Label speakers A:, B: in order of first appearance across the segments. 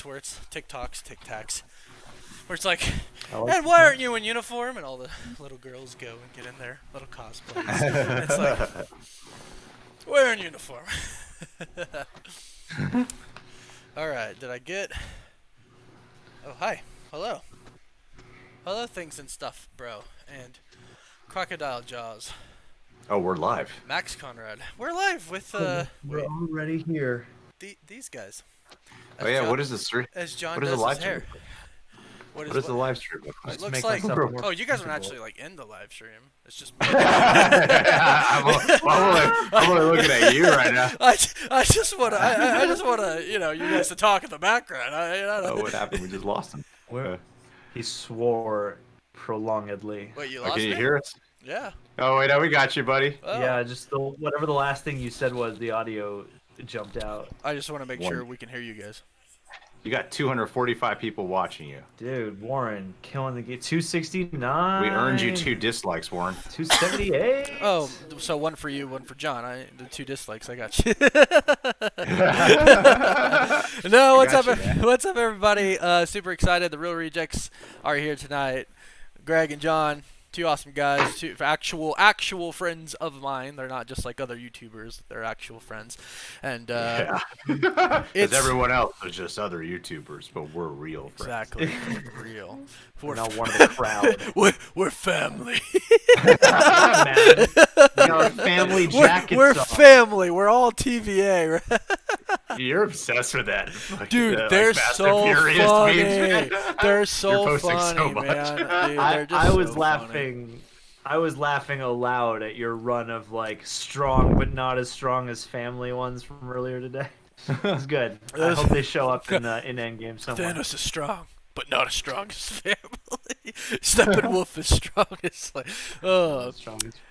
A: TikToks where it's Tic Tacs, where it's like,
B: like
A: and why aren't you in uniform? And all the little girls go and get in their little cosplays. It's like, we're in uniform. All right, did I get? Oh, hi, hello, hello, things and stuff, bro, and Crocodile Jaws.
C: Oh, we're live.
A: Max Conrad. We're live with
B: We're already here.
A: these guys.
C: Oh yeah,
A: John,
C: what is this stream?
A: as John
C: What is
A: does
C: the live
A: his hair.
C: stream?
A: What
C: What is the live stream look like?
A: It looks
B: make
A: like.
B: myself more
A: Oh, you guys aren't
B: comfortable.
A: actually like in the live stream. It's just.
C: I'm only looking at you right now.
A: I just want to. I just want to. You guys to talk in the background.
C: Oh, what happened? We just lost him.
B: He swore prolongedly.
A: Wait, you
C: Oh,
A: lost
C: can you
A: me?
C: hear us?
A: Yeah.
C: Oh wait, no, we got you, buddy.
A: Oh.
B: Yeah, just whatever the last thing you said was, the audio jumped out.
A: I just want to make sure we can hear you guys.
C: You got 245 people watching you.
B: Dude, Warren killing the game. 269.
C: We earned you 2 dislikes, Warren.
B: 278.
A: Oh, so one for you, one for John. The 2 dislikes. I got you. No, what's up? What's up, everybody? Super excited. The Real Rejects are here tonight. Greg and John, 2 awesome guys, 2 actual friends of mine. They're not just like other YouTubers. They're actual friends. And
C: Yeah.
A: it's
C: Because everyone else is just other YouTubers, but we're real friends.
A: exactly real.
B: We're not one of the crowd.
A: We're family.
B: Yeah, man. We got family jackets
A: we're
B: on.
A: family. We're all TVA. Right?
C: You're obsessed with that.
A: Dude,
C: like
A: they're
C: Fast and
A: so
C: Furious
A: funny.
C: memes.
A: They're so
C: posting
A: funny,
C: so much.
A: man. Dude,
B: I
A: they're just
B: was
A: so
B: laughing.
A: funny.
B: I was laughing aloud at your run of like strong but not as strong as family ones from earlier today. It's good. I hope they show up in Endgame somewhere.
A: Thanos is strong, but not as strong as family. Steppenwolf is strong as like. Oh.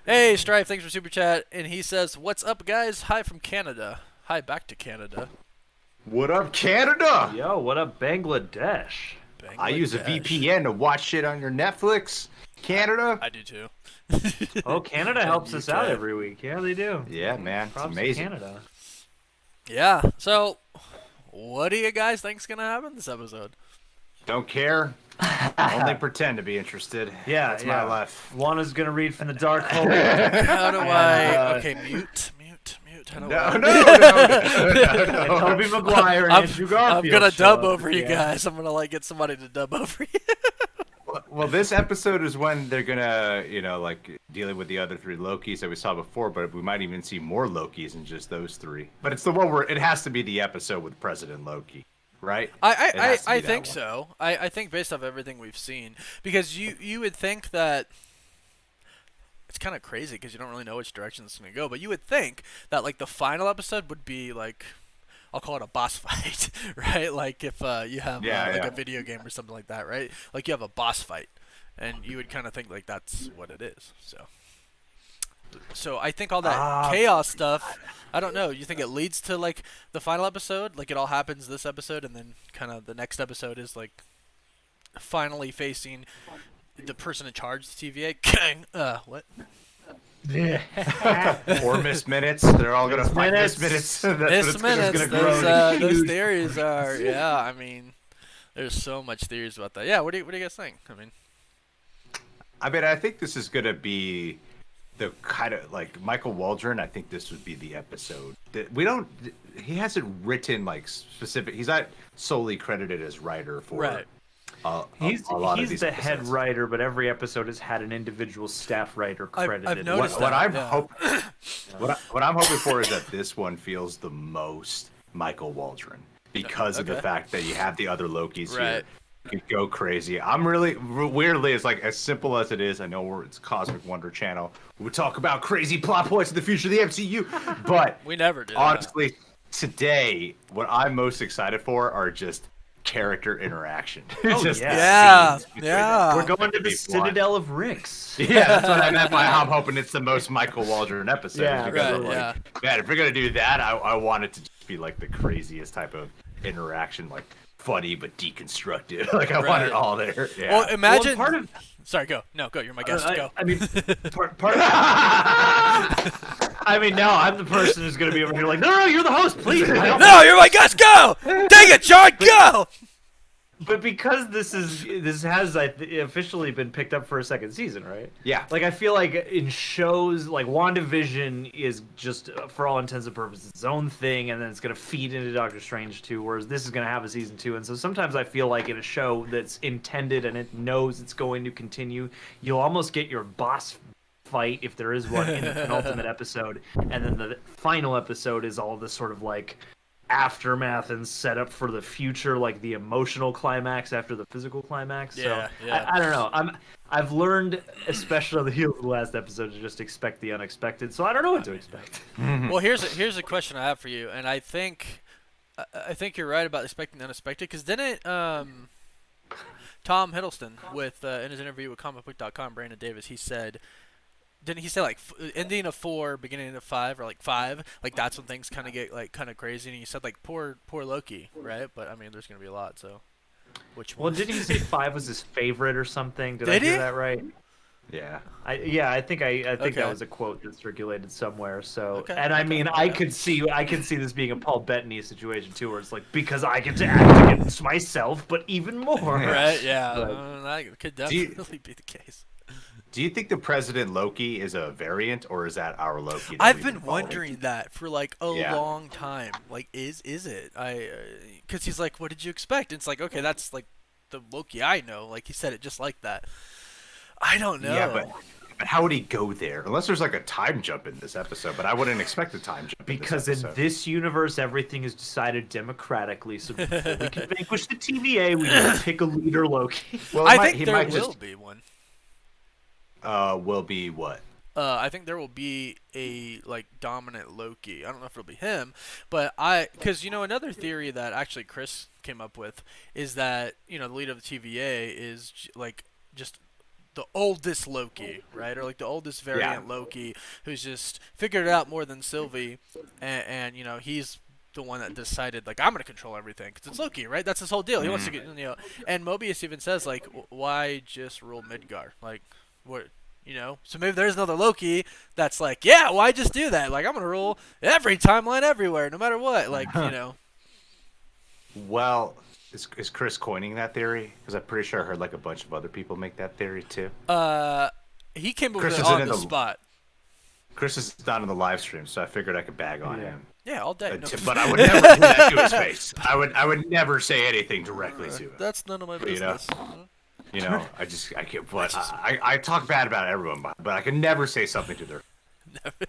A: Hey, Strife, thanks for super chat. And he says, "What's up, guys? Hi from Canada. Hi back to Canada.
C: What up, Canada?
B: Yo, what up, Bangladesh?
C: I use a
A: Bangladesh.
C: VPN to watch shit on your Netflix. Canada?
A: I do too.
B: Oh, Canada helps us out
A: UK.
B: every week. Yeah, they do.
C: Yeah, man. It's
B: Props to
C: amazing.
B: Canada.
A: Yeah. So, what do you guys think's gonna happen this episode?
C: Don't care. Only pretend to be interested.
B: Yeah,
C: That's
B: yeah.
C: my life.
B: Juana's gonna read from the dark hole.
A: How do I?
B: Uh,
A: Okay, mute. How do
C: No,
A: I?
C: no.
B: Tobey Maguire and Andrew
A: I'm
B: Garfield.
A: gonna
B: show
A: dub
B: up
A: over you
B: again.
A: guys. I'm gonna like get somebody to dub over you.
C: Well, this episode is when they're gonna, like dealing with the other 3 Lokis that we saw before, but we might even see more Lokis than just those 3. But it's the one where it has to be the episode with President Loki, right? It
A: I
C: has to be that
A: think
C: one.
A: so. I think based off everything we've seen, because you would think that it's kind of crazy because you don't really know which direction it's gonna go, but you would think that like the final episode would be like, I'll call it a boss fight, right? Like if you have like a video game or something like that, right? Like you have a boss fight, and you would kind of think like that's what it is. So I think all that chaos stuff, I don't know. You think it leads to like the final episode? Like it all happens this episode, and then kind of the next episode is like finally facing the person in charge of the TVA. Kang. What?
B: Yeah.
C: Or Miss Minutes. They're all gonna fight Miss Minutes. That's what
A: Miss
C: it's
A: Minutes.
C: gonna grow.
A: Those theories are. Yeah, I mean, there's so much theories about that. Yeah. What do you guys think? I mean,
C: I think this is gonna be the kind of like Michael Waldron. I think this would be the episode that he hasn't written like specific. He's not solely credited as writer for.
A: Right.
B: He's
C: a lot of these
B: the head
C: episodes.
B: writer, but every episode has had an individual staff writer credited.
A: I've noticed
C: What
A: that,
C: I'm
A: yeah.
C: what I'm hoping for is that this one feels the most Michael Waldron because of the
A: Okay.
C: fact that you have the other Lokis here.
A: Right.
C: You could go crazy. I'm really weirdly, it's like as simple as it is. I know it's Cosmic Wonder Channel. We would talk about crazy plot points in the future of the MCU, but
A: We never do.
C: honestly, today, what I'm most excited for are just character interaction.
B: Oh,
C: Just the
A: yeah.
C: scenes between
A: Yeah.
C: them.
B: We're going to
C: It'd
B: the
C: be fun.
B: Citadel of Ricks.
C: Yeah, that's what I meant by I'm hoping it's the most Michael Waldron episode.
B: Yeah,
C: because
A: right,
C: I'm like,
A: yeah.
C: man, if we're gonna do that, I want it to just be like the craziest type of interaction, like funny but deconstructive. Like I want
A: Right.
C: it all there. Yeah.
A: Well, imagine.
B: Well, part of
A: Sorry, go. No, go. You're my guest. Go.
B: I mean, part of I mean, now I'm the person who's gonna be over here like, no, you're the host, please.
A: No, you're my guest. Go. Take it, John. Go.
B: But because this has officially been picked up for a second season, right?
C: Yeah.
B: Like I feel like in shows like WandaVision is just for all intents and purposes its own thing, and then it's gonna feed into Doctor Strange 2, whereas this is gonna have a season 2. And so sometimes I feel like in a show that's intended and it knows it's going to continue, you'll almost get your boss fight if there is one in the penultimate episode, and then the final episode is all this sort of like aftermath and setup for the future, like the emotional climax after the physical climax.
A: Yeah,
B: so
A: yeah.
B: I don't know. I've learned, especially on the heels of the last episode, to just expect the unexpected. So I don't know what to expect.
A: Well, here's a question I have for you, and I think you're right about expecting the unexpected, because didn't Tom Hiddleston with in his interview with comicbook.com, Brandon Davis, he said. Didn't he say like ending of 4, beginning of 5, or like 5? Like that's when things kind of get like kind of crazy. And he said like poor Loki, right? But I mean, there's gonna be a lot. So, which one?
B: Well, didn't he say 5 was his favorite or something? Did I
A: Did
B: hear
A: he?
B: that right?
C: Yeah.
B: I think
A: Okay.
B: that was a quote that circulated somewhere. So,
A: Okay,
B: and I
A: okay,
B: mean,
A: okay.
B: I could see this being a Paul Bettany situation too, where it's like because I get to act against myself, but even more.
A: Right? Yeah,
B: But-
A: that could
C: Do you-
A: definitely be the case.
C: Do you think the President Loki is a variant, or is that our Loki? that
A: I've
C: we've
A: been
C: following?
A: wondering that for like a
C: Yeah.
A: long time. Like, is it? Because he's like, what did you expect? And it's like, okay, that's like the Loki I know. Like he said it just like that. I don't know.
C: Yeah, but how would he go there? Unless there's like a time jump in this episode, but I wouldn't expect a time jump.
B: Because
C: in
B: in
C: this episode.
B: this universe, everything is decided democratically. So before we can vanquish the TVA, we need to pick a leader, Loki.
C: well,
A: I
C: he might-
A: think
C: he
A: there
C: might
A: will
C: just
A: be one.
C: will be what?
A: I think there will be a like dominant Loki. I don't know if it'll be him, but because another theory that actually Chris came up with is that the leader of the TVA is like just the oldest Loki, right? Or like the oldest variant Loki, who's just figured it out more than Sylvie, and he's the one that decided like I'm gonna control everything because it's Loki, right? That's his whole deal. He wants to get and Mobius even says like why just rule Midgar? Like what? So maybe there's another Loki that's like, yeah, why just do that? Like, I'm going to rule every timeline everywhere, no matter what. Like,
C: Well, is Chris coining that theory? Because I'm pretty sure I heard like a bunch of other people make that theory too.
A: He came up
C: Chris
A: with it
C: isn't
A: on
C: in
A: the
C: the-
A: spot.
C: Chris is not in the live stream, so I figured I could bag on him.
A: Yeah, all day. No.
C: But I would never do that to his face. I would never say anything directly to him.
A: That's none of my
C: You know?
A: business.
C: I can't. But I talk bad about everyone, but I can never say something to their.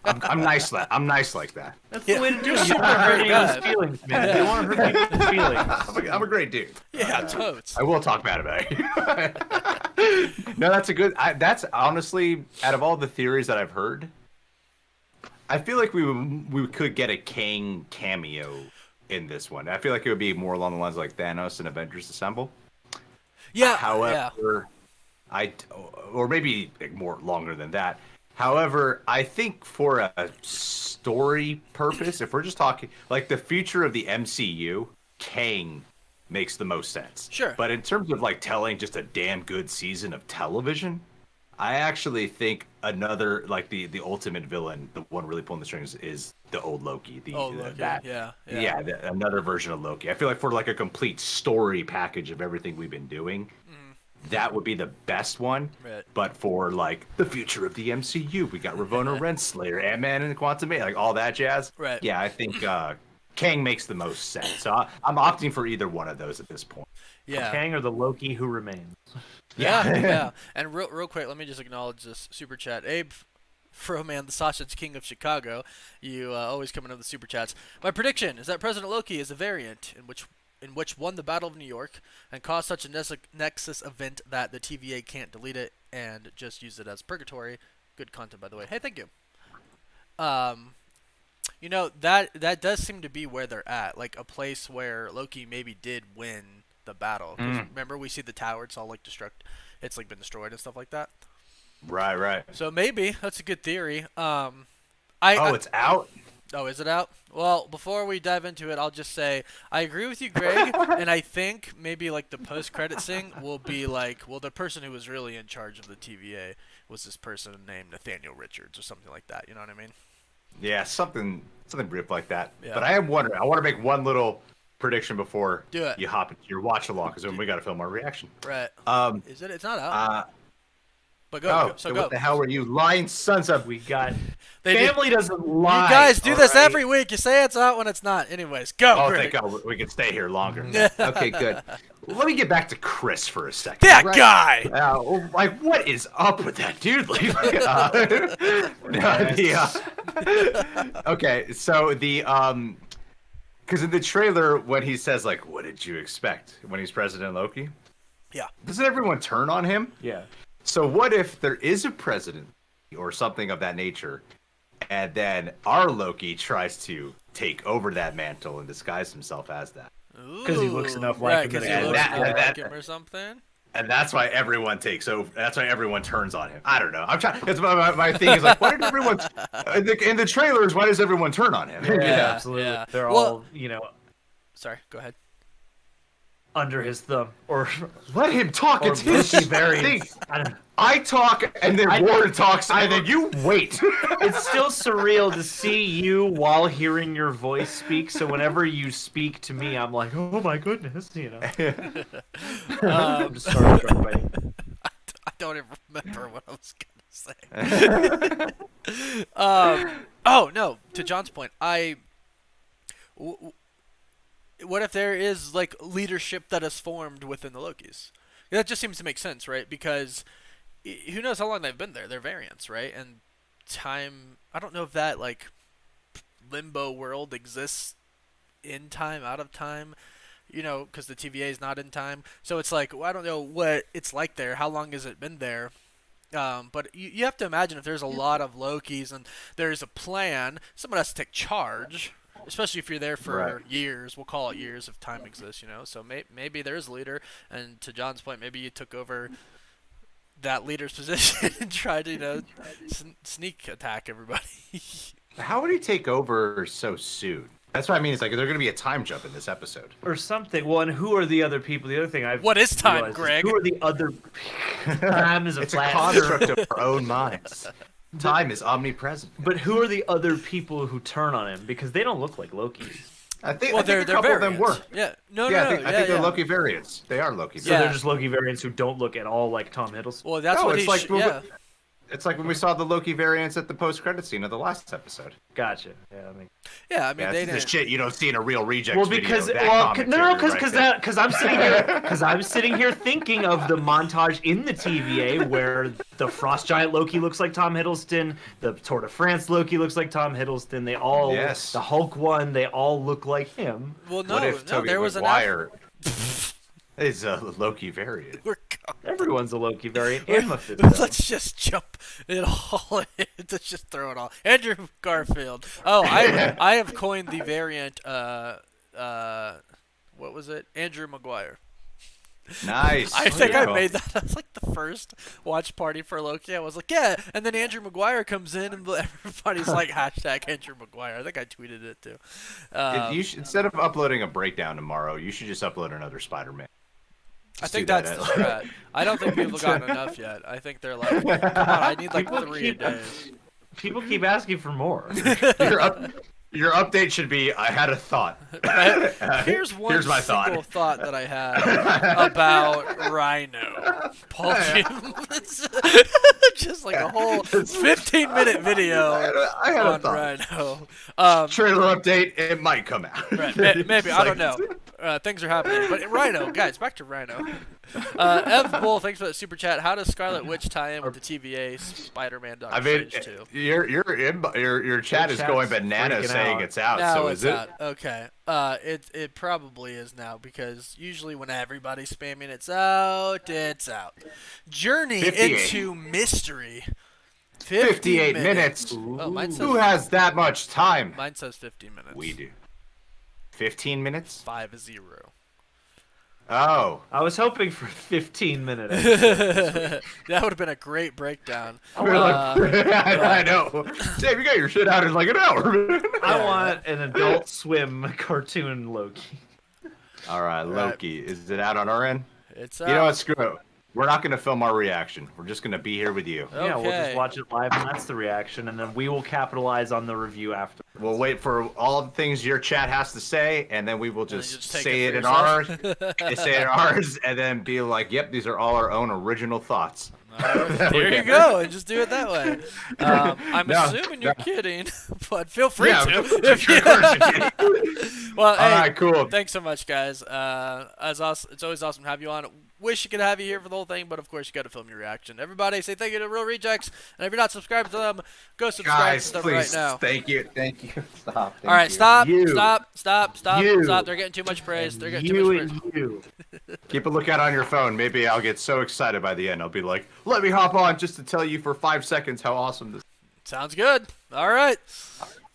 C: I'm nice. I'm nice like that.
B: That's the way to do
A: You're
B: it. You
A: super
B: don't want to hurt
A: great
B: anyone's
A: guy.
B: feelings, man. You want to hurt people's feelings.
C: I'm a great dude.
A: Yeah, totes.
C: I will talk bad about you. No, that's a good. That's honestly, out of all the theories that I've heard, I feel like we could get a Kang cameo in this one. I feel like it would be more along the lines of like Thanos and Avengers Assemble.
A: Yeah,
C: However, or maybe more longer than that. However, I think for a story purpose, if we're just talking like the future of the MCU, Kang makes the most sense.
A: Sure.
C: But in terms of like telling just a damn good season of television, I actually think another like the ultimate villain, the one really pulling the strings, is the old Loki.
A: Loki.
C: That another version of Loki. I feel like for like a complete story package of everything we've been doing, that would be the best one.
A: Right.
C: But for like the future of the MCU, we got Ravonna Renslayer, Ant-Man and Quantum, like all that jazz.
A: Right.
C: Yeah, I think Kang makes the most sense. So I'm opting for either one of those at this point.
A: Yeah.
B: Kang or the Loki who remains.
A: Yeah. And real quick, let me just acknowledge this super chat. Abe Froman, the Sausage King of Chicago, you always coming up with super chats. My prediction is that President Loki is a variant in which won the Battle of New York and caused such a Nexus event that the TVA can't delete it and just use it as purgatory. Good content, by the way. Hey, thank you. That does seem to be where they're at, like a place where Loki maybe did win the battle. 'Cause remember, we see the tower; it's all like it's like been destroyed and stuff like that.
C: Right.
A: So maybe that's a good theory.
C: It's out.
A: Oh, is it out? Well, before we dive into it, I'll just say I agree with you, Greg, and I think maybe like the post-credit thing will be like, well, the person who was really in charge of the TVA was this person named Nathaniel Richards or something like that. You know what I mean?
C: Yeah, something brief like that.
A: Yeah.
C: But I am wondering. I want to make one little prediction before
A: Do it.
C: you hop into your watch along, because then we got to film our reaction.
A: Right. Is it? It's not out. But go.
C: Oh,
A: So
C: what the hell were you lying sons of?
B: We got
A: They
B: family doesn't lie.
A: You guys do this
B: alright?
A: every week. You say it's out when it's not. Anyways, go.
C: Oh,
A: Greg.
C: thank God we can stay here longer. Okay, good. Let me get back to Chris for a second.
A: That
C: right?
A: guy.
C: Like, what is up with that dude? Like, okay, so because in the trailer when he says like, "What did you expect?" when he's President Loki,
A: Yeah.
C: doesn't everyone turn on him?
B: Yeah.
C: So what if there is a president or something of that nature, and then our Loki tries to take over that mantle and disguise himself as that?
B: Because he looks enough like him
A: because
B: that
A: he
B: it
A: looks
B: works.
A: enough
C: that-
A: like him or something.
C: And that's why everyone takes over. That's why everyone turns on him. I don't know. I'm trying. It's my thing is like, why did everyone in the trailers? Why does everyone turn on him?
B: Yeah, absolutely.
A: yeah.
B: They're
A: Well-
B: all,
A: Sorry, go ahead.
B: under his thumb. Or
C: Let him talk.
B: or
C: It's his
B: Loki
C: thing.
B: variants. I don't know.
C: I talk, and then Warren talks, and then you wait.
B: It's still surreal to see you while hearing your voice speak. So whenever you speak to me, I'm like, oh my goodness, I'm just starstruck by you.
A: I don't even remember what I was gonna say. Oh no. To John's point, what if there is like leadership that is formed within the Lokis? That just seems to make sense, right? Because who knows how long they've been there? They're variants, right? And time. I don't know if that like limbo world exists in time, out of time. Because the TVA is not in time. So it's like, well, I don't know what it's like there. How long has it been there? But you have to imagine if there's a lot of Lokis and there's a plan, someone has to take charge, especially if you're there for years. We'll call it years if time exists, So maybe there is a leader, and to John's point, maybe you took over that leader's position and tried to, sneak attack everybody.
C: How would he take over so soon? That's what I mean. It's like, is there going to be a time jump in this episode?
B: Or something. Well, and who are the other people? The other thing I've
A: What is time,
B: realized is
A: Greg?
B: who are the other? Time is a
C: It's a
B: flat
C: construct of our own minds. Time is omnipresent.
B: But who are the other people who turn on him? Because they don't look like Loki.
C: I think,
A: Well,
C: I think
A: they're
C: a couple of them
A: variants.
C: were.
A: Yeah. No.
C: I think they're Loki variants. They are Loki
B: So
C: variants.
B: they're just Loki variants who don't look at all like Tom Hiddleston.
A: Well, that's
C: No,
A: what
C: it's
A: he.
C: like
A: Yeah.
C: It's like when we saw the Loki variants at the post-credit scene of the last episode.
B: Gotcha. Yeah, I mean.
A: Yeah. I mean,
C: Yeah,
A: they
C: this
A: didn't.
C: shit you don't see in a real reject
B: Well,
C: video.
B: because
C: That
B: because I'm sitting here I'm sitting here thinking of the montage in the TVA where the Frost Giant Loki looks like Tom Hiddleston, the Tour de France Loki looks like Tom Hiddleston. They all
C: Yes.
B: the Hulk one, they all look like him.
A: Well,
C: What if Tobey
A: there was an.
C: Maguire is a Loki variant?
A: We're
B: Everyone's a Loki variant. And Mephisto.
A: Let's just jump it all in. Let's just throw it all. Andrew Garfield. Oh, I have coined the variant. What was it? Andrew Maguire.
C: Nice.
A: I think I
C: Cool.
A: made that. That's like the first watch party for Loki. I was like, yeah, and then Andrew Maguire comes in, and everybody's like hashtag Andrew Maguire. I think I tweeted it too.
C: Instead of uploading a breakdown tomorrow, you should just upload another Spider-Man.
A: I think
C: do that
A: that's the
C: as-
A: strat. I don't think people got enough yet. I think they're like, come on, I need like
B: People
A: 3 a
B: keep-
A: day.
B: People keep asking for more.
C: Your update should be, I had a thought.
A: Here's one
C: Here's my
A: single thought that I had about Rhino. Paul Jim. Just like a whole 15-minute video
C: I had a
A: on
C: thought.
A: Rhino.
C: Trailer update, it might come out.
A: Right, maybe, I don't know. Things are happening. But Rhino, guys, back to Rhino. Ev Bull, thanks for that super chat. How does Scarlet Witch tie in with the TVA Spider-Man Doctor
C: I mean,
A: Strange 2?
C: your chat is
B: chat's
C: going bananas
B: freaking
C: saying
B: out.
C: it's out.
A: Now
C: So
A: it's
C: is it?
A: out. Okay. It probably is now because usually when everybody's spamming it's out, it's out. Journey
C: 58.
A: into mystery.
C: 58 minutes.
A: Oh, mine
C: Who
A: says
C: has that much time?
A: 15 minutes.
C: We do. 15 minutes?
A: 5-0.
C: Oh.
B: I was hoping for 15 minutes.
A: That would have been a great breakdown.
C: I know. Dave, you got your shit out in like an hour.
B: I want an Adult Swim cartoon Loki.
C: All right, Loki. Is it out on our end?
A: It's
C: You know what? Screw it. We're not going to film our reaction. We're just going to be here with you.
B: Yeah, we'll just
A: Okay.
B: watch it live, and that's the reaction, and then we will capitalize on the review after.
C: We'll wait for all the things your chat has to say, and then we will
A: then
C: just,
A: just take
C: say
A: it
C: it
A: for
C: in ours.
A: yourself.
C: Say it in ours, and then be like, "Yep, these are all our own original thoughts."
A: There you go, and just do it that way. I'm
C: No,
A: assuming you're
C: no.
A: kidding, but feel free
C: Yeah,
A: to.
C: of course you're
A: Well,
C: All
A: hey,
C: right, cool.
A: thanks so much, guys. As awesome, it's always awesome to have you on. Wish you could have you here for the whole thing, but of course you got to film your reaction. Everybody, say thank you to Real Rejects, and if you're not subscribed to them, go subscribe
C: Guys,
A: to them
C: please,
A: right now.
C: thank you. Stop.
A: All right, stop,
B: You.
A: stop.
B: You.
A: They're getting too much praise. They're getting
B: You
A: too much
B: and
A: praise.
B: you.
C: Keep a lookout on your phone. Maybe I'll get so excited by the end. I'll be like, "Let me hop on just to tell you for 5 seconds how awesome this."
A: Sounds good. All right,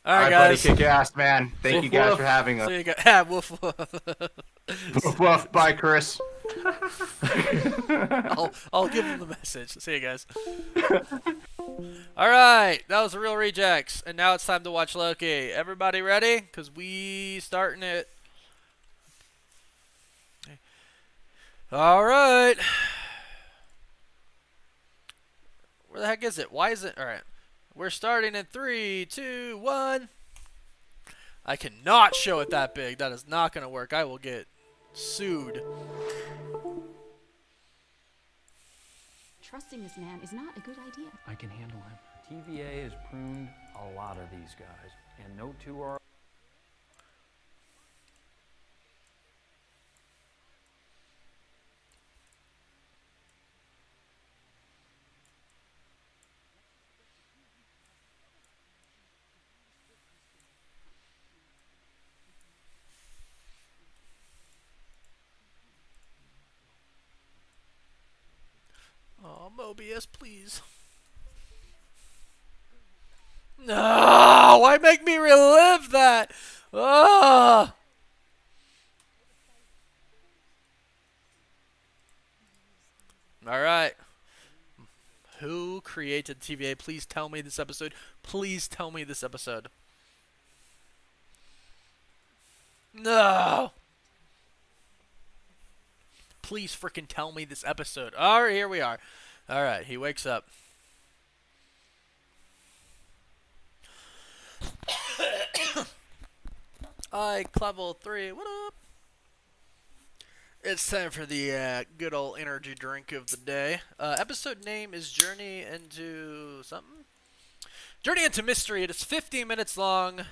C: All right,
A: guys.
C: buddy, kick ass, man. Thank you guys
A: Woof.
C: for having us.
A: See you guys. Yeah, woof.
C: Woof, woof. Bye, Chris.
A: I'll give them the message. See you guys. All right, that was the Real Rejects, and now it's time to watch Loki. Everybody ready? Cause we starting it. All right. Where the heck is it? Why is it? All right. We're starting in 3, 2, 1. I cannot show it that big. That is not gonna work. I will get sued.
D: Trusting this man is not a good idea.
E: I can handle him. TVA has pruned a lot of these guys, and no two are.
A: Oh, Mobius, please. No, why make me relive that? Oh. All right. Who created TVA? Please tell me this episode. Please tell me this episode. No. Please freaking tell me this episode. All right, here we are. All right, he wakes up. Level 3. What up? It's time for the good old energy drink of the day. Episode name is Journey into something? Journey into Mystery. It is 15 minutes long,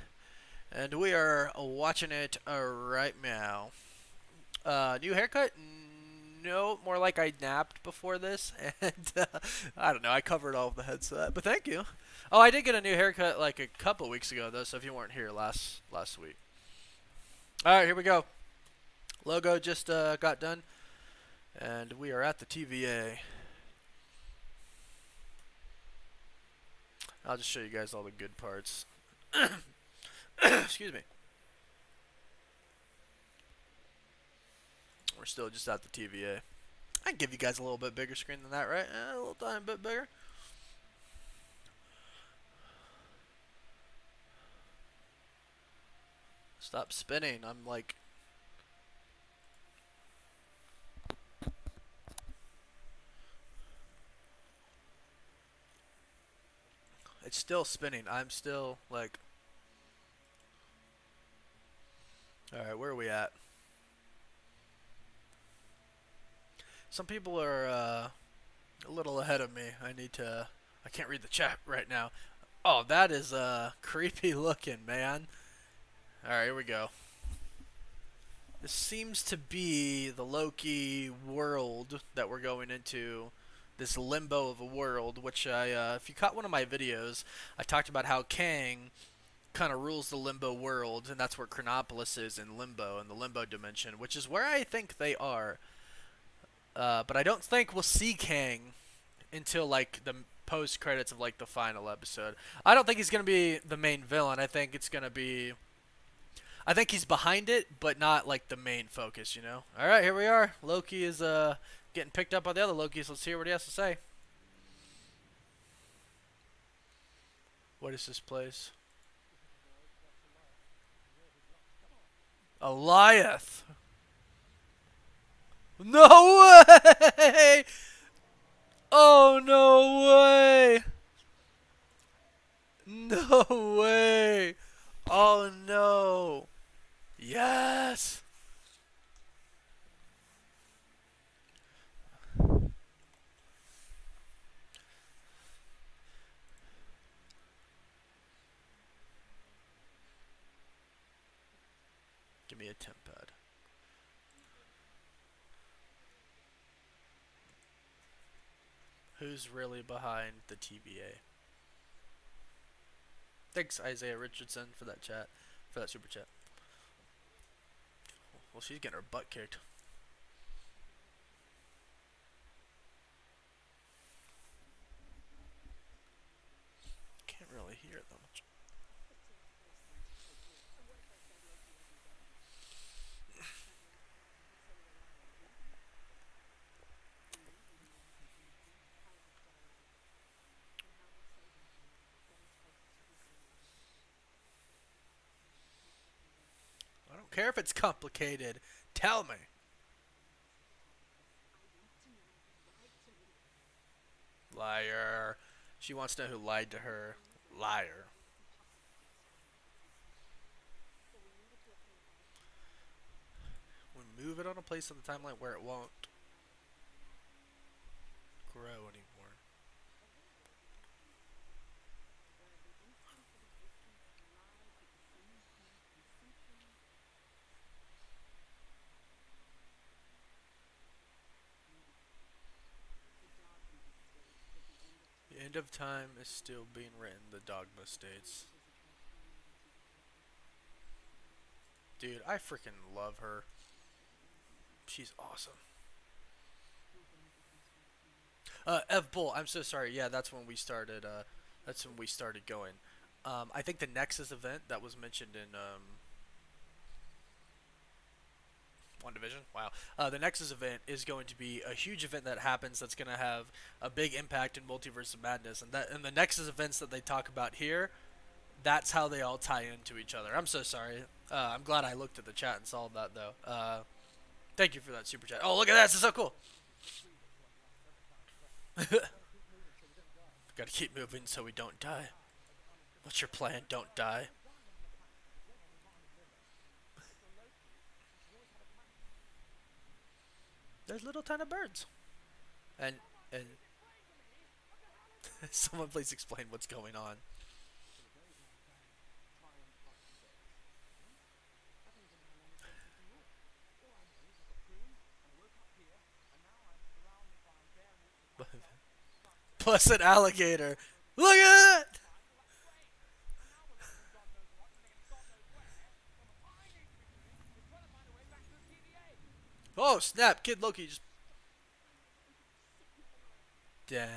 A: and we are watching it right now. New haircut? No, more like I napped before this, and I don't know. I covered all of the headset, but thank you. Oh, I did get a new haircut like a couple weeks ago, though. So if you weren't here last week, all right, here we go. Logo just got done, and we are at the TVA. I'll just show you guys all the good parts. Excuse me. We're still just at the TVA. I can give you guys a little bit bigger screen than that, right? A little tiny bit bigger. Stop spinning. I'm like... It's still spinning. I'm still like... Alright, where are we at? Some people are a little ahead of me. I can't read the chat right now. Oh, that is creepy looking, man. Alright, here we go. This seems to be the Loki world that we're going into. This limbo of a world, which if you caught one of my videos, I talked about how Kang kind of rules the limbo world, and that's where Chronopolis is in limbo, in the limbo dimension, which is where I think they are. But I don't think we'll see Kang until like the post credits of like the final episode. I don't think he's gonna be the main villain. I think it's gonna be. I think he's behind it, but not like the main focus. You know. All right, here we are. Loki is getting picked up by the other Lokis. Let's hear what he has to say. What is this place? Alioth. No way! Oh, no way! No way! Oh, no! Yes! Give me a temp pad. Who's really behind the TVA? Thanks, Isaiah Richardson, for that chat, for that super chat. Well, she's getting her butt kicked. Can't really hear it that much. I don't care if it's complicated. Tell me. Liar. She wants to know who lied to her. Liar. We move it on a place on the timeline where it won't grow anymore. The end of time is still being written, the dogma states. Dude, I freaking love her. She's awesome. Ev Bull, I'm so sorry. Yeah, that's when we started. That's when we started going. I think the Nexus event that was mentioned in WandaVision. Wow. The Nexus event is going to be a huge event that happens. That's going to have a big impact in Multiverse of Madness, and the Nexus events that they talk about here, that's how they all tie into each other. I'm so sorry. I'm glad I looked at the chat and saw that though. Thank you for that super chat. Oh, look at that! This is so cool. Gotta keep moving so we don't die. What's your plan? Don't die. There's little tiny birds. And someone please explain what's going on. Plus an alligator. Look at that! Oh snap! Kid Loki just. Dang.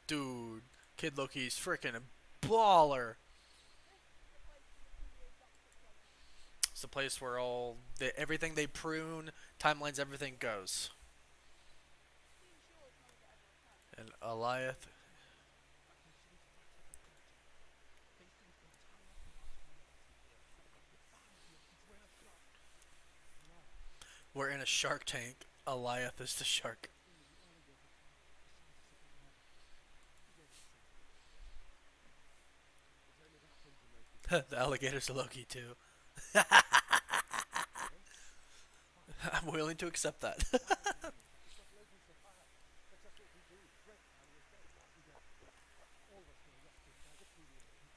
A: Dude, Kid Loki's freaking a baller. It's the place where everything they prune, timelines, everything goes. And Alioth. We're in a shark tank. Alioth is the shark. The alligator's a Loki too. I'm willing to accept that.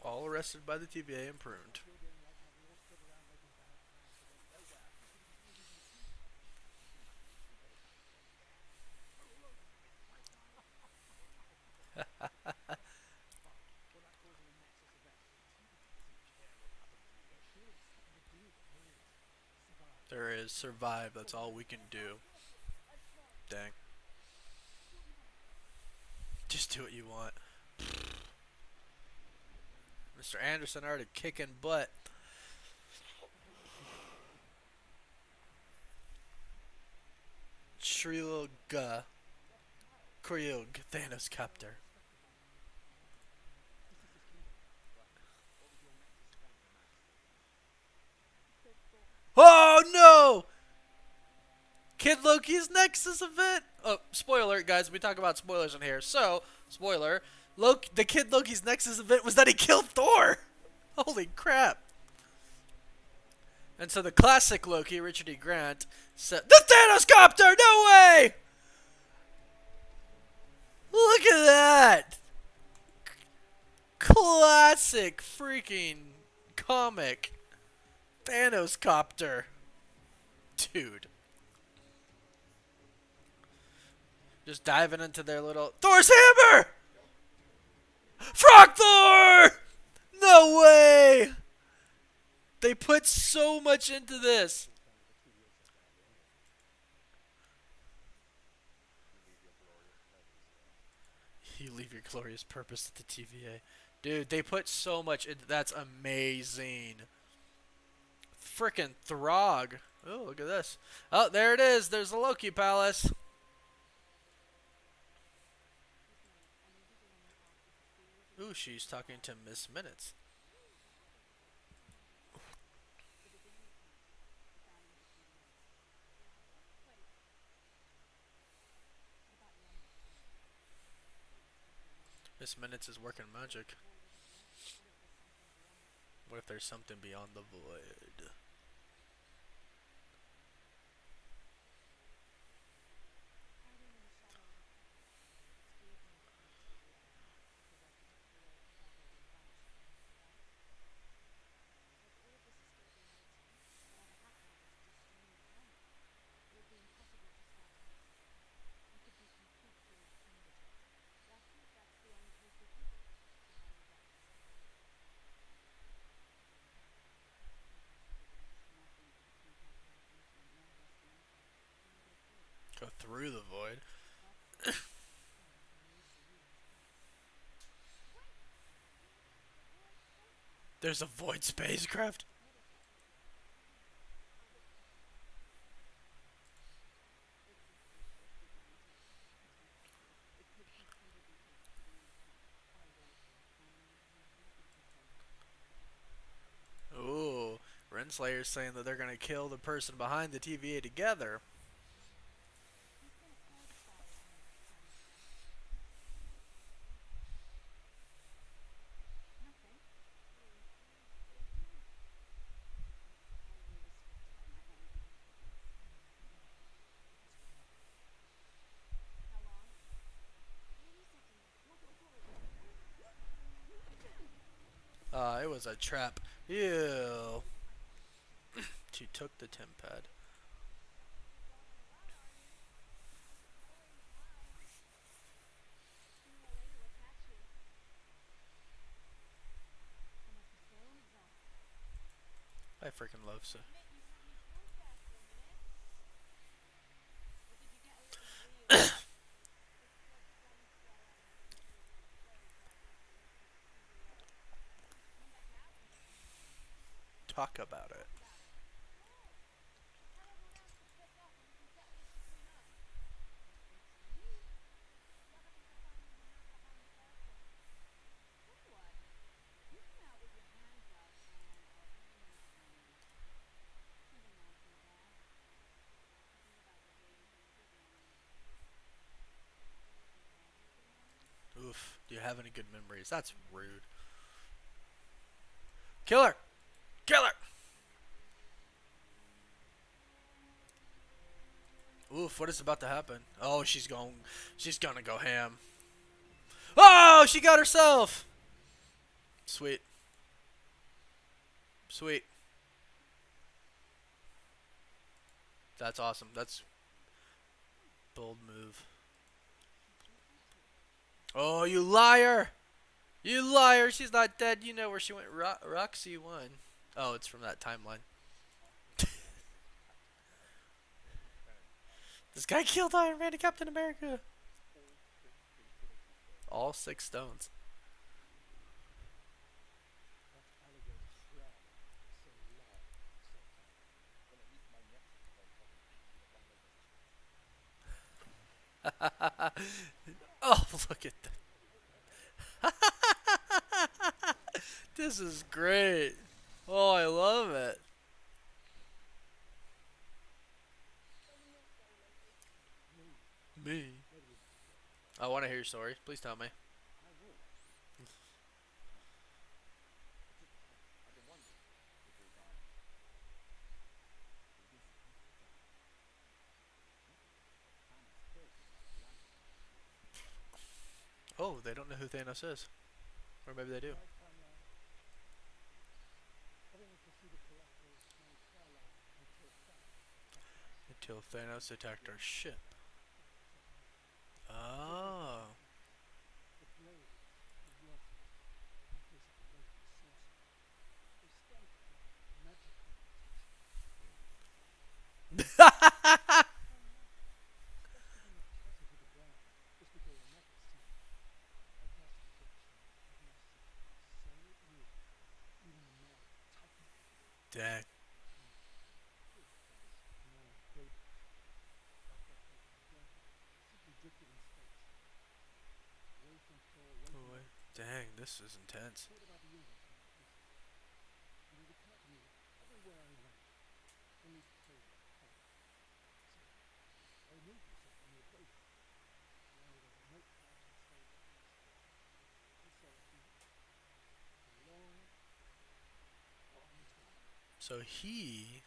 A: All arrested by the TVA and pruned. There is survive. That's all we can do. Dang. Just do what you want. Mr. Anderson already kicking butt. Shrilga. Koryug. Thanos Captor. Oh no! Kid Loki's Nexus event. Oh, spoiler, guys. We talk about spoilers in here. So, spoiler. The Kid Loki's Nexus event was that he killed Thor. Holy crap. And so the classic Loki, Richard E. Grant, said, "The Thanos copter! No way!" Look at that. Classic freaking comic. Thanos copter. Dude. Just diving into their little Thor's hammer! Frog Thor! No way! They put so much into this. You leave your glorious purpose at the TVA. Dude, they put so much into that's amazing. Frickin' Throg. Oh, look at this. Oh, there it is. There's the Loki Palace. Ooh, she's talking to Miss Minutes. Miss Minutes is working magic. What if there's something beyond the void? Go through the void. There's a void spacecraft. Ooh, Renslayer's saying that they're gonna kill the person behind the TVA together. It was a trap. Ew. She took the temp pad. I freaking love so. Talk about it. Oof. Do you have any good memories? That's rude. Killer! Killer! Oof, what is about to happen? Oh, she's gonna go ham. Oh, she got herself! Sweet. Sweet. That's awesome. That's bold move. Oh, you liar! You liar! She's not dead. You know where she went. Roxy won. Oh, it's from that timeline. This guy killed Iron Man and Captain America. All 6 stones. Oh, look at that. This is great. Oh, I love it. I want to hear your story. Please tell me. Oh, they don't know who Thanos is. Or maybe they do. Until Thanos attacked our ship. Oh. Dang. Oh, dang, this is intense. So he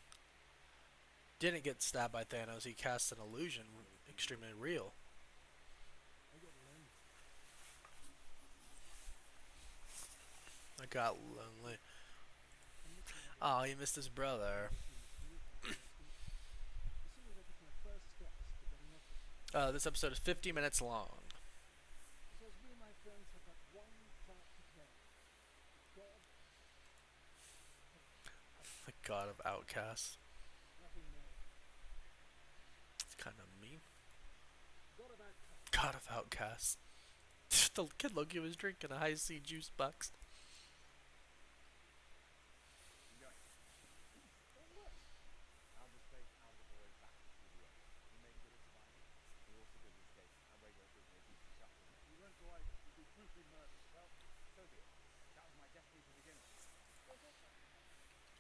A: didn't get stabbed by Thanos. He cast an illusion, extremely real. I got lonely. Oh, he missed his brother. This episode is 50 minutes long. The god of outcasts. It's kind of mean. God of outcasts. The kid Loki was drinking a high C juice box.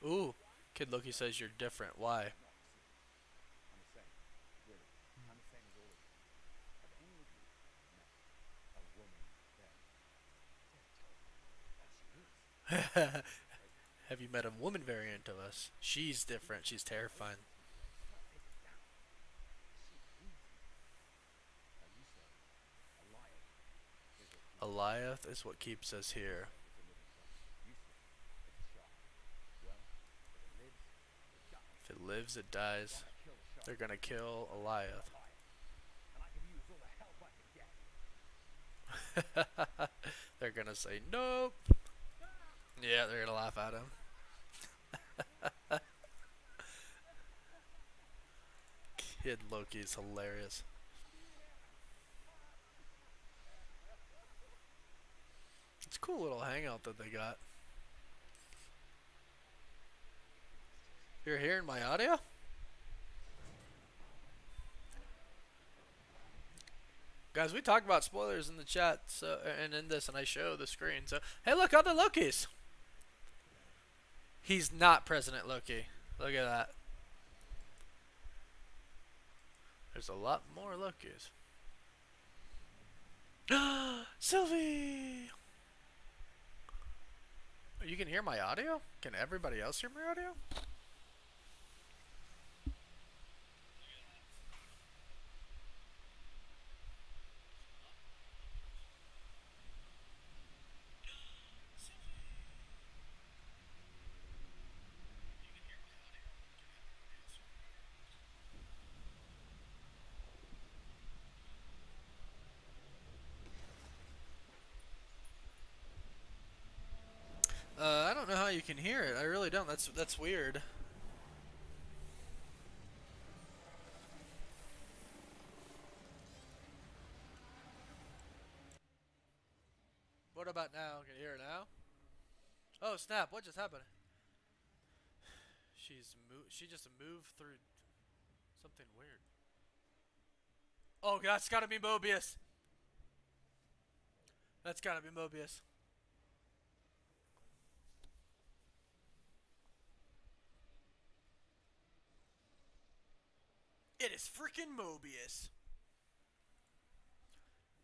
A: Ooh, Kid Loki says you're different. Why? Have you met a woman variant of us? She's different. She's terrifying. Alioth is what keeps us here. If it lives, it dies. They're gonna kill Alioth. They're gonna say nope. Yeah, they're gonna laugh at him. Kid Loki is hilarious. It's a cool little hangout that they got. You're hearing my audio? Guys, we talk about spoilers in the chat, so and in this, and I show the screen. So, hey, look, other Lokis. He's not President Loki. Look at that. There's a lot more Lokis. Sylvie! You can hear my audio? Can everybody else hear my audio? I don't know how you can hear it. I really don't. That's weird. What about now? Can you hear it now? Oh snap! What just happened? She just moved through something weird. Oh, that's gotta be Mobius. That's gotta be Mobius. It is freaking Mobius.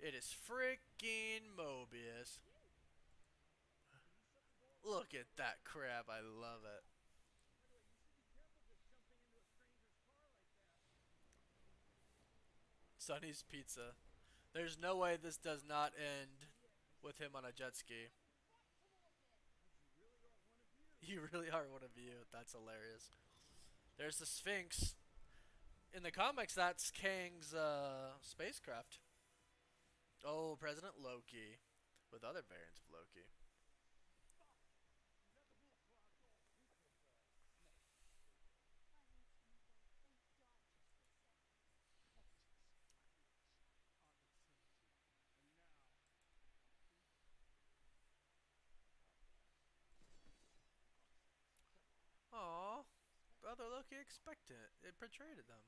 A: It is freaking Mobius. Look at that crap. I love it. Sonny's Pizza. There's no way this does not end with him on a jet ski. You really are one of you. That's hilarious. There's the Sphinx. In the comics, that's Kang's spacecraft. Oh, President Loki. With other variants of Loki. Aww. The other Loki expectant. It portrayed them.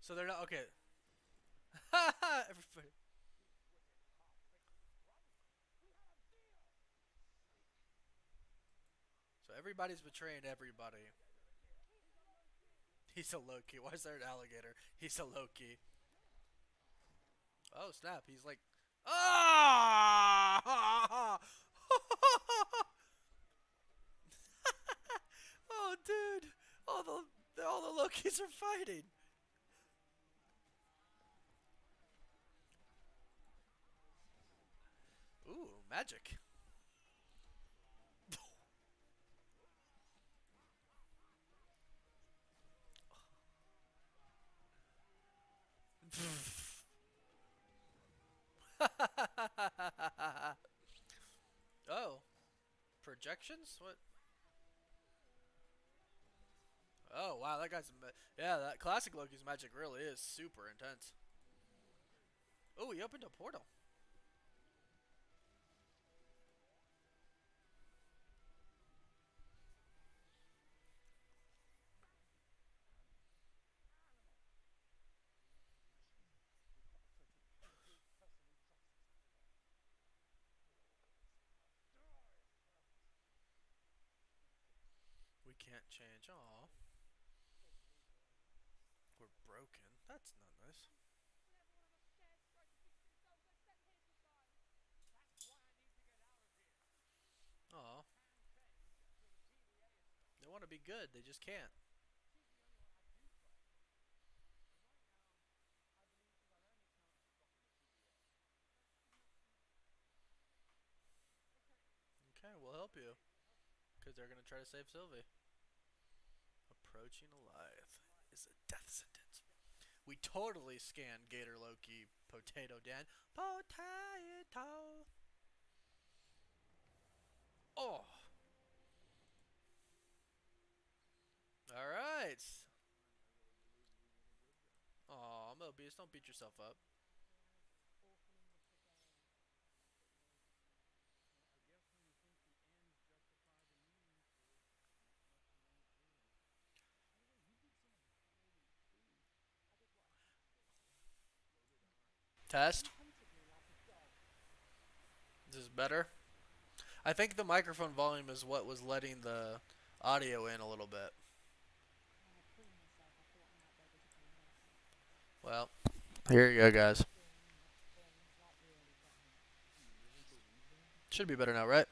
A: So they're not okay. Everybody. So everybody's betraying everybody. He's a Loki. Why is there an alligator? He's a Loki. Oh snap! He's like, ah! Oh dude! All the Lokis are fighting. Ooh, magic. Oh, projections? What? Oh wow, that guy's yeah. That classic Loki's magic really is super intense. Oh, he opened a portal. We can't change. Aw, we're broken. That's not nice. Aw, they want to be good. They just can't. Okay, we'll help you. Because they're going to try to save Sylvie. Approaching Alioth is a death sentence. We totally scanned Gator Loki, Potato Dan. Potato! Oh! Alright! Aw, Mobius, don't beat yourself up. Test. This is better. I think the microphone volume is what was letting the audio in a little bit. Well, here you go, guys. Should be better now, right?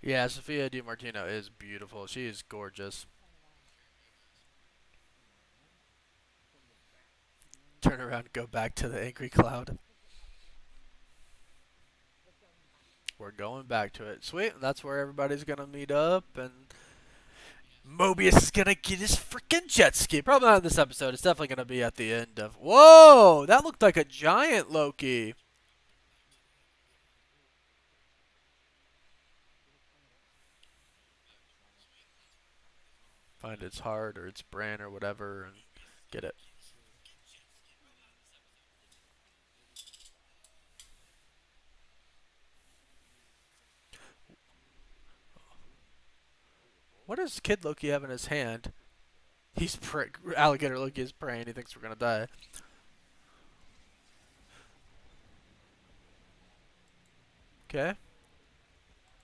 A: Yeah, Sophia DiMartino is beautiful. She is gorgeous. Turn around and go back to the angry cloud. We're going back to it. Sweet. That's where everybody's going to meet up. And Mobius is going to get his freaking jet ski. Probably not in this episode. It's definitely going to be at the end of... Whoa! That looked like a giant Loki. Find its heart or its brain or whatever and get it. What does Kid Loki have in his hand? Alligator Loki is praying. He thinks we're gonna die. Okay.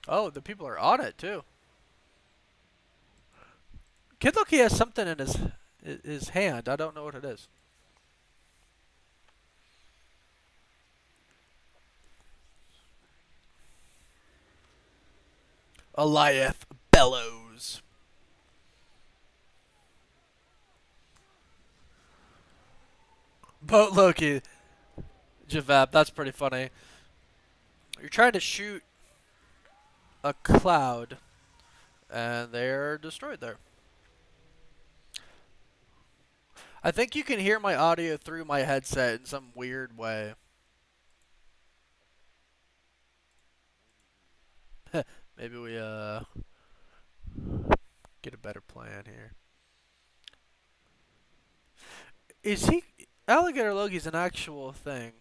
A: Oh, the people are on it too. Kid Loki has something in his hand. I don't know what it is. Alioth bellows. Boat Loki. Javap, that's pretty funny. You're trying to shoot a cloud, and they're destroyed there. I think you can hear my audio through my headset in some weird way. Maybe we get a better plan here. Is he Alligator Loki's an actual thing?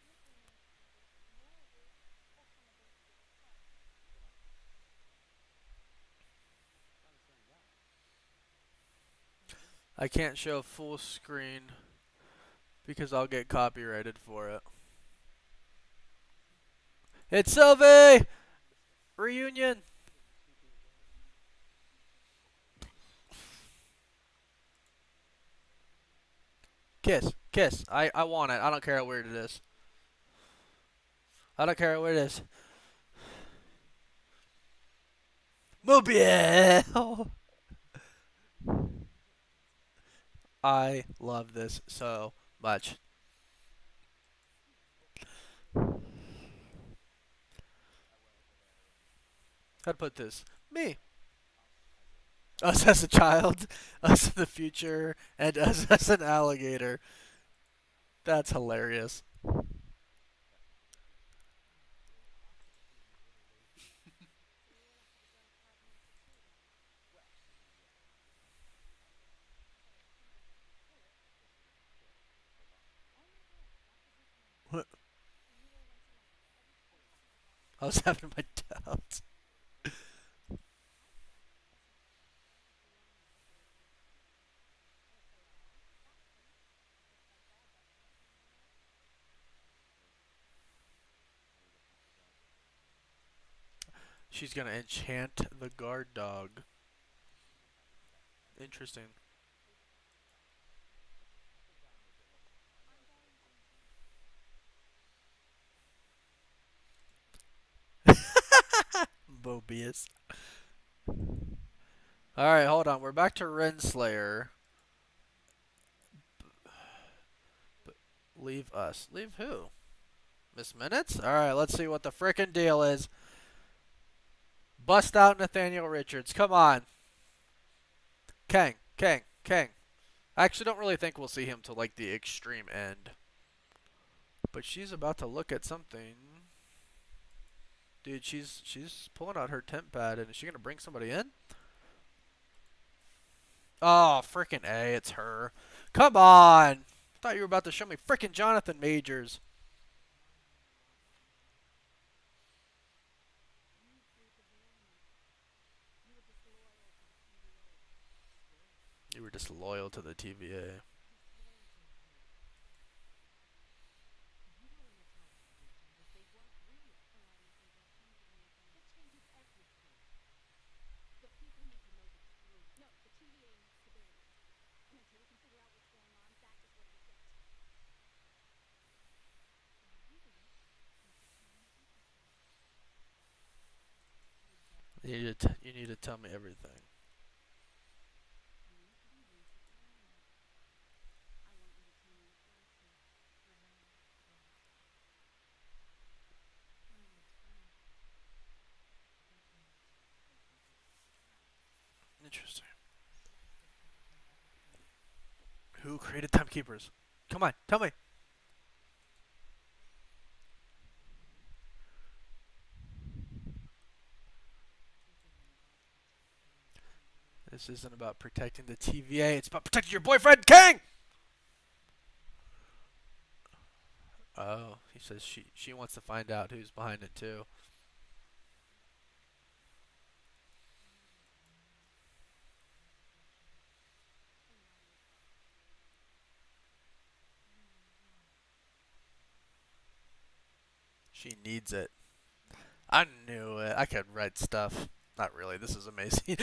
A: I can't show full screen because I'll get copyrighted for it. It's Sylvie! Reunion! Kiss. Kiss. I want it. I don't care how weird it is. I don't care how weird it is. Mobile! I love this so much. How to put this? Me. Us as a child, us in the future, and us as an alligator. That's hilarious. What? I was having my doubts. She's gonna enchant the guard dog. Interesting. Mobius. Alright, hold on. We're back to Renslayer. Leave us. Leave who? Miss Minutes? Alright, let's see what the frickin' deal is. Bust out Nathaniel Richards. Come on. Kang. Kang. Kang. I actually don't really think we'll see him till like the extreme end. But she's about to look at something. Dude, she's pulling out her temp pad, and is she gonna bring somebody in? Oh, frickin' A, it's her. Come on! Thought you were about to show me frickin' Jonathan Majors. You were disloyal to the TVA. You need to tell me everything. Interesting. Who created timekeepers? Come on, tell me. This isn't about protecting the TVA. It's about protecting your boyfriend, King! Oh, he says she wants to find out who's behind it, too. She needs it. I knew it. I could write stuff. Not really. This is amazing.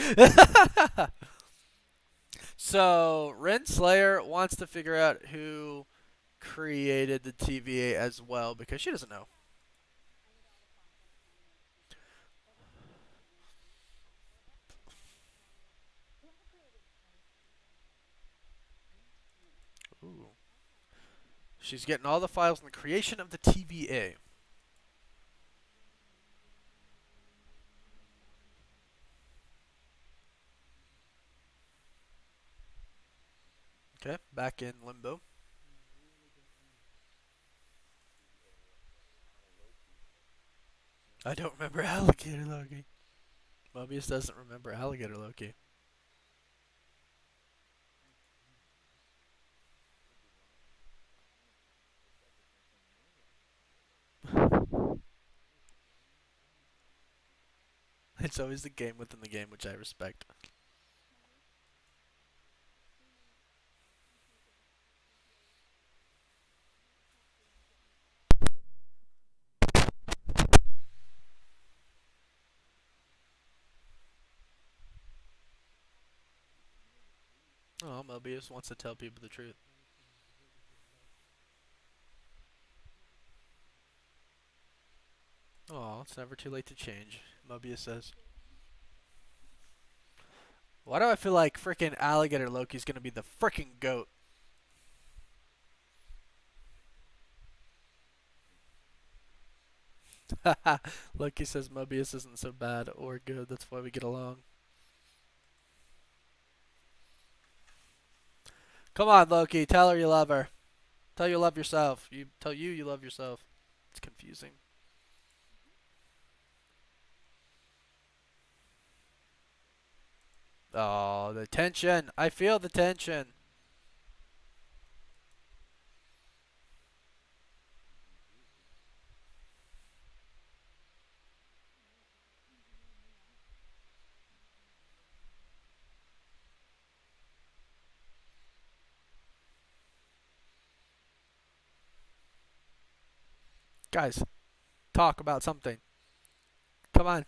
A: So, Renslayer wants to figure out who created the TVA as well because she doesn't know. Ooh. She's getting all the files on the creation of the TVA. Okay, back in limbo. I don't remember Alligator Loki. Mobius doesn't remember Alligator Loki. It's always the game within the game, which I respect. Oh, Mobius wants to tell people the truth. Oh, it's never too late to change, Mobius says. Why do I feel like frickin' Alligator Loki's gonna be the frickin' goat? Loki says Mobius isn't so bad or good, that's why we get along. Come on, Loki, tell her you love her. Tell her you love yourself. Tell you love yourself. It's confusing. Oh, the tension. I feel the tension. Guys, talk about something. Come on.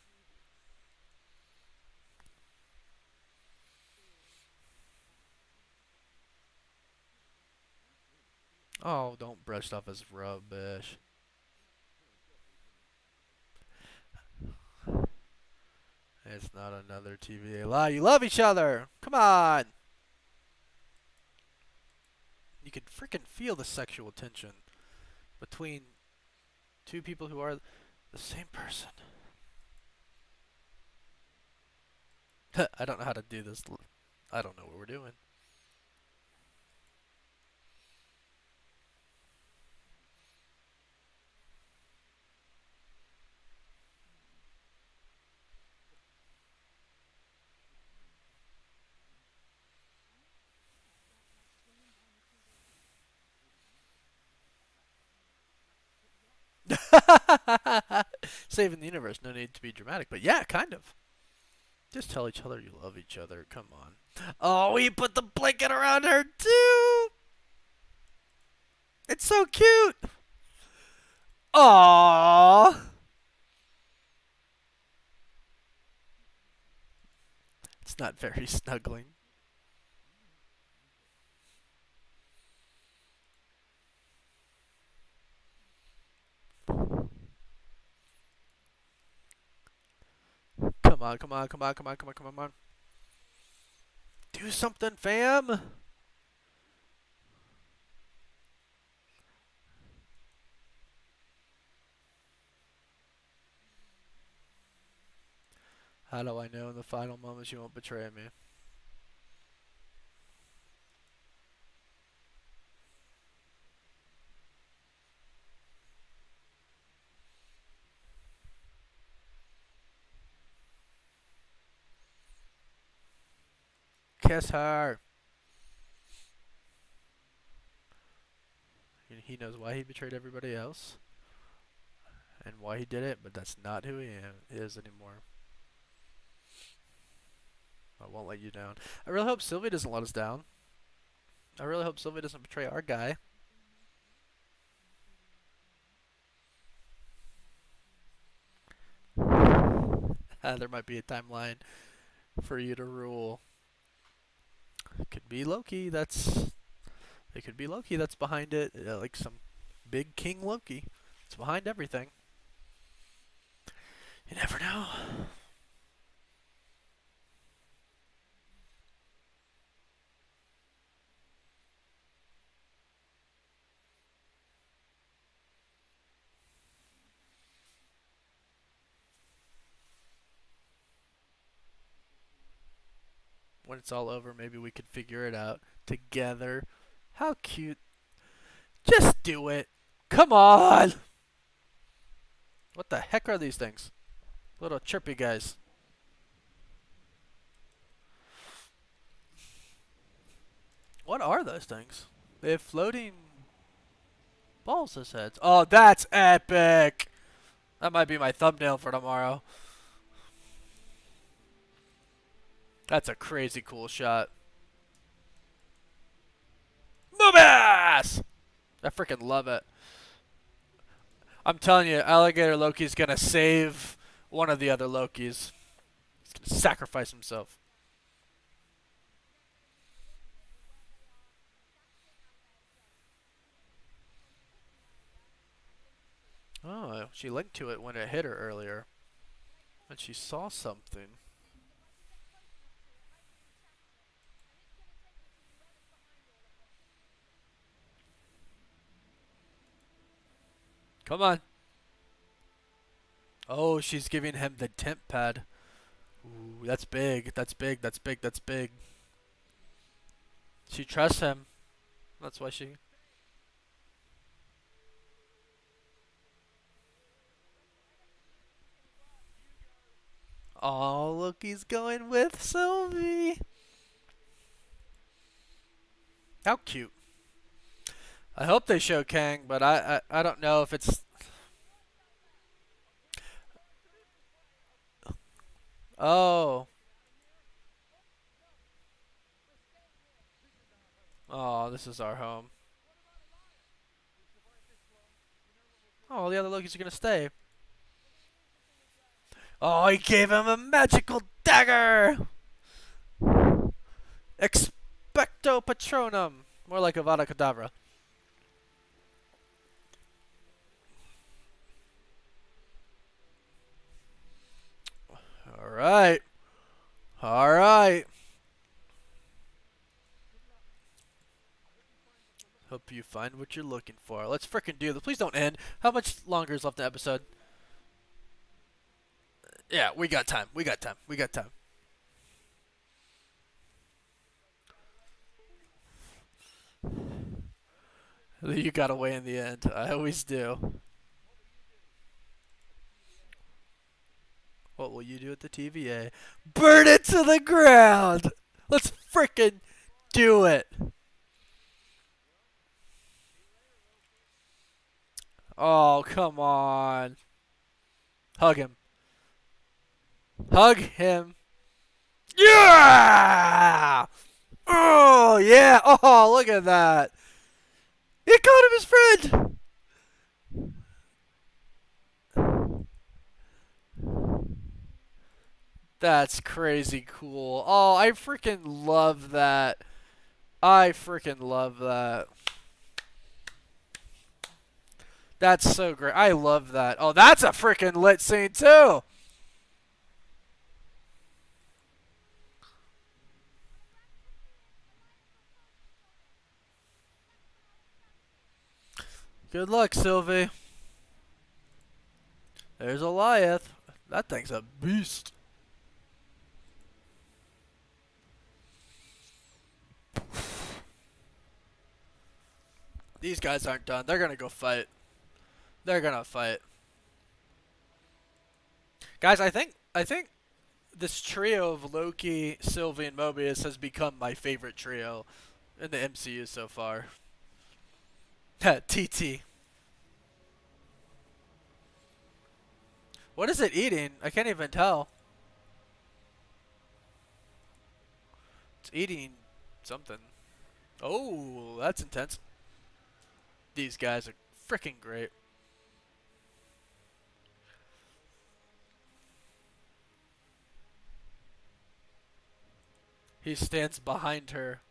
A: Oh, don't brush stuff as rubbish. It's not another TVA lie. You love each other. Come on. You can freaking feel the sexual tension between two people who are the same person. I don't know how to do this. I don't know what we're doing. Saving the universe. No need to be dramatic, but yeah, kind of. Just tell each other you love each other. Come on. Oh, he put the blanket around her too. It's so cute. Aww. It's not very snuggling. Come on, come on, come on, come on, come on, come on, come on. Do something, fam. How do I know in the final moments you won't betray me? Kiss her. He knows why he betrayed everybody else and why he did it, but that's not who he is anymore. I won't let you down. I really hope Sylvie doesn't let us down. I really hope Sylvie doesn't betray our guy. There might be a timeline for you to rule. It could be Loki. It could be Loki that's behind it. Like some big King Loki. It's behind everything. You never know. When it's all over, maybe we could figure it out together. How cute. Just do it. Come on. What the heck are these things? Little chirpy guys. What are those things? They have floating balls as heads. Oh, that's epic. That might be my thumbnail for tomorrow. That's a crazy cool shot. Move ass! I freaking love it. I'm telling you, Alligator Loki's gonna save one of the other Lokis. He's gonna sacrifice himself. Oh, she linked to it when it hit her earlier. And she saw something. Come on. Oh, she's giving him the temp pad. Ooh, that's big. That's big. That's big. That's big. She trusts him. That's why she... Oh, look, he's going with Sylvie. How cute. I hope they show Kang, but I don't know if it's... Oh. Oh, this is our home. Oh, the other Lokis are gonna stay. Oh, he gave him a magical dagger! Expecto Patronum! More like Avada Kedavra. Alright. Alright. Hope you find what you're looking for. Let's frickin' do this. Please don't end. How much longer is left in the episode? Yeah, we got time. We got time. We got time. You got away in the end. I always do. What will you do at the TVA? Burn it to the ground! Let's frickin' do it! Oh, come on. Hug him. Hug him. Yeah! Oh, yeah! Oh, look at that! He caught him his friend! That's crazy cool. Oh, I freaking love that. I freaking love that. That's so great. I love that. Oh, that's a freaking lit scene too. Good luck, Sylvie. There's Alioth. That thing's a beast. These guys aren't done. They're gonna go fight. They're gonna fight. Guys, I think this trio of Loki, Sylvie, and Mobius has become my favorite trio in the MCU so far. TT. What is it eating? I can't even tell. It's eating something. Oh, that's intense. These guys are freaking great. He stands behind her.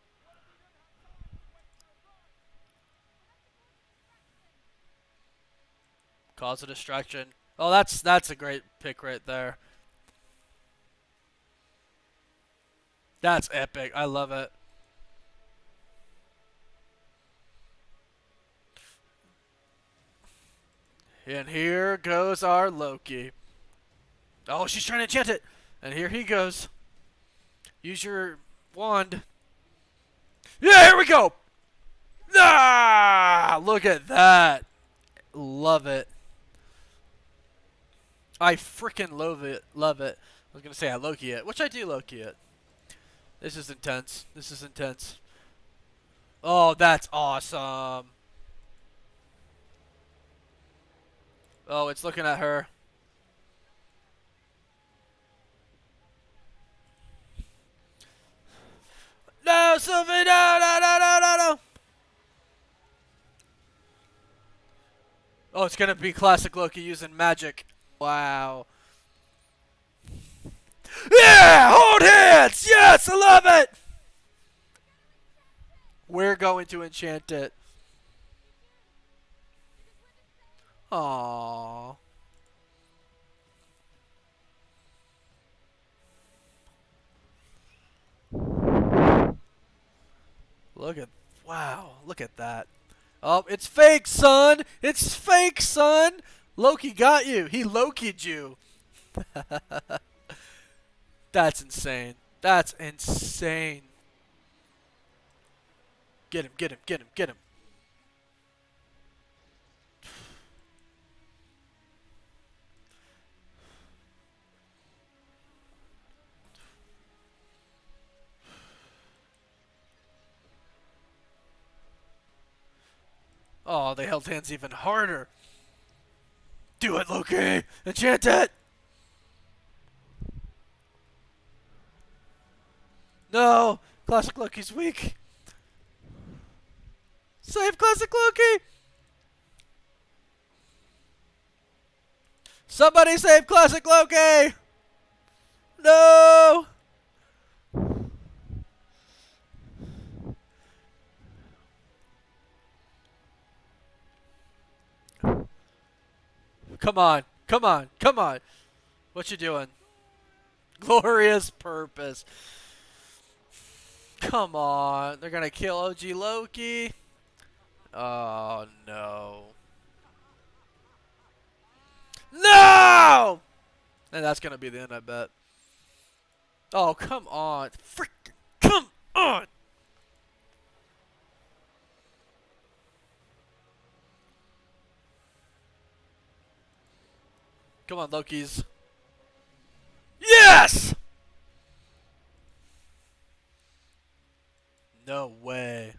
A: Cause a distraction. Oh, that's a great pick right there. That's epic. I love it. And here goes our Loki. Oh, she's trying to enchant it. And here he goes. Use your wand. Yeah, here we go. Ah, look at that. Love it. I freaking love it. Love it. I was going to say I Loki it, which I do Loki it. This is intense. This is intense. Oh, that's awesome. Oh, it's looking at her. No, Sylvie, no, no, no, no, no, no. Oh, it's going to be classic Loki using magic. Wow. Yeah! Hold hands! Yes, I love it! We're going to enchant it. Aww. Wow, look at that. Oh, it's fake, son! It's fake, son! Loki got you. He Loki'd you. That's insane. That's insane. Get him, get him, get him, get him. Oh, they held hands even harder. Do it, Loki! Enchant it! No! Classic Loki's weak. Save Classic Loki! Somebody save Classic Loki! No! Come on. Come on. Come on. What you doing? Glorious purpose. Come on. They're going to kill OG Loki. Oh, no. No! And that's going to be the end, I bet. Oh, come on. Freaking come on. Come on, Lokis. Yes! No way.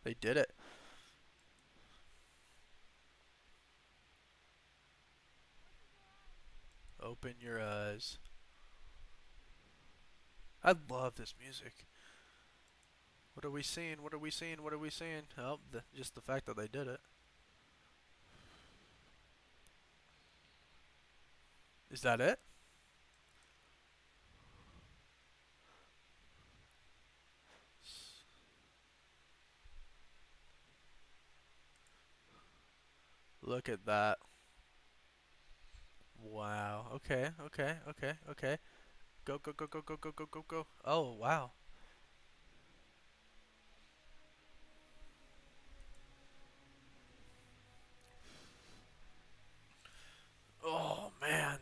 A: They did it. Open your eyes. I love this music. What are we seeing? What are we seeing? What are we seeing? Oh, just the fact that they did it. Is that it? Look at that. Wow. Okay, okay, okay, okay. Go, go, go, go, go, go, go, go, go. Oh, wow. Oh, man.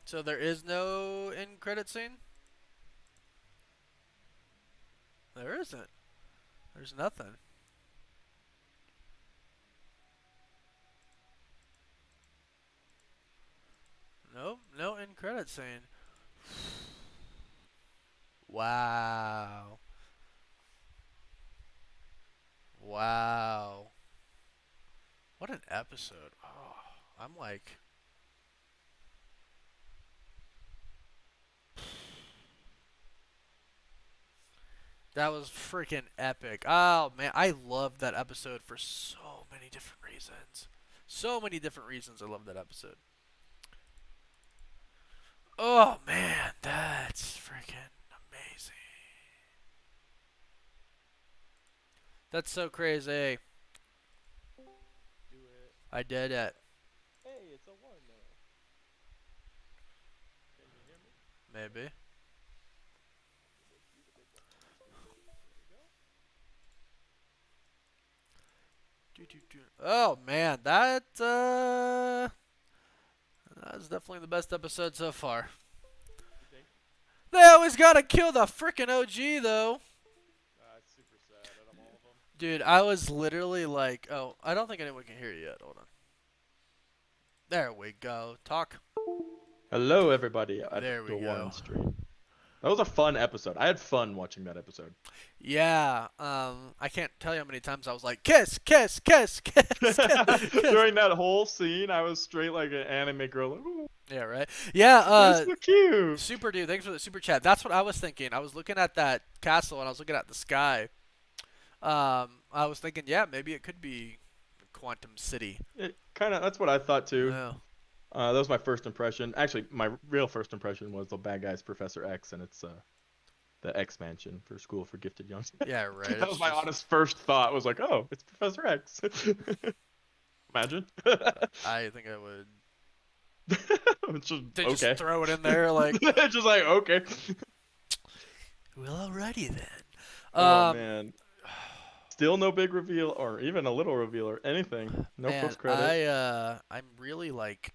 A: So there is no end credit scene? There isn't. There's nothing. Nope, no end credit scene. Wow. Wow. What an episode. Oh, I'm like... That was freaking epic. Oh, man. I loved that episode for so many different reasons. So many different reasons I love that episode. Oh man, that's freaking amazing. That's so crazy.
F: Do it.
A: I did it.
F: Hey, it's a one now. Can you hear me?
A: Maybe.
F: You the big one. There we go.
A: Oh man, that's definitely the best episode so far.
F: You think?
A: They always gotta kill the frickin' OG though.
F: It's super sad out of all of them.
A: Dude, I was literally like, oh, I don't think anyone can hear you yet. Hold on. There we go. Talk.
F: Hello, everybody at
A: There we
F: the
A: go.
F: One Stream. That was a fun episode. I had fun watching that episode.
A: Yeah. I can't tell you how many times I was like, kiss, kiss, kiss, kiss, kiss.
F: During that whole scene, I was straight like an anime girl. Like, ooh,
A: Yeah, right. Yeah.
F: that's so cute.
A: Super dude, thanks for the super chat. That's what I was thinking. I was looking at that castle and I was looking at the sky. I was thinking, yeah, maybe it could be Quantum City.
F: It kind of. That's what I thought too.
A: Yeah.
F: That was my first impression. Actually, my real first impression was the bad guy's Professor X, and it's the X Mansion for School for Gifted Young.
A: Yeah, right.
F: That was my honest first thought. Was like, oh, it's Professor X. Imagine.
A: I think I would
F: It's just,
A: they
F: okay.
A: just throw it in there like,
F: Just like, okay.
A: well, alrighty then.
F: Oh man. Still no big reveal or even a little reveal or anything. No
A: Man,
F: post credit.
A: I'm really like,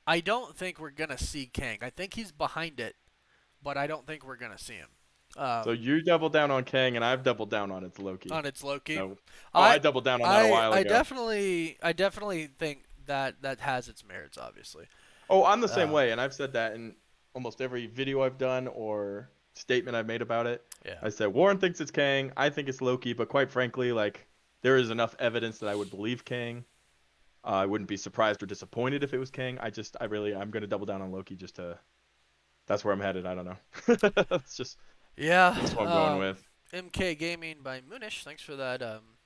A: I don't think we're gonna see Kang. I think he's behind it, but I don't think we're gonna see him.
F: So you doubled down on Kang, and I've doubled down on its Loki.
A: On its Loki.
F: No. Oh, I doubled down on that a while ago.
A: I definitely think that has its merits, obviously.
F: Oh, I'm the same way, and I've said that in almost every video I've done or statement I've made about it.
A: Yeah.
F: I said Warren thinks it's Kang. I think it's Loki, but quite frankly, like there is enough evidence that I would believe Kang. I wouldn't be surprised or disappointed if it was Kang. I'm gonna double down on Loki just to. That's where I'm headed. I don't know. It's just.
A: Yeah.
F: That's what I'm going with.
A: MK Gaming by Moonish. Thanks for that.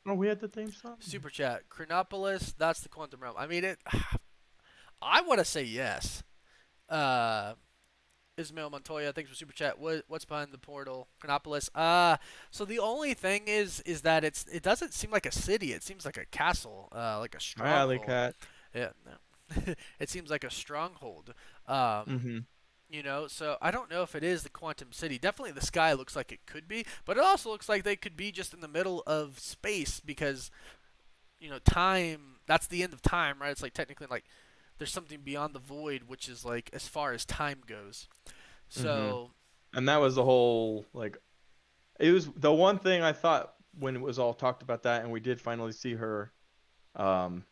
F: Oh, we had the theme song.
A: Super chat. Chronopolis. That's the quantum realm. I mean it. I want to say yes. Ismail Montoya, thanks for super chat. What's behind the portal? Chronopolis. So the only thing is that it doesn't seem like a city. It seems like a castle, like a stronghold.
F: Alley cat.
A: Yeah, no. It seems like a stronghold.
F: Mm-hmm.
A: You know, so I don't know if it is the Quantum City. Definitely the sky looks like it could be, but it also looks like they could be just in the middle of space because, you know, time, that's the end of time, right? It's like technically like there's something beyond the void, which is like as far as time goes. So.
F: And that was the whole, like, it was the one thing I thought when it was all talked about that, and we did finally see her, oh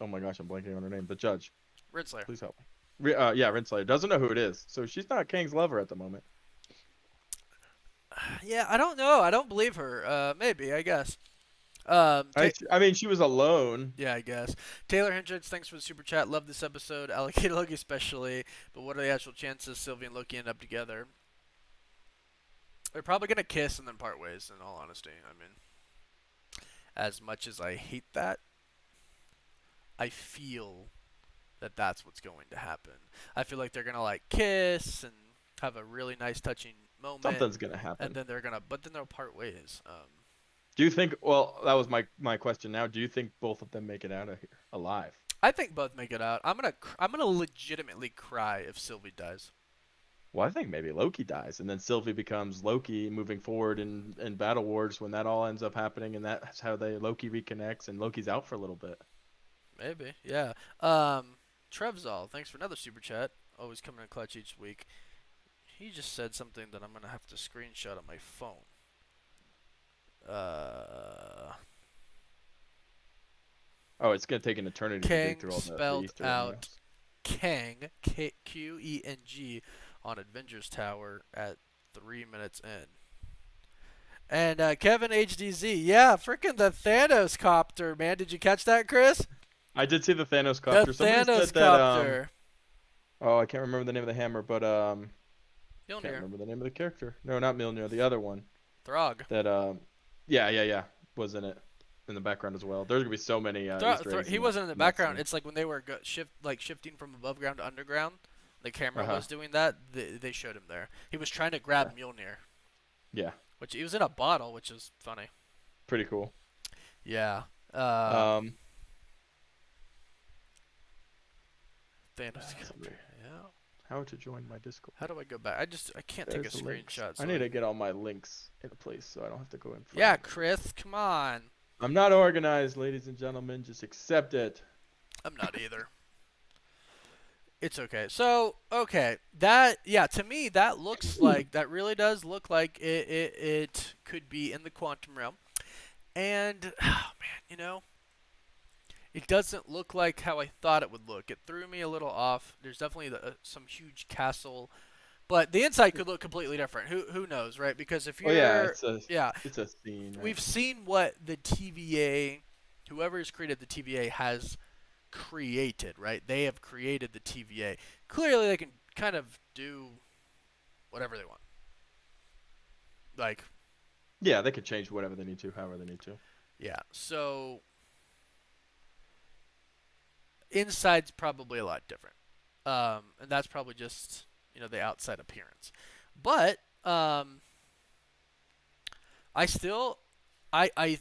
F: my gosh, I'm blanking on her name, the judge.
A: Renslayer.
F: Please help me. Yeah, Renslayer doesn't know who it is, so she's not Kang's lover at the moment.
A: Yeah, I don't know. I don't believe her. Maybe, I guess.
F: I mean, she was alone.
A: Yeah, I guess. Taylor Hendricks, thanks for the super chat. Love this episode. Alligator Loki especially. But what are the actual chances Sylvie and Loki end up together? They're probably going to kiss and then part ways, in all honesty. I mean, as much as I hate that, I feel that that's what's going to happen. I feel like they're going to, like, kiss and have a really nice, touching moment.
F: Something's going to happen.
A: And then but then they'll part ways.
F: Do you think, well, that was my question now. Do you think both of them make it out of here alive?
A: I think both make it out. I'm gonna legitimately cry if Sylvie dies.
F: Well, I think maybe Loki dies, and then Sylvie becomes Loki moving forward in Battle Wars when that all ends up happening, and that's how Loki reconnects, and Loki's out for a little bit.
A: Maybe, yeah. Trevzal, thanks for another super chat. Always coming in clutch each week. He just said something that I'm gonna have to screenshot on my phone.
F: Oh, it's gonna take an eternity to
A: Kang
F: dig through all the
A: spelled
F: Easter
A: out
F: eggs.
A: Kang, Qeng, on Avengers Tower at 3 minutes in. And Kevin HDZ, yeah, freaking the Thanos copter, man. Did you catch that, Chris?
F: I did see the Thanos copter.
A: The
F: Somebody
A: Thanos
F: said that,
A: copter.
F: oh, I can't remember the name of the hammer, but can't
A: Mjolnir.
F: remember the name of the character. No, not Mjolnir, the other one.
A: Throg.
F: That yeah, was in it. in the background as well. There's gonna be so many Easter eggs.
A: He
F: in
A: wasn't in the
F: in that
A: background.
F: scene.
A: It's like when they were shifting from above ground to underground. The camera
F: Uh-huh.
A: was doing that. They showed him there. He was trying to grab Mjolnir,
F: Yeah,
A: which he was in a bottle, which is funny.
F: pretty cool.
A: Yeah.
F: Um,
A: Thanos.
F: sorry.
A: Yeah.
F: How to join my Discord?
A: How do I go back? I can't take a
F: There's the links.
A: screenshot.
F: I need to get all my links in a place so I don't have to go in. Front
A: Yeah,
F: of them.
A: Chris, come on.
F: I'm not organized, ladies and gentlemen. Just accept it.
A: I'm not either. It's okay. So, okay. To me, that looks like, that really does look like it could be in the quantum realm. And, oh man, it doesn't look like how I thought it would look. It threw me a little off. There's definitely some huge castle. But the inside could look completely different. Who knows, right? Because if you're...
F: It's a scene. Right?
A: We've seen what the TVA, whoever has created the TVA, has created, right? They have created the TVA. Clearly, they can kind of do whatever they want. Like,
F: Yeah, they could change whatever they need to, however they need to.
A: yeah. So, inside's probably a lot different. And that's probably just, the outside appearance. But, I still... I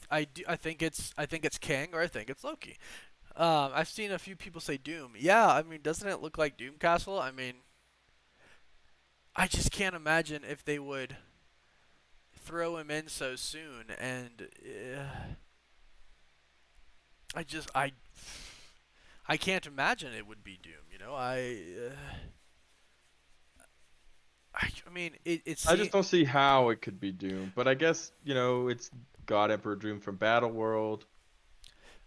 A: think it's Kang or I think it's Loki. I've seen a few people say Doom. Yeah, I mean, doesn't it look like Doom Castle? I mean, I just can't imagine if they would throw him in so soon. And I can't imagine it would be Doom. I mean, it's.
F: I just don't see how it could be Doom. But I guess, it's God Emperor Doom from Battleworld.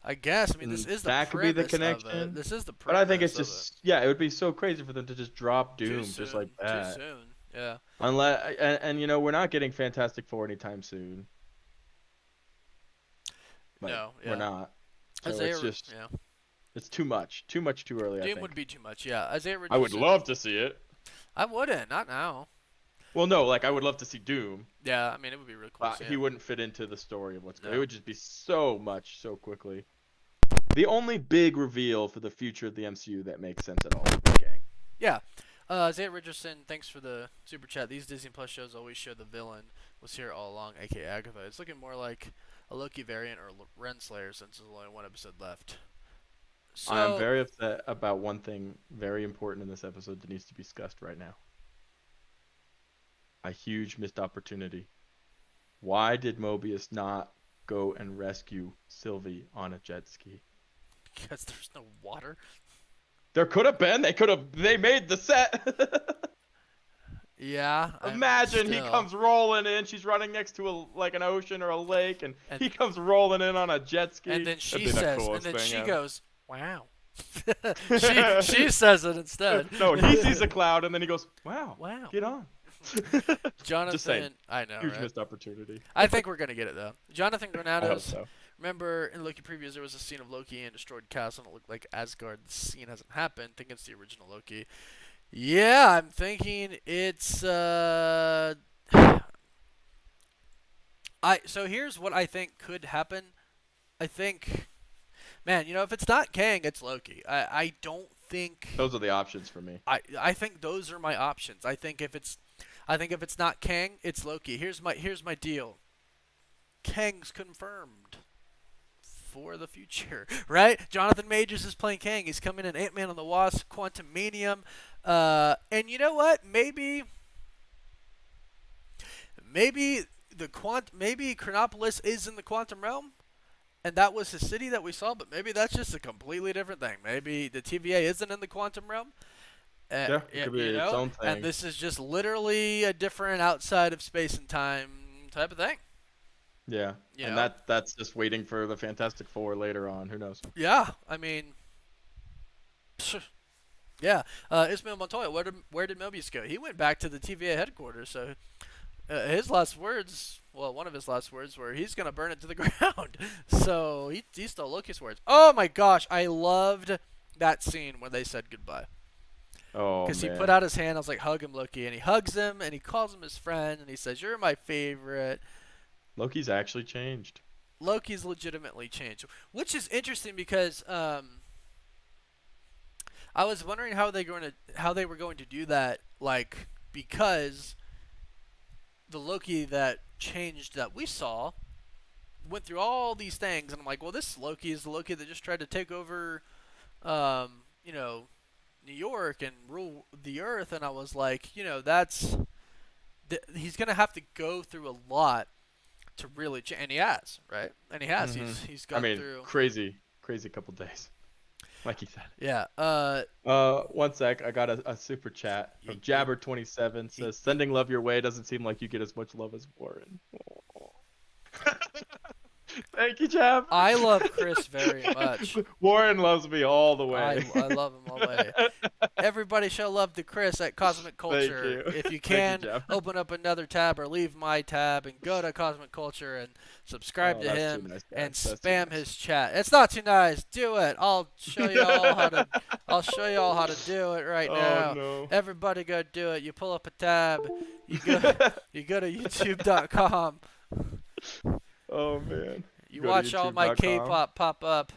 A: I guess. I mean, this is the
F: that could be the
A: premise of it.
F: connection.
A: This is the
F: But I think
A: premise
F: it's
A: of
F: just, it would be so crazy for them to just drop
A: it.
F: Doom
A: Too
F: just
A: soon,
F: like that.
A: Too soon. Yeah.
F: Unless, and we're not getting Fantastic Four anytime soon. Like,
A: No, yeah.
F: we're not. So
A: Isaiah,
F: it's just,
A: yeah.
F: it's too much. Too much too early, I
A: Doom
F: think.
A: would be too much. Yeah. Isaiah
F: I would
A: Richardson-
F: love to see it.
A: I wouldn't. Not now.
F: Well, no, like I would love to see Doom.
A: Yeah. I mean, it would be really cool. to see
F: He
A: him.
F: wouldn't fit into the story of what's going.
A: No.
F: It would just be so much so quickly. The only big reveal for the future of the MCU that makes sense at all is Kang.
A: Yeah. Isaiah Richardson, thanks for the super chat. These Disney Plus shows always show the villain was here all along, aka Agatha. It's looking more like a Loki variant or Renslayer since there's only one episode left. So,
F: I'm very upset about one thing very important in this episode that needs to be discussed right now. A huge missed opportunity. Why did Mobius not go and rescue Sylvie on a jet ski?
A: because there's no water.
F: There could have been. They made the set.
A: Yeah.
F: Imagine he
A: still.
F: comes rolling in. She's running next to an ocean or a lake, and he comes rolling in on a jet ski.
A: And then
F: That'd
A: she
F: be the
A: says, and
F: coolest
A: then
F: thing
A: she
F: ever.
A: goes, "Wow." she says it instead.
F: No, he sees a cloud, and then he goes, "Wow,
A: Wow.
F: get on."
A: Jonathan,
F: saying.
A: I know,
F: Huge
A: right?
F: missed opportunity.
A: I think we're gonna get it though. Jonathan
F: I hope
A: Granados.
F: so.
A: Remember in Loki previews there was a scene of Loki in a destroyed castle and it looked like Asgard. The scene hasn't happened. Think it's the original Loki. Yeah, I'm thinking it's so here's what I think could happen. I think, man, if it's not Kang, it's Loki. I don't think
F: Those are the options for me.
A: I think those are my options. I think if it's not Kang, it's Loki. Here's my deal. Kang's confirmed for the future, right? Jonathan Majors is playing Kang. He's coming in Ant-Man and the Wasp, Quantumanium, and you know what? Maybe Chronopolis is in the quantum realm, and that was his city that we saw. But maybe that's just a completely different thing. Maybe the TVA isn't in the quantum realm.
F: Yeah, it could be its own thing.
A: And this is just literally a different outside of space and time type of thing.
F: Yeah,
A: You
F: and
A: know?
F: that's just waiting for the Fantastic Four later on. Who knows?
A: Yeah, I mean, yeah. Ismail Montoya, where did Mobius go? He went back to the TVA headquarters. So his last words, one of his last words were, he's gonna burn it to the ground. So he stole Loki's words. Oh my gosh, I loved that scene when they said goodbye.
F: Oh,
A: Because he
F: man.
A: put out his hand, I was like, hug him, Loki, and he hugs him, and he calls him his friend, and he says, "You're my favorite."
F: Loki's actually changed.
A: Loki's legitimately changed, which is interesting because I was wondering how they were going to do that, like because the Loki that changed that we saw went through all these things, and I'm like, well, this Loki is the Loki that just tried to take over, you know, New York and rule the Earth, and I was like, you know, he's gonna have to go through a lot to really change, and he has, right? And he has. He's gone through.
F: crazy couple days, like he said.
A: Yeah.
F: 1 sec. I got a super chat from Jabber27 says sending love your way doesn't seem like you get as much love as Warren. Thank you, Jab.
A: I love Chris very much.
F: Warren loves me all the way.
A: I love him all the way. Everybody show love to Chris at Cosmic Culture.
F: Thank you.
A: If you can,
F: Thank you, Jab.
A: open up another tab or leave my tab and go to Cosmic Culture and subscribe to
F: that's
A: him
F: too nice, guys.
A: and
F: That's too
A: spam
F: nice.
A: his chat. It's not too nice. Do it. I'll show you all how to. I'll show you all how to do it right now.
F: Oh no.
A: Everybody go do it. You pull up a tab. You go. You go to YouTube.com.
F: Oh man.
A: You
F: Go to
A: watch all my
F: youtube.com.
A: K-pop pop up.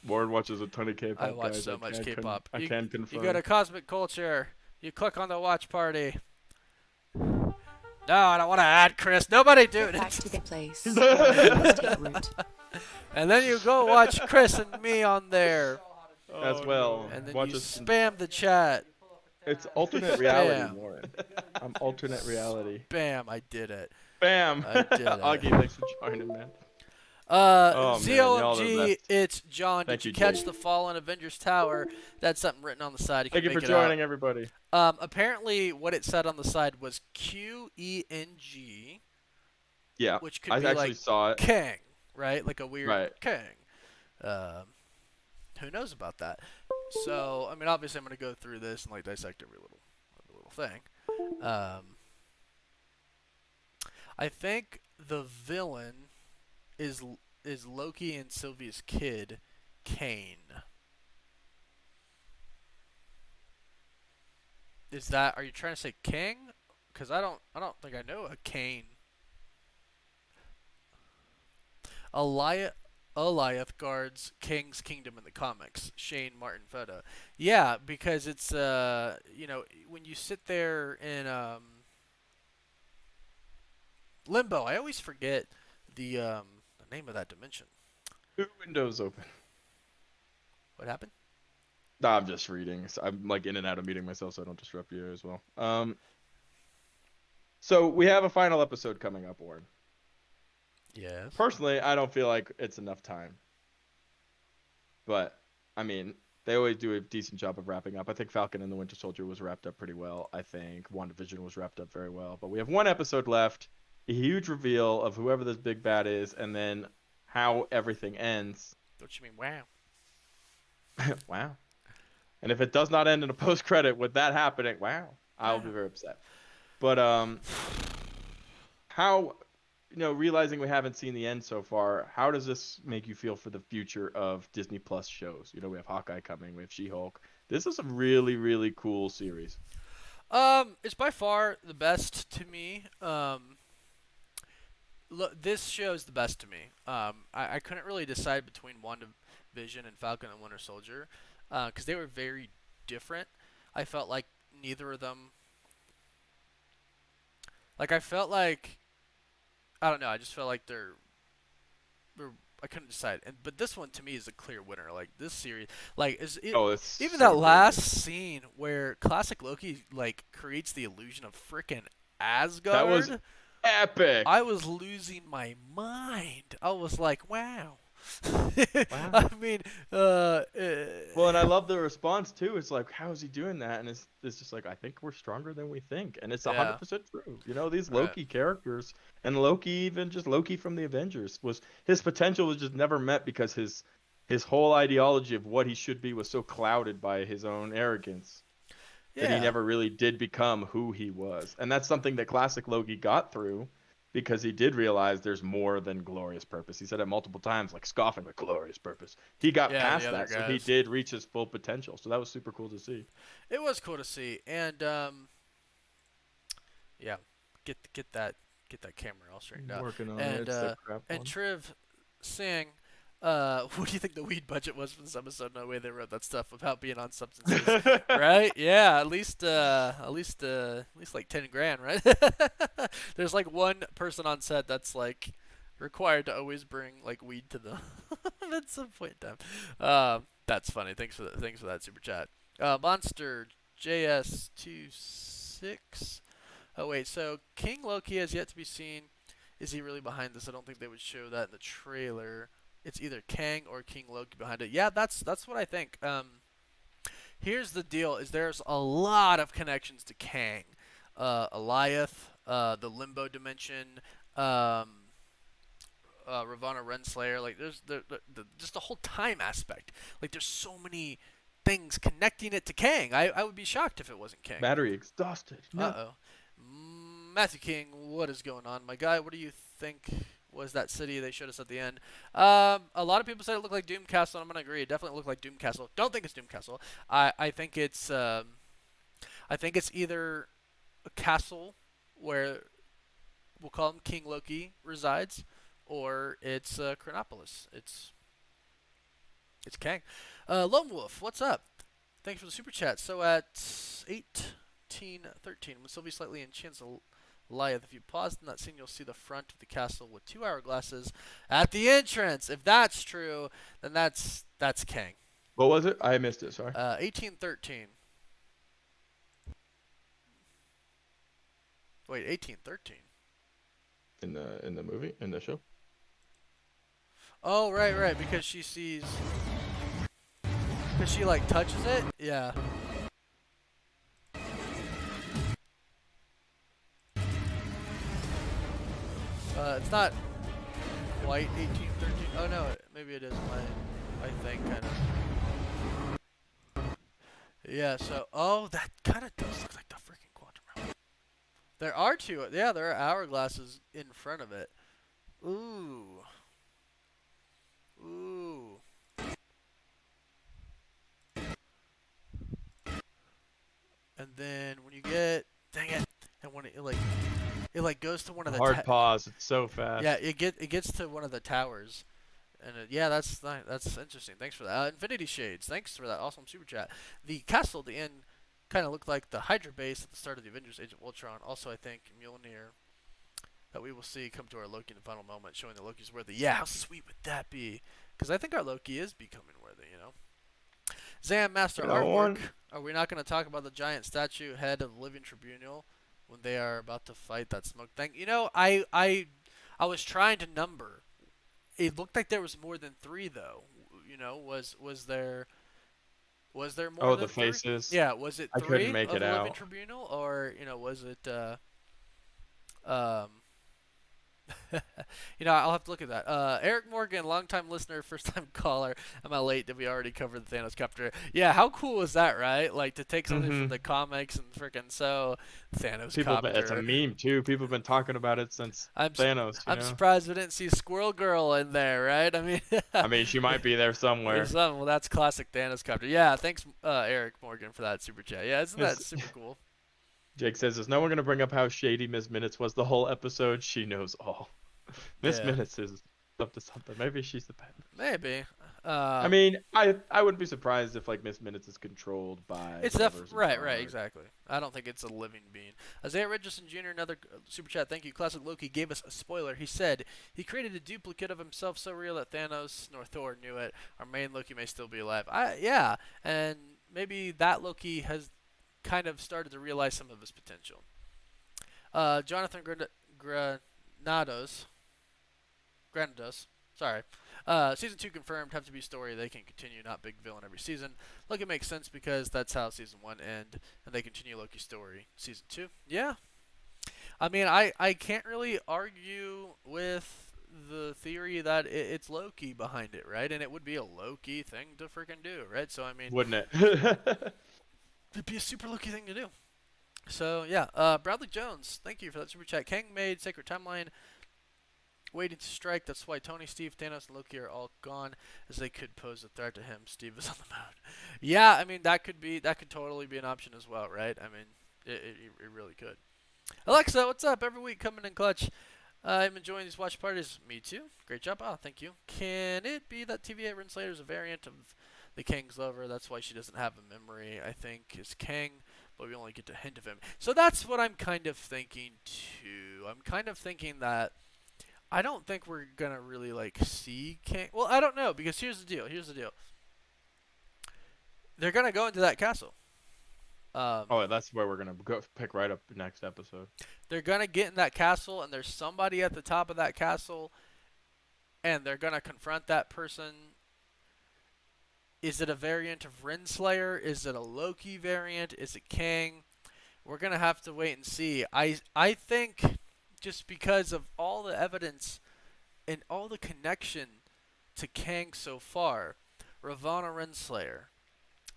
F: Warren watches a ton of K-pop.
A: I watch
F: guys.
A: so much
F: can
A: K-pop.
F: I can confirm.
A: You go to Cosmic Culture. You click on the watch party. No, I don't want to add Chris. Nobody do
D: Back to
A: it.
D: the place. Take root.
A: And then you go watch Chris and me on there.
F: as well.
A: And then
F: Watch
A: you
F: us.
A: spam the chat.
F: It's alternate reality,
A: Bam.
F: Warren. I'm alternate reality.
A: Bam, I did it.
F: Bam.
A: I did it.
F: Augie, thanks for joining, man. man, y'all are the
A: ZOMG,
F: best.
A: it's John.
F: Thank
A: Did you
F: you,
A: catch
F: Jake.
A: the Fallen Avengers Tower? That's something written on the side. You
F: Thank
A: can
F: you for
A: make it out.
F: joining, everybody.
A: Apparently, what it said on the side was QENG,
F: Yeah,
A: which could
F: I
A: be
F: actually
A: like
F: saw it.
A: Kang, right? Like a weird
F: Right.
A: Kang. Who knows about that? So, I mean, obviously, I'm going to go through this and like dissect every little thing. I think the villain is Loki and Sylvia's kid, Kane. Is that? Are you trying to say King? Because I don't think I know a Kane. Alioth guards King's Kingdom in the comics. Shane Martin photo. Yeah, because it's you know, when you sit there in Limbo, I always forget the name of that dimension.
F: 2 windows open.
A: What happened?
F: Nah, I'm just reading. So I'm like in and out of meeting myself, so I don't disrupt you as well. So we have a final episode coming up, Warren.
A: Yes.
F: Personally, I don't feel like it's enough time. But, I mean, they always do a decent job of wrapping up. I think Falcon and the Winter Soldier was wrapped up pretty well. I think WandaVision was wrapped up very well. But we have 1 episode left, a huge reveal of whoever this big bad is, and then how everything ends.
A: What you mean? Wow.
F: Wow. And if it does not end in a post-credit with that happening, wow, I'll be very upset. But, how... You know, realizing we haven't seen the end so far, how does this make you feel for the future of Disney Plus shows? You know, we have Hawkeye coming, we have She-Hulk. This is a really, really cool series.
A: It's by far the best to me. This show is the best to me. I couldn't really decide between WandaVision and Falcon and Winter Soldier, because they were very different. I felt like neither of them. Like I felt like. I don't know. I just felt like they're I couldn't decide. But this one to me is a clear winner. Like this series, like
F: It's
A: even
F: so
A: that
F: good.
A: last scene where classic Loki like creates the illusion of frickin' Asgard.
F: That was epic.
A: I was losing my mind. I was like, wow.
F: Wow.
A: I mean,
F: Well, and I love the response too. It's like, how is he doing that? And it's just like, I think we're stronger than we think, and it's 100% true. You know, these Loki characters, and Loki, even just Loki from the Avengers, was his potential was just never met because his whole ideology of what he should be was so clouded by his own arrogance that he never really did become who he was. And that's something that classic Loki got through. Because he did realize there's more than glorious purpose. He said it multiple times, like scoffing, like glorious purpose. He got past that, so he did reach his full potential. So that was super cool to see.
A: It was cool to see, and yeah, get get that camera all straightened out.
F: Working on
A: And
F: it. It's the crap
A: and
F: one.
A: Triv saying, what do you think the weed budget was for this episode? No way they wrote that stuff about being on substances, right? Yeah, at least like 10 grand, right? There's like one person on set that's like required to always bring like weed to them at some point in time. That's funny. Thanks for that super chat. Monster JS26. Oh wait, so King Loki has yet to be seen. Is he really behind this? I don't think they would show that in the trailer. It's either Kang or King Loki behind it. Yeah, that's what I think. Here's the deal: is there's a lot of connections to Kang, Alioth, the Limbo Dimension, Ravonna Renslayer. Like there's just the whole time aspect. Like there's so many things connecting it to Kang. I would be shocked if it wasn't Kang.
F: Battery exhausted. No.
A: Uh-oh. Matthew King, what is going on? My guy, what do you think was that city they showed us at the end? A lot of people said it looked like Doom Castle, and I'm going to agree. It definitely looked like Doom Castle. Don't think it's Doom Castle. I think it's either a castle where we'll call him King Loki resides, or it's Chronopolis. It's Kang. Lone Wolf, what's up? Thanks for the super chat. So at 18:13, when Sylvie slightly enchants Alioth, if you pause in that scene, you'll see the front of the castle with 2 hourglasses at the entrance. If that's true, then that's Kang.
F: What was it? I missed it. Sorry.
A: 18:13. Wait, 18:13.
F: In the movie, in the show.
A: Oh, right, because she sees, because she like touches it. Yeah. It's not quite 18:13. Oh no, maybe it is my thing kind of. Yeah. So, that kind of does look like the freaking quantum realm. There are 2. Yeah, there are hourglasses in front of it. Ooh. And then when you get, dang it, and when it goes to one of the
F: Hard pause. It's so fast.
A: yeah, it gets to one of the towers, and yeah, that's interesting. Thanks for that. Infinity Shades, thanks for that awesome super chat. The castle at the end kind of looked like the Hydra base at the start of the Avengers: Age of Ultron. Also, I think Mjolnir that we will see come to our Loki in the final moment, showing that Loki's worthy. Yeah, how sweet would that be? Because I think our Loki is becoming worthy, you know. Zam Master Artwork. Are we not going to talk about the giant statue head of the Living Tribunal when they are about to fight that smoke thing? You know, I was trying to number. It looked like there was more than 3 though. You know, was there more than 3?
F: Oh, the faces.
A: Yeah, was it 3
F: I couldn't make
A: of
F: it
A: the Living
F: out.
A: Tribunal, or was it I'll have to look at that. Eric Morgan, longtime listener, first time caller. Am I late? Did we already cover the Thanos copter? Yeah, how cool is that, right? Like to take something from the comics and freaking Thanos copter.
F: It's a meme too. People have been talking about it since Thanos.
A: I'm surprised we didn't see Squirrel Girl in there, right? I mean,
F: she might be there somewhere.
A: Well, that's classic Thanos copter. Yeah, thanks, Eric Morgan, for that super chat. Yeah, isn't that super cool?
F: Jake says, is no one going to bring up how shady Miss Minutes was the whole episode? She knows all. Miss Minutes is up to something. Maybe she's the bad.
A: Maybe.
F: I mean, I wouldn't be surprised if like Miss Minutes is controlled by.
A: It's right, exactly. I don't think it's a living being. Isaiah Richardson Jr., another super chat. Thank you. Classic Loki gave us a spoiler. He said he created a duplicate of himself so real that Thanos nor Thor knew it. Our main Loki may still be alive. Yeah, and maybe that Loki has kind of started to realize some of his potential. Jonathan Granados, sorry. Season 2 confirmed, have to be story they can continue, not big villain every season. Loki makes sense because that's how season 1 ended, and they continue Loki's story. Season 2, yeah. I mean, I can't really argue with the theory that it's Loki behind it, right? And it would be a Loki thing to freaking do, right? So, I mean...
F: Wouldn't it?
A: It'd be a super Loki thing to do. So, yeah. Bradley Jones, thank you for that super chat. Kang made Sacred Timeline waiting to strike. That's why Tony, Steve, Thanos, and Loki are all gone, as they could pose a threat to him. Steve is on the moon. Yeah, I mean, that could totally be an option as well, right? I mean, it really could. Alexa, what's up? Every week coming in clutch. I'm enjoying these watch parties. Me too. Great job. Oh, thank you. Can it be that TVA Renslayer is a variant of the Kang's lover? That's why she doesn't have a memory, I think, is Kang, but we only get a hint of him. So that's what I'm kind of thinking too. I'm kind of thinking that I don't think we're going to really, like, see Kang. Well, I don't know, because here's the deal. They're going to go into that castle.
F: Oh, that's where we're gonna go pick right up next episode.
A: They're going to get in that castle, and there's somebody at the top of that castle, and they're going to confront that person. Is it a variant of Renslayer? Is it a Loki variant? Is it Kang? We're going to have to wait and see. I think just because of all the evidence and all the connection to Kang so far, Ravonna Renslayer,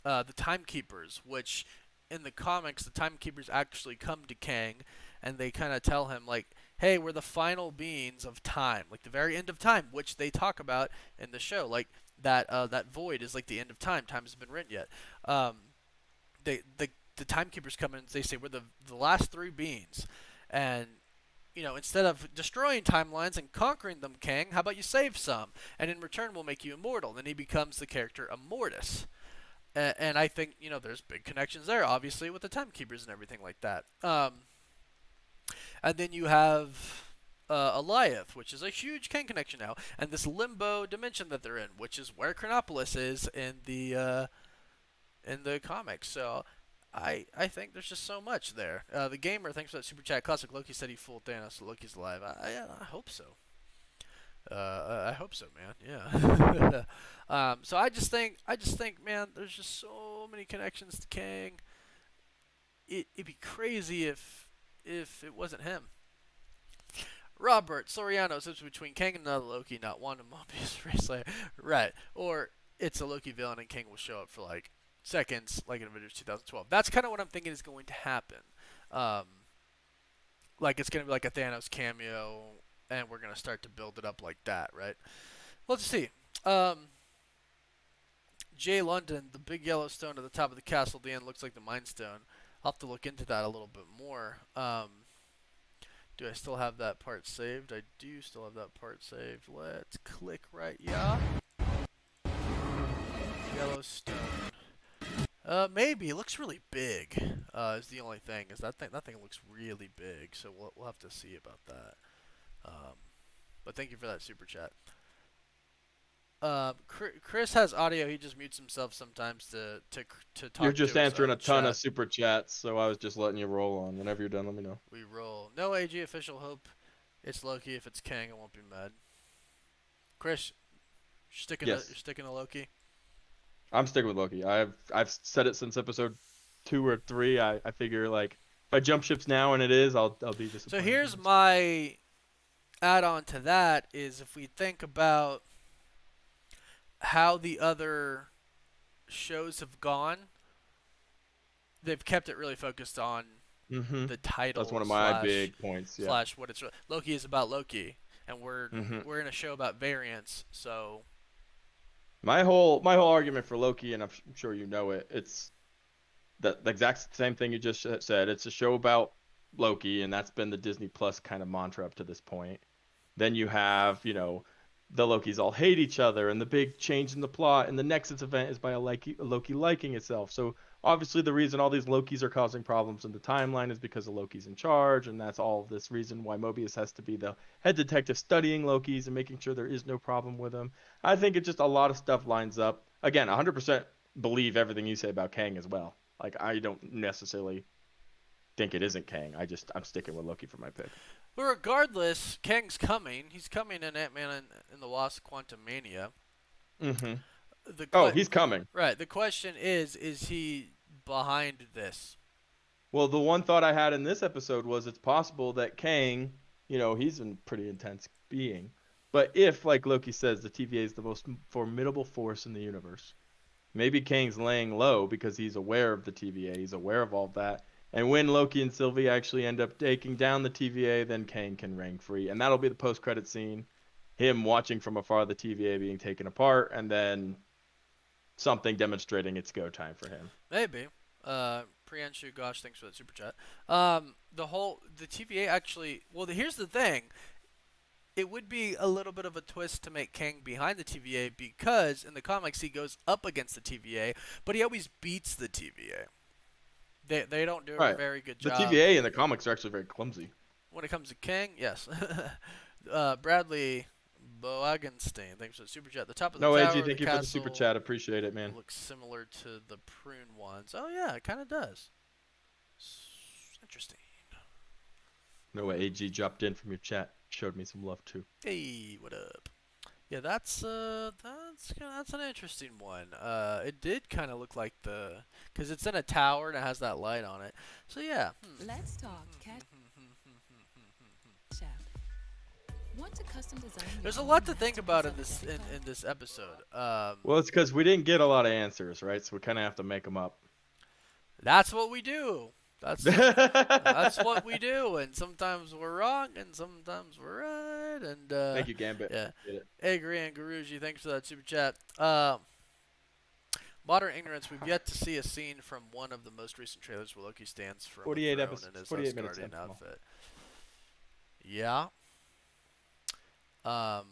A: the Timekeepers, which in the comics, the Timekeepers actually come to Kang and they kind of tell him, like, hey, we're the final beings of time, like the very end of time, which they talk about in the show. Like, that void is like the end of time. Time hasn't been written yet. The Timekeepers come in and they say, we're the last three beings. And, you know, instead of destroying timelines and conquering them, Kang, how about you save some? And in return, we'll make you immortal. Then he becomes the character Immortus. And I think, you know, there's big connections there, obviously, with the Timekeepers and everything like that. And then you have Alioth, which is a huge Kang connection now. And this limbo dimension that they're in, which is where Chronopolis is in the comics. So I think there's just so much there. The Gamer, thanks for that super chat. Classic Loki said he fooled Thanos, so Loki's alive. I hope so. I hope so, man. Yeah. So I just think, man, there's just so many connections to Kang. It'd be crazy if it wasn't him. Robert Soriano says between Kang and another Loki, not one of Mobius Race. Right. Or it's a Loki villain and Kang will show up for like seconds, like in Avengers 2012. That's kind of what I'm thinking is going to happen. Like it's going to be like a Thanos cameo, and we're going to start to build it up like that, right? Let's see. Jay London, the big yellow stone at the top of the castle at the end looks like the Mind Stone. I'll have to look into that a little bit more. Do I still have that part saved? I do still have that part saved. Let's click right, yeah. Yellowstone. Maybe it looks really big. Is the only thing. Is that thing looks really big. So we'll have to see about that. But thank you for that super chat. Chris has audio. He just mutes himself sometimes to talk.
F: You're just
A: to his
F: answering
A: own
F: a ton
A: chat.
F: of super chats, so I was just letting you roll on. Whenever you're done, let me know.
A: We roll. No AG official hope. It's Loki. If it's Kang, I won't be mad. Chris, you're sticking to Loki.
F: I'm sticking with Loki. I've said it since episode 2 or 3. I figure like if I jump ships now and it is, I'll be disappointed.
A: So here's my add-on to that is if we think about how the other shows have gone, they've kept it really focused on the title.
F: That's one of my big points. Yeah.
A: Slash what it's Loki is about Loki, and we're in a show about variants. So
F: my whole argument for Loki, and I'm sure you know it, it's the exact same thing you just said. It's a show about Loki, and that's been the Disney Plus kind of mantra up to this point. Then you have, you know, the Lokis all hate each other, and the big change in the plot in the Nexus event is by a Loki liking itself. So obviously the reason all these Lokis are causing problems in the timeline is because of Loki's in charge, and that's all of this reason why Mobius has to be the head detective studying Lokis and making sure there is no problem with them. I think it just a lot of stuff lines up. Again, 100% believe everything you say about Kang as well. Like, I don't necessarily think it isn't Kang. I'm sticking with Loki for my pick.
A: But regardless, Kang's coming. He's coming in Ant-Man and the Wasp: Quantumania.
F: He's coming.
A: Right. The question is he behind this?
F: Well, the one thought I had in this episode was it's possible that Kang, you know, he's a pretty intense being. But if, like Loki says, the TVA is the most formidable force in the universe, maybe Kang's laying low because he's aware of the TVA. He's aware of all that. And when Loki and Sylvie actually end up taking down the TVA, then Kang can reign free. And that'll be the post-credit scene. Him watching from afar the TVA being taken apart, and then something demonstrating it's go time for him.
A: Maybe. Priyanshu, gosh, thanks for that super chat. The TVA actually. Well, here's the thing. It would be a little bit of a twist to make Kang behind the TVA because in the comics he goes up against the TVA, but he always beats the TVA. They don't do a
F: Right.
A: very good
F: The
A: job.
F: TVA in the comics are actually very clumsy.
A: When it comes to Kang, yes. Bradley Boagenstein, thanks for the super chat. The top of the
F: No,
A: tower,
F: AG,
A: the
F: thank you for the super
A: castle
F: chat. Appreciate it, man.
A: looks similar to the prune ones. Oh yeah, it kind of does. Interesting.
F: No way, AG dropped in from your chat. Showed me some love too.
A: Hey, what up? Yeah, that's an interesting one. It did kind of look like because it's in a tower and it has that light on it. So yeah.
D: Let's talk cat chat. Want to custom design your
A: There's a
D: own
A: lot to think about in
D: masterpiece
A: this
D: of
A: in this episode.
F: Well, it's because we didn't get a lot of answers, right? So we kind of have to make them up.
A: That's what we do. That's what we do, and sometimes we're wrong, and sometimes we're right. And
F: Thank you, Gambit.
A: yeah,
F: Appreciate it.
A: Agri and Guruji, thanks for that super chat. Modern ignorance. We've yet to see a scene from one of the most recent trailers where Loki stands from
F: 48
A: a throne
F: episodes,
A: in his
F: 48 minutes
A: Asgardian
F: in, come on.
A: outfit. Yeah. And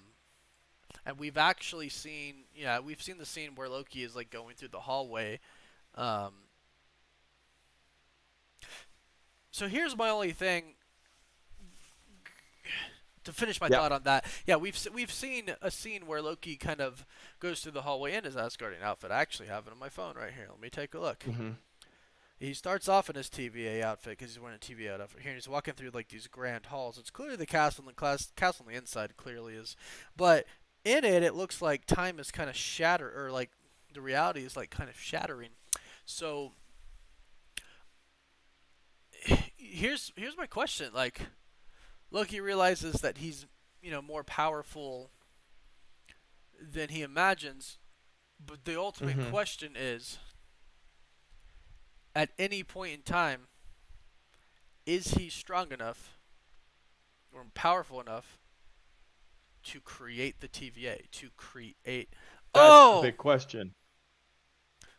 A: we've actually seen, we've seen the scene where Loki is like going through the hallway. So here's my only thing to finish my thought on that. Yeah, we've seen a scene where Loki kind of goes through the hallway in his Asgardian outfit. I actually have it on my phone right here. Let me take a look.
F: Mm-hmm.
A: He starts off in his TVA outfit because he's wearing a TVA outfit here. And he's walking through like these grand halls. It's clearly the castle, and the castle on the inside clearly is, but in it, it looks like time is kind of shattered, or like the reality is like kind of shattering. So here's my question. Like, Loki realizes that he's, more powerful than he imagines, but the ultimate question is, at any point in time, is he strong enough or powerful enough to create the TVA, to create...
F: That's a big question.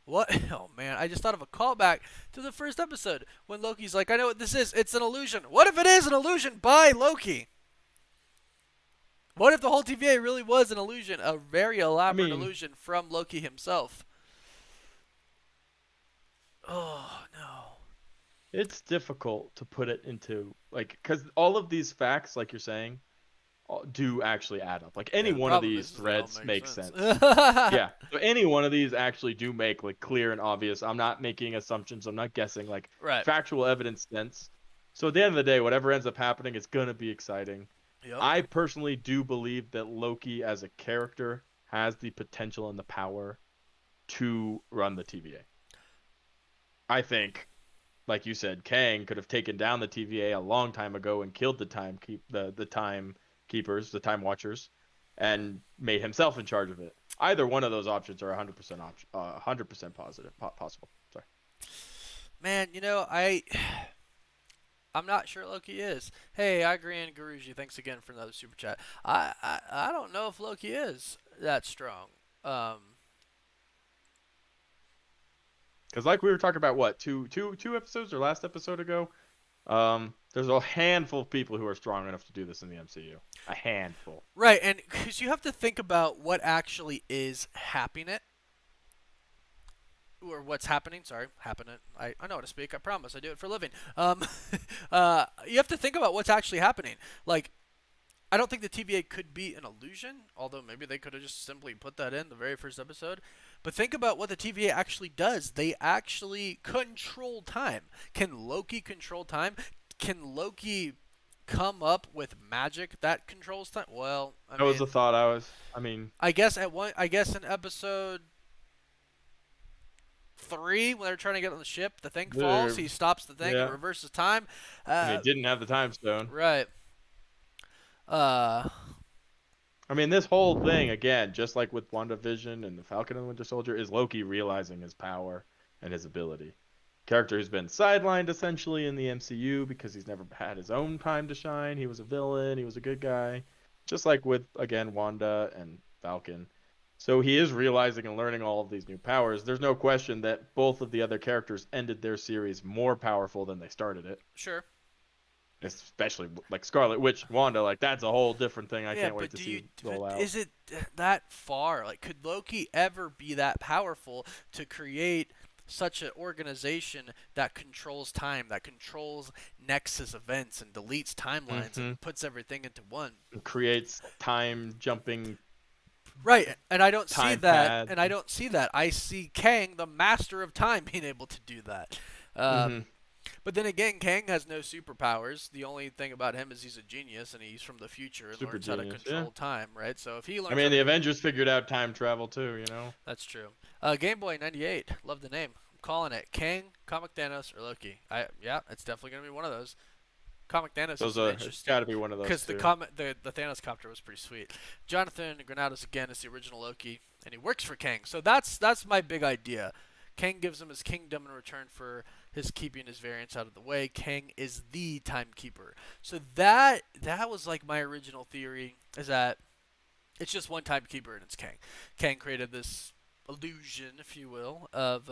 A: What? Oh, man. I just thought of a callback to the first episode when Loki's like, I know what this is. It's an illusion. What if it is an illusion by Loki? What if the whole TVA really was an illusion, a very elaborate illusion from Loki himself? Oh, no.
F: It's difficult to put it into, like, because all of these facts, like you're saying, do actually add up. Like, any one of these threads makes sense. Yeah. So any one of these actually do make, like, clear and obvious. I'm not making assumptions. I'm not guessing. Like, factual evidence sense. So at the end of the day, whatever ends up happening, it's going to be exciting.
A: Yep.
F: I personally do believe that Loki as a character has the potential and the power to run the TVA. I think, like you said, Kang could have taken down the TVA a long time ago and killed the time keepers, the time watchers, and made himself in charge of it. Either one of those options are 100% positive, possible. Sorry.
A: Man, I'm not sure Loki is. Hey, I agree, and Guruji, thanks again for another super chat. I don't know if Loki is that strong.
F: Because like we were talking about, what, two episodes or last episode ago, there's a handful of people who are strong enough to do this in the MCU. A handful.
A: Right, and because you have to think about what actually is happening. Or what's happening, sorry, happening. I know how to speak, I promise, I do it for a living. You have to think about what's actually happening. Like, I don't think the TVA could be an illusion, although maybe they could have just simply put that in the very first episode. But think about what the TVA actually does. They actually control time. Can Loki control time? Can Loki come up with magic that controls time? Well,
F: that was the thought
A: I guess in episode 3, when they're trying to get on the ship, the thing falls, he stops the thing and reverses time.
F: He didn't have the time stone.
A: Right.
F: This whole thing, again, just like with WandaVision and the Falcon and the Winter Soldier, is Loki realizing his power and his ability. Character who's been sidelined, essentially, in the MCU because he's never had his own time to shine. He was a villain. He was a good guy. Just like with, again, Wanda and Falcon. So he is realizing and learning all of these new powers. There's no question that both of the other characters ended their series more powerful than they started it.
A: Sure.
F: Especially like Scarlet Witch, Wanda, like that's a whole different thing. I
A: Yeah,
F: can't wait
A: but
F: to see roll
A: but
F: out.
A: is it that far? Like, could Loki ever be that powerful to create such an organization that controls time, that controls Nexus events and deletes timelines
F: Mhm.
A: and puts everything into one?
F: It creates time jumping
A: Right, and I don't see
F: time
A: that.
F: pad.
A: And I don't see that. I see Kang, the master of time, being able to do that.
F: Mhm.
A: But then again, Kang has no superpowers. The only thing about him is he's a genius and he's from the future and
F: Super
A: learns how to
F: genius,
A: control
F: yeah.
A: time, right? So if he learns
F: I
A: how
F: mean,
A: to
F: the Avengers figured out time travel too, you know?
A: That's true. Game Boy 98. Love the name. I'm calling it Kang, Comic Thanos, or Loki. Yeah, it's definitely gonna be one of those. Comic Thanos
F: Those
A: is
F: are, it's
A: interesting
F: got to be one of those
A: because
F: two.
A: the Thanos copter was pretty sweet. Jonathan Granados again is the original Loki, and he works for Kang. So that's my big idea. Kang gives him his kingdom in return for his keeping his variants out of the way. Kang is the timekeeper. So that was like my original theory, is that it's just one timekeeper and it's Kang. Kang created this illusion, if you will, of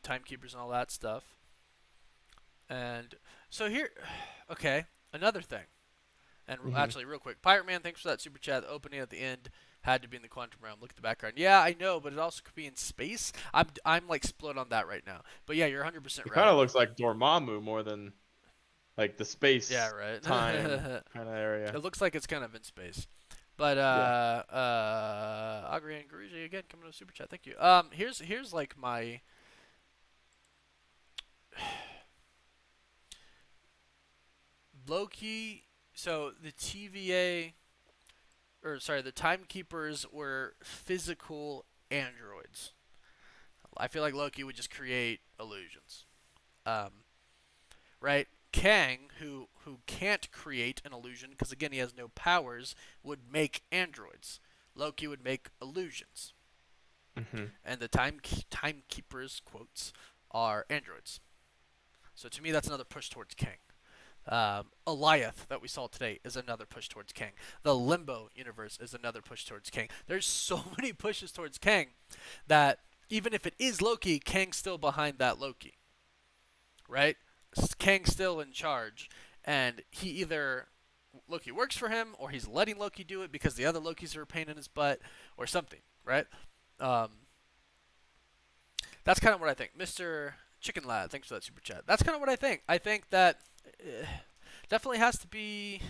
A: timekeepers and all that stuff. And so here, okay, another thing. And actually, real quick, Pirate Man, thanks for that super chat. The opening at the end had to be in the quantum realm. Look at the background. Yeah, I know, but it also could be in space. I'm like split on that right now. But yeah, you're 100%
F: It
A: right.
F: kind of looks like Dormammu more than like the space
A: Yeah, right.
F: time kind of area.
A: It looks like it's kind of in space. But Agri and Guruji again coming to a super chat. Thank you. Here's like my Loki. So the TVA, or sorry, the timekeepers were physical androids. I feel like Loki would just create illusions. Right? Kang, who can't create an illusion because again he has no powers, would make androids. Loki would make illusions, and the timekeepers quotes are androids. So to me, that's another push towards Kang. Alioth that we saw today is another push towards Kang. The Limbo universe is another push towards Kang. There's so many pushes towards Kang that even if it is Loki, Kang's still behind that Loki. Right? Kang's still in charge, and he either Loki works for him, or he's letting Loki do it because the other Lokis are a pain in his butt, or something, right? That's kind of what I think. Mr. Chicken Lad, thanks for that super chat. That's kind of what I think. I think that definitely has to be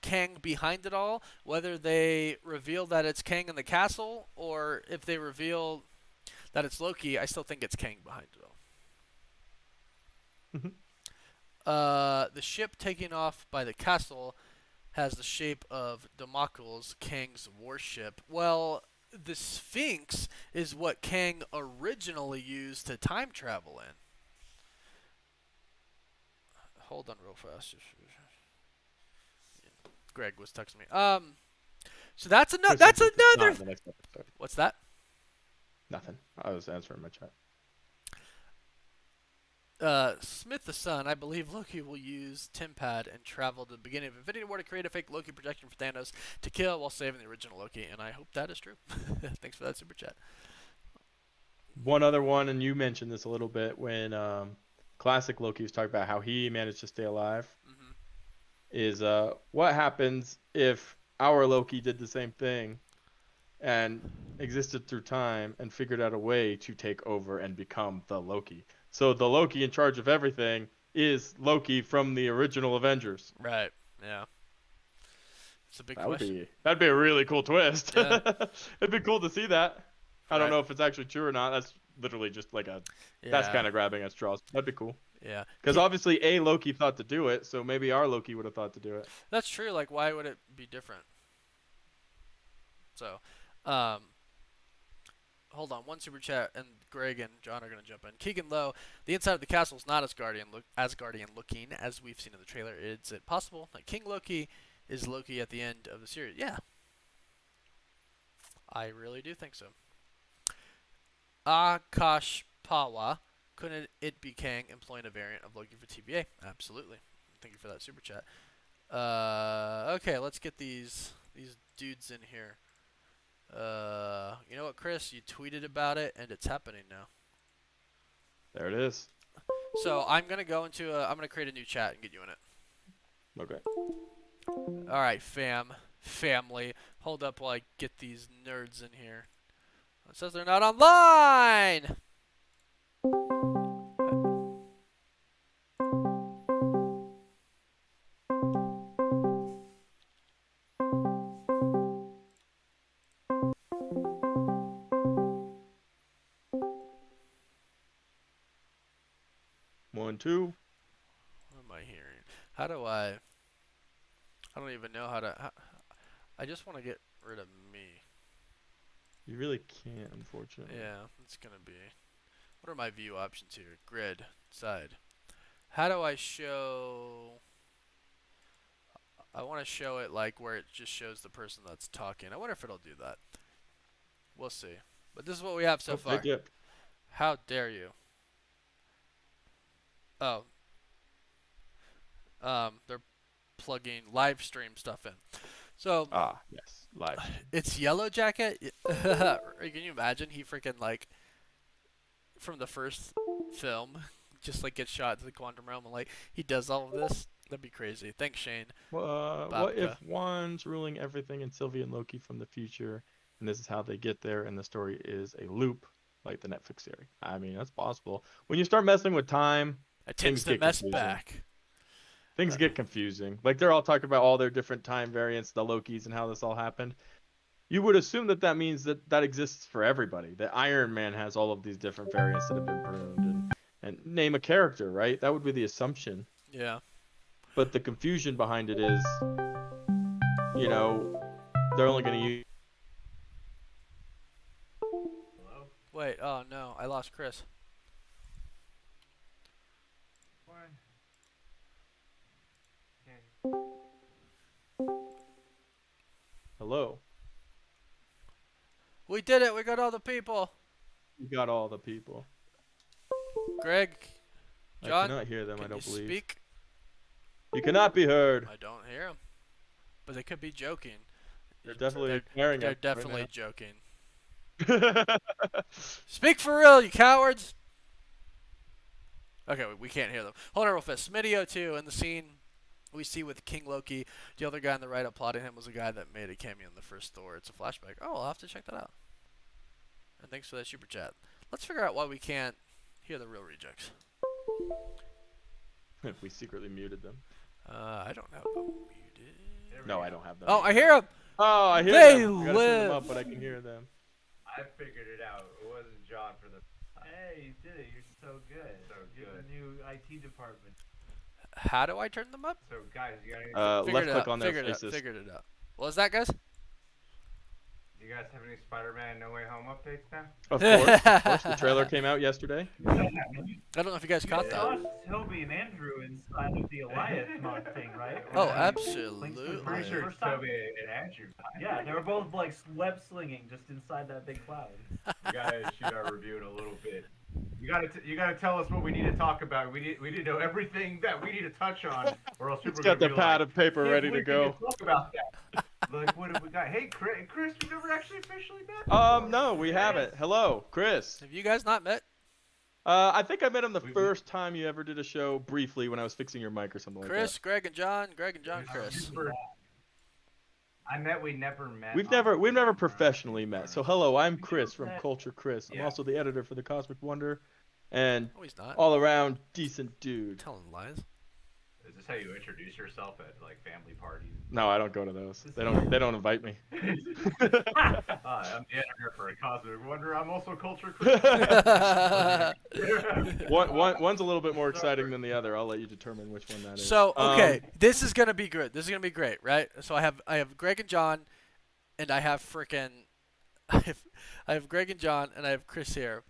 A: Kang behind it all, whether they reveal that it's Kang in the castle, or if they reveal that it's Loki, I still think it's Kang behind it all. The ship taking off by the castle has the shape of Damocles, Kang's warship. Well, the Sphinx is what Kang originally used to time travel in. Hold on real fast. Greg was texting me. So that's another.
F: Not in the next episode.
A: What's that?
F: Nothing. I was answering my chat.
A: Smith the Sun, I believe Loki will use Timpad and travel to the beginning of Infinity War to create a fake Loki projection for Thanos to kill while saving the original Loki, and I hope that is true. Thanks for that super chat.
F: One other one, and you mentioned this a little bit when classic Loki was talking about how he managed to stay alive, is what happens if our Loki did the same thing and existed through time and figured out a way to take over and become the Loki. So the Loki in charge of everything is Loki from the original Avengers.
A: Right. Yeah. It's a big
F: That would
A: question.
F: that'd be a really cool twist.
A: Yeah.
F: It'd be cool to see that. I don't
A: Right.
F: know if it's actually true or not. That's literally just like that's kind of grabbing at straws. That'd be cool.
A: Yeah.
F: Because obviously Loki thought to do it, so maybe our Loki would have thought to do it.
A: That's true. Like, why would it be different? So, hold on, one super chat, and Greg and John are gonna jump in. Keegan Lowe, the inside of the castle is not as Asgardian looking as we've seen in the trailer. Is it possible that King Loki is Loki at the end of the series? Yeah, I really do think so. Akash Pawa, couldn't it be Kang employing a variant of Loki for TVA? Absolutely. Thank you for that super chat. Okay, let's get these dudes in here. You know what, Chris? You tweeted about it, and it's happening now.
F: There it is.
A: So I'm gonna go into I'm gonna create a new chat and get you in it.
F: Okay.
A: All right, family. Hold up while I get these nerds in here. It says they're not online.
F: One, two.
A: What am I hearing? How do I don't even know how to. I just want to get rid of me.
F: You really can't, unfortunately.
A: Yeah, it's gonna be. What are my view options here? Grid, side. How do I show? I want to show it like where it just shows the person that's talking. I wonder if it'll do that. We'll see. But this is what we have so far.
F: Yep.
A: How dare you? Oh. They're plugging live stream stuff in. So
F: Yes, live.
A: it's Yellow Jacket. Can you imagine? He freaking like from the first film, just like gets shot into the quantum realm and like he does all of this. That'd be crazy. Thanks, Shane.
F: What if one's ruling everything in Sylvie and Loki from the future, and this is how they get there, and the story is a loop, like the Netflix series? I mean, that's possible. When you start messing with time,
A: It tends to
F: get
A: mess
F: confusing.
A: back.
F: Things get confusing. Like they're all talking about all their different time variants, the Lokis, and how this all happened. You would assume that that means that that exists for everybody. That Iron Man has all of these different variants that have been pruned, and name a character, right? That would be the assumption.
A: Yeah.
F: But the confusion behind it is, you know, they're only going to use.
A: Wait. Oh no, I lost Chris.
F: Hello.
A: We did it. We got all the people.
F: You got all the people.
A: Greg,
F: I
A: John,
F: cannot hear them. I
A: can
F: don't
A: you
F: believe.
A: speak?
F: You cannot be heard.
A: I don't hear them. But they could be joking.
F: They're definitely
A: They're,
F: ignoring
A: they're
F: us right
A: definitely
F: now.
A: joking. Speak for real, you cowards! Okay, we can't hear them. Hold on real fast. Smitty02 in the scene we see with King Loki. The other guy on the right applauding him was a guy that made a cameo in the first Thor. It's a flashback. Oh, I'll have to check that out. And thanks for that super chat. Let's figure out why we can't hear the real rejects.
F: If we secretly muted them.
A: I don't have them muted.
F: No, I don't have them.
A: Oh, I hear them!
F: Oh, I hear
A: They
F: them. I gotta turn them
A: live.
F: up, but I can hear them.
C: I figured it out. It wasn't John for the.
B: Hey, you did it. You're so good.
C: So
B: You're
C: good.
B: the new IT department.
A: How do I turn them up?
C: So guys, you gotta.
A: Figured
F: Left
A: it
F: click
A: out,
F: on their
A: figured it out,
F: faces.
A: figured it out. What was that, guys?
C: Do you guys have any Spider-Man No Way Home updates now?
F: Of course. The trailer came out yesterday.
A: I don't know if you guys caught
B: You saw
A: that.
B: Toby and Andrew inside of the Alioth mod thing, right?
A: Oh,
B: Pretty
A: absolutely.
B: sure. First time?
C: Toby and Andrew.
B: Yeah, they were both like web slinging just inside that big cloud.
C: We gotta shoot our review in a little bit. You gotta tell us what we need to talk about. We need to know everything that we need to touch on, or else people
F: It's
C: are
F: got the
C: gonna be
F: pad
C: like,
F: of paper
C: "Can't
F: ready to
C: believe we
F: go.
C: didn't talk about that." Like, what have we got? Hey, Chris, we never actually officially met.
F: No, we haven't. Hello, Chris.
A: Have you guys not met?
F: I think I met him the
C: We-
F: first time you ever did a show briefly when I was fixing your mic or something
A: Chris,
F: like
A: Greg and John, Chris.
C: Super- I met. We never met.
F: that. We've never professionally met. So hello, I'm Chris from
B: met.
F: Culture Chris. I'm
C: Yeah.
F: also the editor for the Cosmic Wonder, and
A: No, he's not.
F: all around decent dude.
A: Telling lies.
C: Is this how you introduce yourself at like family parties?
F: No, I don't go to those. They don't invite me.
C: I'm the editor for a Cosmic Wonder. I'm also Culture Chris.
F: One's a little bit more exciting than the other. I'll let you determine which one that is.
A: So okay, this is gonna be good. This is gonna be great, right? So I have Greg and John, and I have frickin' I have Greg and John, and I have Chris here.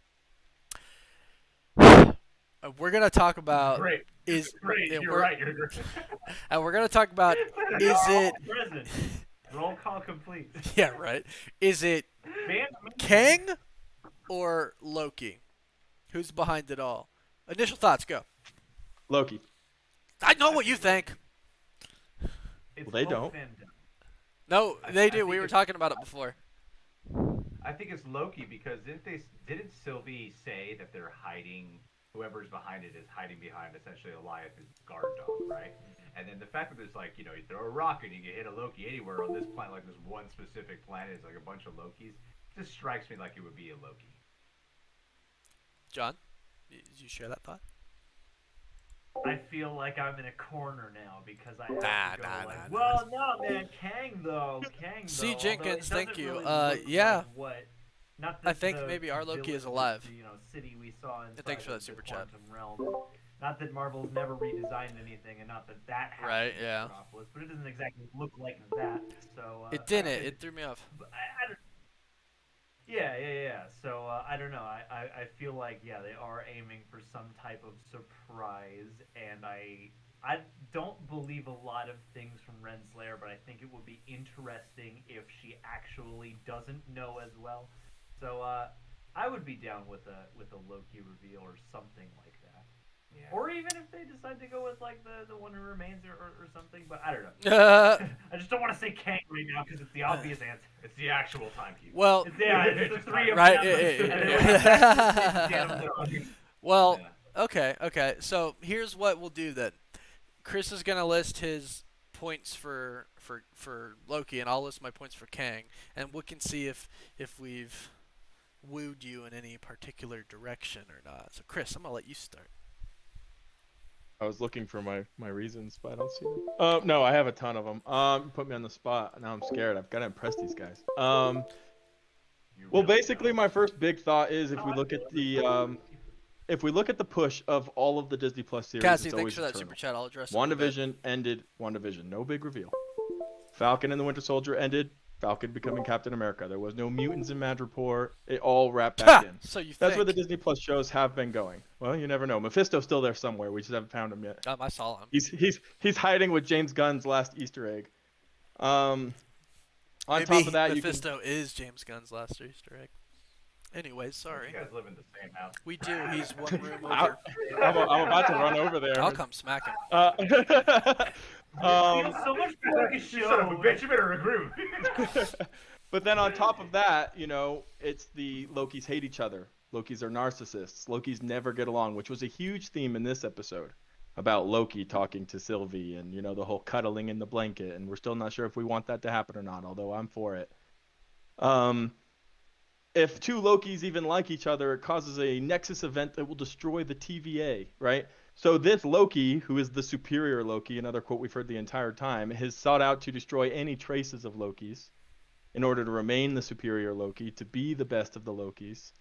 A: We're gonna talk about
C: Great.
A: is
C: Great.
A: and
C: You're
A: we're-
C: right. You're great.
A: and we're gonna talk about is it
B: Present. Roll call complete.
A: yeah right? Is it
B: Van-
A: Kang or Loki? Who's behind it all? Initial thoughts, go.
F: Loki.
A: I know what you think.
B: It's
F: Well, they
B: both
F: don't.
B: fandom.
A: No, they do.
C: think
A: We were
C: it's-
A: talking about it before.
C: I think it's Loki because didn't Sylvie say that they're hiding, whoever's behind it is hiding behind essentially Alioth's guard dog, right? And then the fact that there's like, you throw a rock and you can hit a Loki anywhere on this planet, like this one specific planet is like a bunch of Lokis, it just strikes me like it would be a Loki.
A: John, did you share that thought?
B: I feel like I'm in a corner now because I have to go
A: Nah.
B: well, no, man, Kang though.
A: C.
B: Although
A: Jenkins,
B: it
A: thank
B: doesn't
A: you.
B: really look
A: Yeah.
B: like what? Not
A: I think maybe our Loki is
B: villain,
A: alive.
B: City we saw inside
A: thanks for that
B: the
A: super chat.
B: quantum realm. Not that Marvel's never redesigned anything, and not that happened
A: Right,
B: in
A: yeah.
B: Metropolis, but it doesn't exactly look like that. So
A: It didn't. It threw me off.
B: I don't, yeah. So I don't know. I feel like they are aiming for some type of surprise, and I don't believe a lot of things from Renslayer, but I think it would be interesting if she actually doesn't know as well. So I would be down with a Loki reveal or something like that.
C: Yeah.
B: Or even if they decide to go with like the one who remains or something, but I don't know. I just don't want to say Kang right now because it's the obvious answer.
C: It's the actual timekeeper.
A: Well,
B: It's the three of
A: right.
B: them.
A: Well, okay. So here's what we'll do then. Chris is gonna list his points for Loki, and I'll list my points for Kang, and we can see if we've wooed you in any particular direction or not. So Chris, I'm gonna let you start.
F: I was looking for my reasons, but I don't see them. No, I have a ton of them. You put me on the spot. Now I'm scared. I've got to impress these guys. Well, basically, my first big thought is if we look at the push of all of the Disney Plus series,
A: Cassie,
F: it's
A: thanks
F: always
A: for that
F: Eternal.
A: super chat. I'll address it.
F: WandaVision ended. WandaVision, no big reveal. Falcon and the Winter Soldier ended. Falcon becoming Captain America. There was no mutants in Madripoor. It all wrapped back in.
A: So you
F: That's
A: think?
F: where the Disney Plus shows have been going. Well, you never know. Mephisto's still there somewhere. We just haven't found him yet.
A: I saw him.
F: He's hiding with James Gunn's last Easter egg. On
A: Maybe
F: top of that,
A: Mephisto is James Gunn's last Easter egg. Anyways, sorry.
C: You guys live in the same house.
A: We do. He's one room
F: I'm
A: over.
F: about to run over there.
A: I'll come smack him.
B: So much for the show.
C: Son of a bitch, you better recruit.
F: But then on top of that, it's the Lokis hate each other. Lokis are narcissists. Lokis never get along, which was a huge theme in this episode about Loki talking to Sylvie and, the whole cuddling in the blanket. And we're still not sure if we want that to happen or not, although I'm for it. If two Lokis even like each other, it causes a Nexus event that will destroy the TVA, right? So this Loki, who is the superior Loki, another quote we've heard the entire time, has sought out to destroy any traces of Lokis in order to remain the superior Loki, to be the best of the Lokis.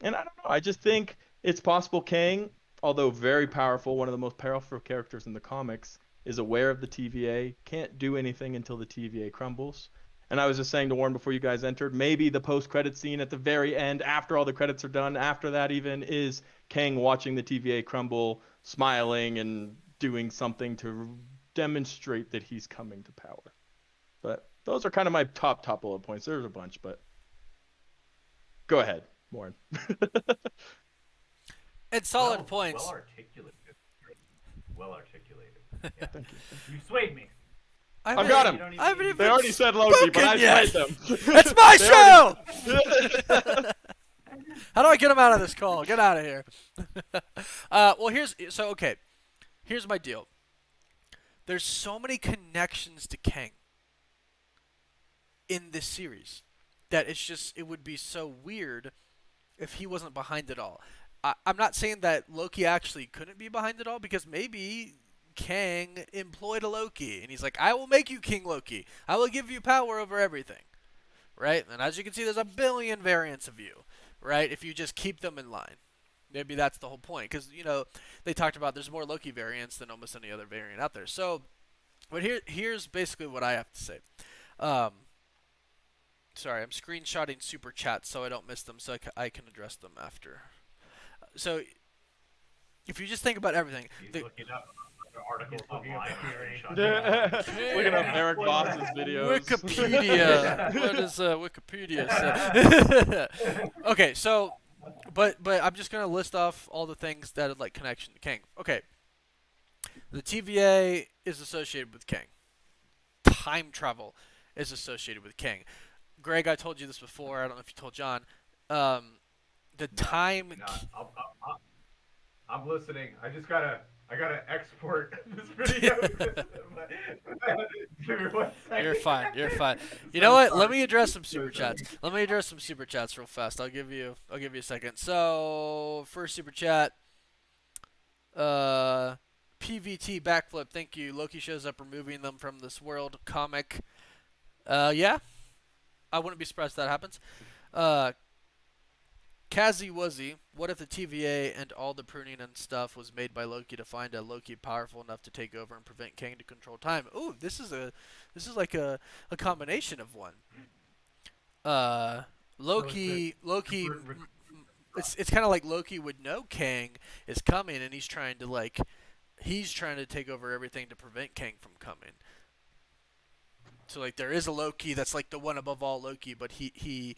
F: And I don't know, I just think it's possible Kang, although very powerful, one of the most powerful characters in the comics, is aware of the TVA, can't do anything until the TVA crumbles. And I was just saying to Warren before you guys entered, maybe the post-credit scene at the very end, after all the credits are done, after that even, is Kang watching the TVA crumble, smiling and doing something to demonstrate that he's coming to power. But those are kind of my top bullet points. There's a bunch, but go ahead, Warren.
A: It's solid points.
C: Well articulated. Well articulated. Yeah.
F: Thank you.
B: You swayed me.
F: I've got him.
A: I haven't even
F: They already said Loki, but I
A: yet.
F: swayed them.
A: It's my
F: They
A: show! How do I get him out of this call? Get out of here. Well, here's my deal. There's so many connections to Kang in this series that it would be so weird if he wasn't behind it all. I'm not saying that Loki actually couldn't be behind it all, because maybe Kang employed a Loki and he's like, I will make you King Loki. I will give you power over everything. Right? And as you can see, there's a billion variants of you. Right? If you just keep them in line. Maybe that's the whole point. Because, they talked about there's more Loki variants than almost any other variant out there. So, but here's basically what I have to say. Sorry, I'm screenshotting super chats so I don't miss them, so I can address them after. So, if you just think about everything.
C: He's looking up articles online.
F: Looking up Eric Voss's videos.
A: Wikipedia. What does Wikipedia say? Okay, so, but I'm just gonna list off all the things that are like connection to Kang. Okay, the TVA is associated with Kang. Time travel is associated with Kang. Greg, I told you this before. I don't know if you told John. The time.
C: No, I'm listening. I gotta export this video. Give me 1 second.
A: You're fine. You're fine. You
C: So
A: know what?
C: sorry.
A: Let me address some
C: So
A: super chats.
C: sorry.
A: Let me address some super chats real fast. I'll give you a second. So first super chat. PVT backflip. Thank you. Loki shows up removing them from this world comic. Yeah. I wouldn't be surprised if that happens. Kazi Wuzzy, what if the TVA and all the pruning and stuff was made by Loki to find a Loki powerful enough to take over and prevent Kang to control time? Ooh, this is like a combination of one. Loki, it's kind of like Loki would know Kang is coming, and he's trying to take over everything to prevent Kang from coming. So like there is a Loki that's like the one above all Loki, but he's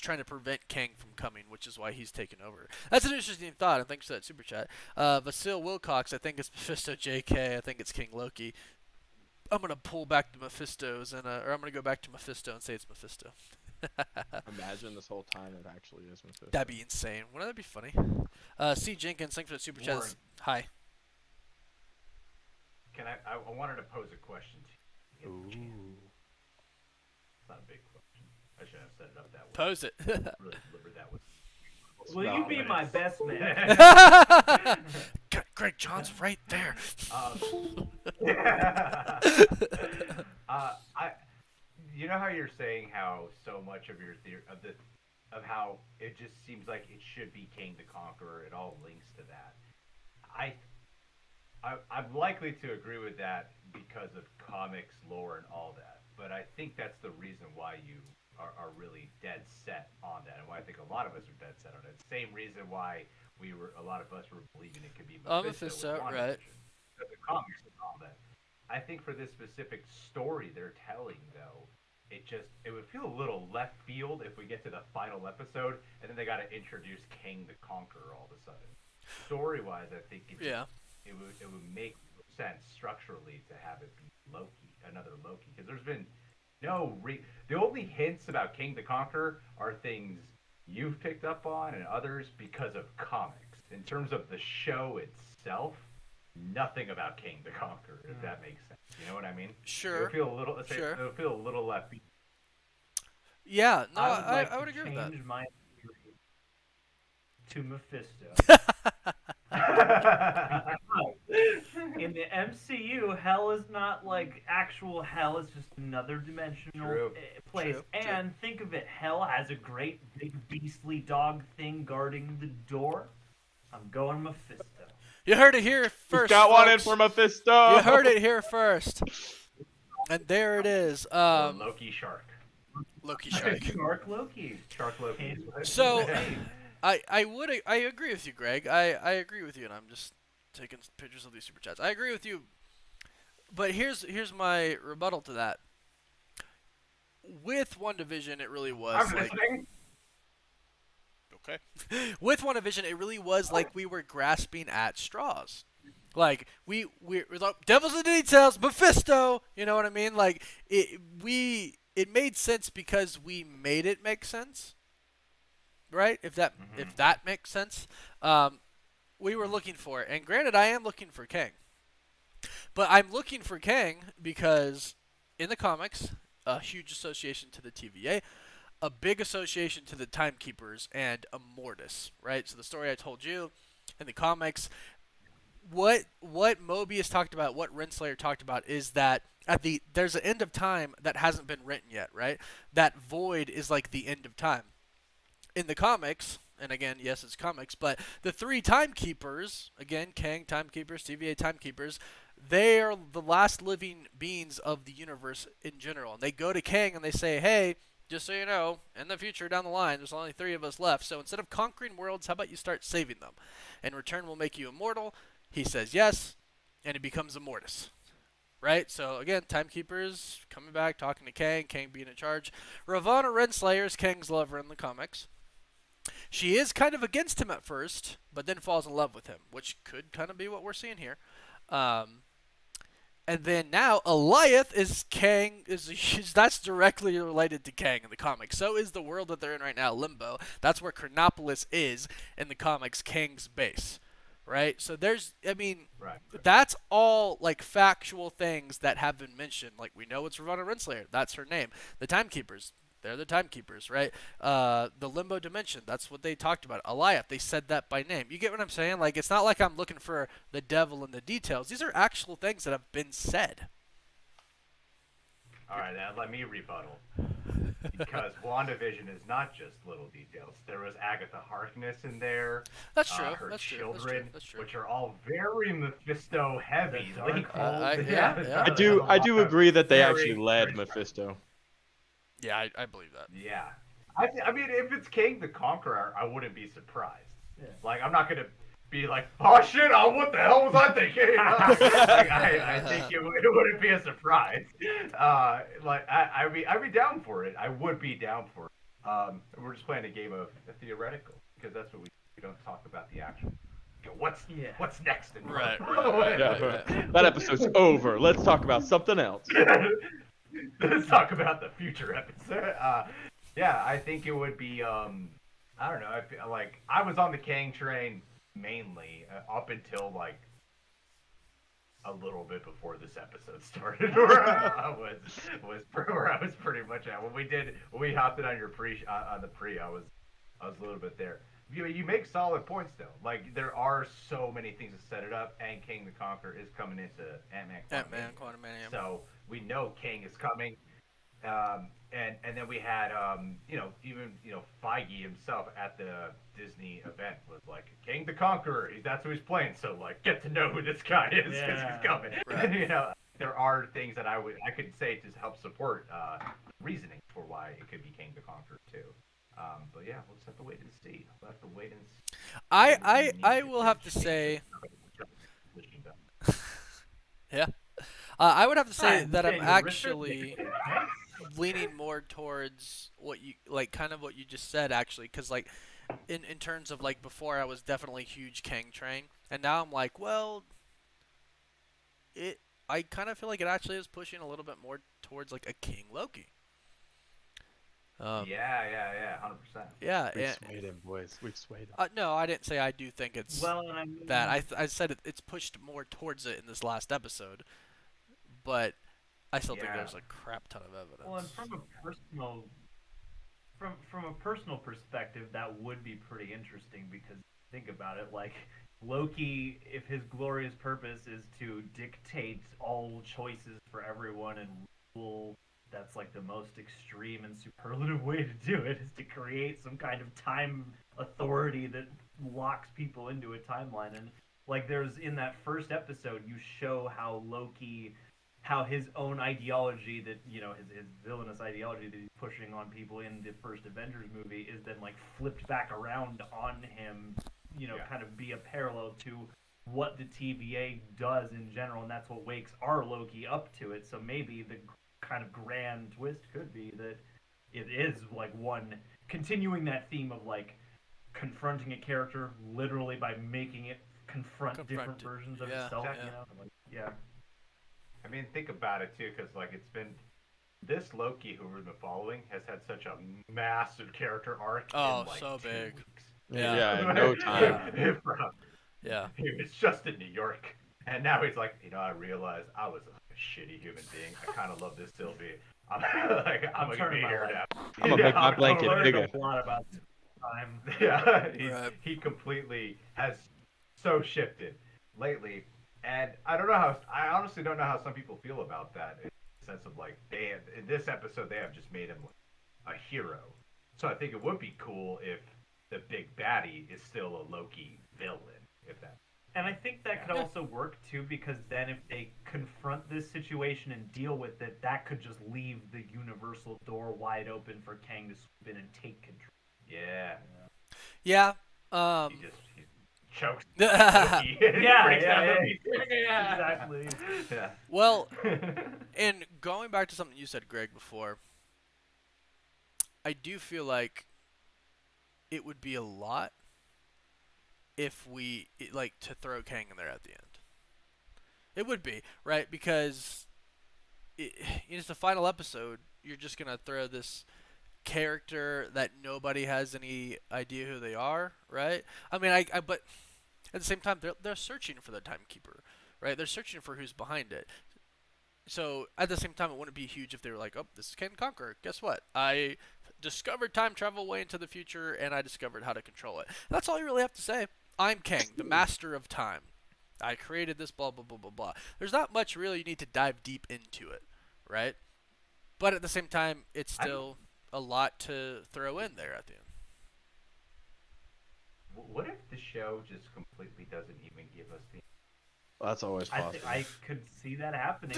A: trying to prevent Kang from coming, which is why he's taken over. That's an interesting thought, and thanks for that super chat. Vasil Wilcox, I think it's Mephisto JK. I think it's King Loki. I'm gonna pull back the Mephistos or I'm gonna go back to Mephisto and say it's Mephisto.
F: Imagine this whole time it actually is Mephisto.
A: That'd be insane. Wouldn't that be funny? C Jenkins, thanks for the super
C: Warren.
A: chat. Hi.
C: I wanted to pose a question to you.
F: Ooh.
C: It's not a big question. I shouldn't have set it up that way.
A: Pose it.
C: Really delivered that way.
B: Will you be my best man?
A: Greg John's right there.
C: You know how you're saying how so much of your theory of how it just seems like it should be King the Conqueror. It all links to that. I'm likely to agree with that because of comics lore and all that. But I think that's the reason why you are really dead set on that, and why I think a lot of us are dead set on it. Same reason why a lot of us were believing it could be Mephisto, with
A: right?
C: The comics and all that. I think for this specific story they're telling, though, it would feel a little left field if we get to the final episode and then they got to introduce King the Conqueror all of a sudden. Story-wise, I think it would make sense structurally to have it be Loki, another Loki, because there's been the only hints about King the Conqueror are things you've picked up on and others because of comics. In terms of the show itself, nothing about King the Conqueror, if that makes sense. You know what I mean?
A: Sure.
C: It'll feel a little left.
A: Yeah, no,
B: I
A: would agree with that.
B: change my theory to Mephisto. In the MCU, hell is not like actual hell; it's just another dimensional place.
A: True.
B: And think of it, hell has a great big beastly dog thing guarding the door. I'm going Mephisto.
A: You heard it here first.
F: Got one in
A: folks.
F: for Mephisto.
A: You heard it here first. And there it is.
C: Loki Shark.
A: Loki Shark.
B: Shark Loki.
C: Shark Loki.
A: So, I agree with you, Greg. I agree with you, and I'm just taking pictures of these super chats. I agree with you, but here's my rebuttal to that. With WandaVision, it really was
C: I'm
A: like
C: listening.
A: okay. With WandaVision, it really was like we were grasping at straws. Like we're like devil's in the details, Mephisto. You know what I mean? Like it made sense because we made it make sense. Right? If that makes sense. We were looking for it. And granted, I am looking for Kang. But I'm looking for Kang because in the comics, a huge association to the TVA, a big association to the Timekeepers and Immortus, right? So the story I told you in the comics, what Mobius talked about, what Renslayer talked about is that there's an end of time that hasn't been written yet, right? That void is like the end of time. In the comics, and again, yes, it's comics, but the three Timekeepers, again, Kang Timekeepers, TVA Timekeepers, they are the last living beings of the universe in general. And they go to Kang and they say, hey, just so you know, in the future down the line, there's only 3 of us left. So instead of conquering worlds, how about you start saving them? In return, we'll make you immortal. He says yes, and he becomes Immortus. Right? So again, Timekeepers coming back, talking to Kang being in charge. Ravonna Renslayer is Kang's lover in the comics. She is kind of against him at first, but then falls in love with him, which could kind of be what we're seeing here. And then now Alioth is Kang that's directly related to Kang in the comics. So is the world that they're in right now, Limbo. That's where Chronopolis is in the comics, Kang's base. Right? So
C: Right.
A: that's all like factual things that have been mentioned. Like we know it's Ravonna Renslayer, that's her name. The Timekeepers, they're the Timekeepers, right? The Limbo Dimension, that's what they talked about. Alioth, they said that by name. You get what I'm saying? Like it's not like I'm looking for the devil in the details. These are actual things that have been said.
C: All right, now let me rebuttal. Because WandaVision is not just little details. There was Agatha Harkness in there.
A: That's true.
C: Her
A: That's true.
C: children,
A: That's true.
C: which are all very Mephisto heavy.
B: The Dark
A: yeah.
F: I do agree that they
C: Very
F: actually led
C: very
F: Mephisto.
A: Yeah, I believe that.
C: Yeah. I mean, if it's King the Conqueror, I wouldn't be surprised.
B: Yeah.
C: Like, I'm not going to be like, oh shit, what the hell was I thinking? Like, I think it wouldn't be a surprise. I'd be down for it. I would be down for it. We're just playing a game of theoretical, because that's what we don't talk about the actual. What's next?
A: Right.
F: That episode's over. Let's talk about something else.
C: Let's talk about the future episode. Yeah, I think it would be. I don't know. I feel like I was on the Kang train mainly up until like a little bit before this episode started, where I was pretty much at. When we hopped in on your on the pre, I was a little bit there. You make solid points though. Like there are so many things to set it up, and King the Conqueror is coming into Ant-Man
A: Quantumania.
C: So we know King is coming. And then we had even Feige himself at the Disney event was like King the Conqueror. That's who he's playing. So like get to know who this guy is because he's coming.
A: Right.
C: There are things that I could say to help support reasoning for why it could be King the Conqueror too. But yeah, we'll just have to wait and see. We'll have to wait and see.
A: I will have to say, yeah. I would have to say that I'm actually leaning more towards what you like, kind of what you just said, actually, because like in terms of like before I was definitely huge Kang train, and now I'm like, well, I kind of feel like it actually is pushing a little bit more towards like a King Loki.
C: Yeah, 100%.
A: Yeah,
F: We've swayed him, boys. We've swayed him.
A: No, I didn't say I do think it's that. I said it's pushed more towards it in this last episode, but I still think there's a crap ton of evidence.
B: Well, and from a personal perspective, that would be pretty interesting because think about it, like Loki, if his glorious purpose is to dictate all choices for everyone and rule, that's like the most extreme and superlative way to do it, is to create some kind of time authority that locks people into a timeline. And like there's in that first episode, you show how his own ideology that, his villainous ideology that he's pushing on people in the first Avengers movie is then like flipped back around on him, kind of be a parallel to what the TVA does in general, and that's what wakes our Loki up to it. So maybe the kind of grand twist could be that it is like one continuing that theme of like confronting a character literally by making it confront different versions of itself.
A: Yeah.
C: I mean, think about it too, because like it's been this Loki who we've been following has had such a massive character arc.
A: Oh,
C: in, like,
A: so
C: 2
A: big.
C: weeks.
F: Yeah, no time.
A: Yeah.
C: He was just in New York, and now he's like, I realized I was a shitty human being. I kind of love this Sylvie. I'm gonna be here now.
F: I'm gonna make my blanket bigger.
B: A lot about time.
C: Yeah, he completely has so shifted lately, and I honestly don't know how some people feel about that. In the sense of like in this episode they have just made him like a hero. So I think it would be cool if the big baddie is still a Loki villain, if that.
B: And I think that could also work too, because then if they confront this situation and deal with it, that could just leave the universal door wide open for Kang to swoop in and take control.
C: Yeah.
A: Yeah.
C: He chokes.
B: Yeah,
C: Exactly. Yeah.
A: Well, and going back to something you said, Greg, before, I do feel like it would be a lot if to throw Kang in there at the end. It would be, right? Because it's the final episode. You're just gonna throw this character that nobody has any idea who they are, right? I mean, but at the same time, they're searching for the timekeeper, right? They're searching for who's behind it. So at the same time, it wouldn't be huge if they were like, "Oh, this is Ken Conqueror. Guess what? I discovered time travel way into the future, and I discovered how to control it." That's all you really have to say. I'm Kang, the master of time. I created this, blah blah blah blah blah. There's not much really you need to dive deep into it, right? But at the same time, it's still a lot to throw in there at the end.
C: What if the show just completely doesn't even give us the?
F: That's always possible.
B: I could see that happening.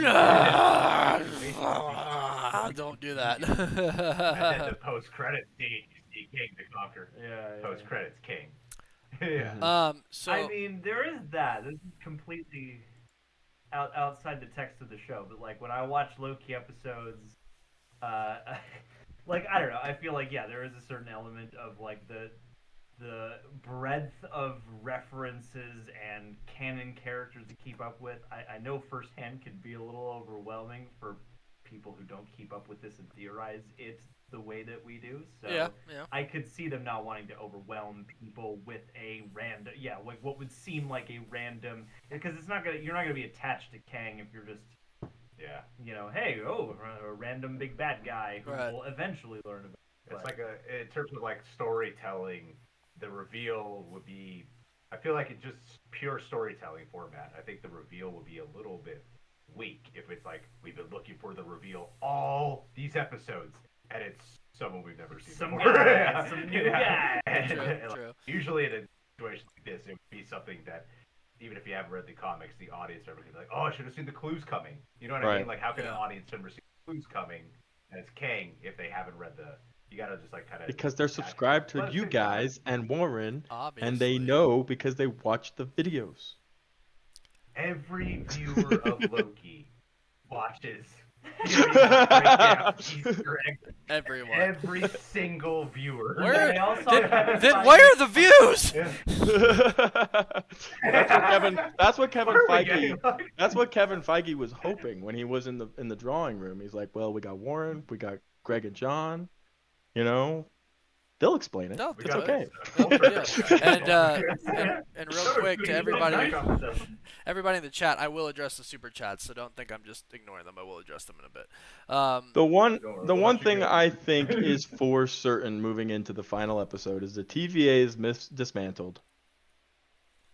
A: Don't do that.
C: And then the post-credit scene, you see King the Conqueror.
B: Yeah.
C: Post-credits King. Yeah.
A: So
B: I mean, there is that. This is completely outside the text of the show. But like when I watch Loki episodes, like I don't know. I feel like there is a certain element of like the breadth of references and canon characters to keep up with. I know firsthand could be a little overwhelming for people who don't keep up with this and theorize it the way that we do. So
A: yeah.
B: I could see them not wanting to overwhelm people with a random, like what would seem like a random, because you're not gonna be attached to Kang if you're just, hey, a random big bad guy who will eventually learn about.
C: It's like in terms of like storytelling, the reveal would be, I feel like it's just pure storytelling format. I think the reveal would be a little bit weak if it's like we've been looking for the reveal all these episodes and it's someone we've never seen
B: Some
C: before.
B: guy, some new guy.
A: True.
C: Usually in a situation like this, it would be something that even if you haven't read the comics, the audience member can be like, "Oh, I should have seen the clues coming." You know what I mean? Like, how can an audience member see the clues coming as Kang if they haven't read the? You gotta just like kind of
F: Because they're subscribed to you guys and Warren,
A: Obviously.
F: and they know because they watch the videos.
C: Every viewer of Loki watches.
A: Everyone.
C: Every single viewer.
A: Where?
B: They also
A: Then
B: have
A: where are the views?
F: That's what Kevin
C: What are we
F: Feige.
C: getting like?
F: That's what Kevin Feige was hoping when he was in the drawing room. He's like, well, we got Warren, we got Greg and John. You know, they'll explain it.
A: No,
F: It's okay.
A: And real quick to everybody in the chat, I will address the super chats, so don't think I'm just ignoring them. I will address them in a bit.
F: The one thing I think is for certain moving into the final episode is the TVA is dismantled.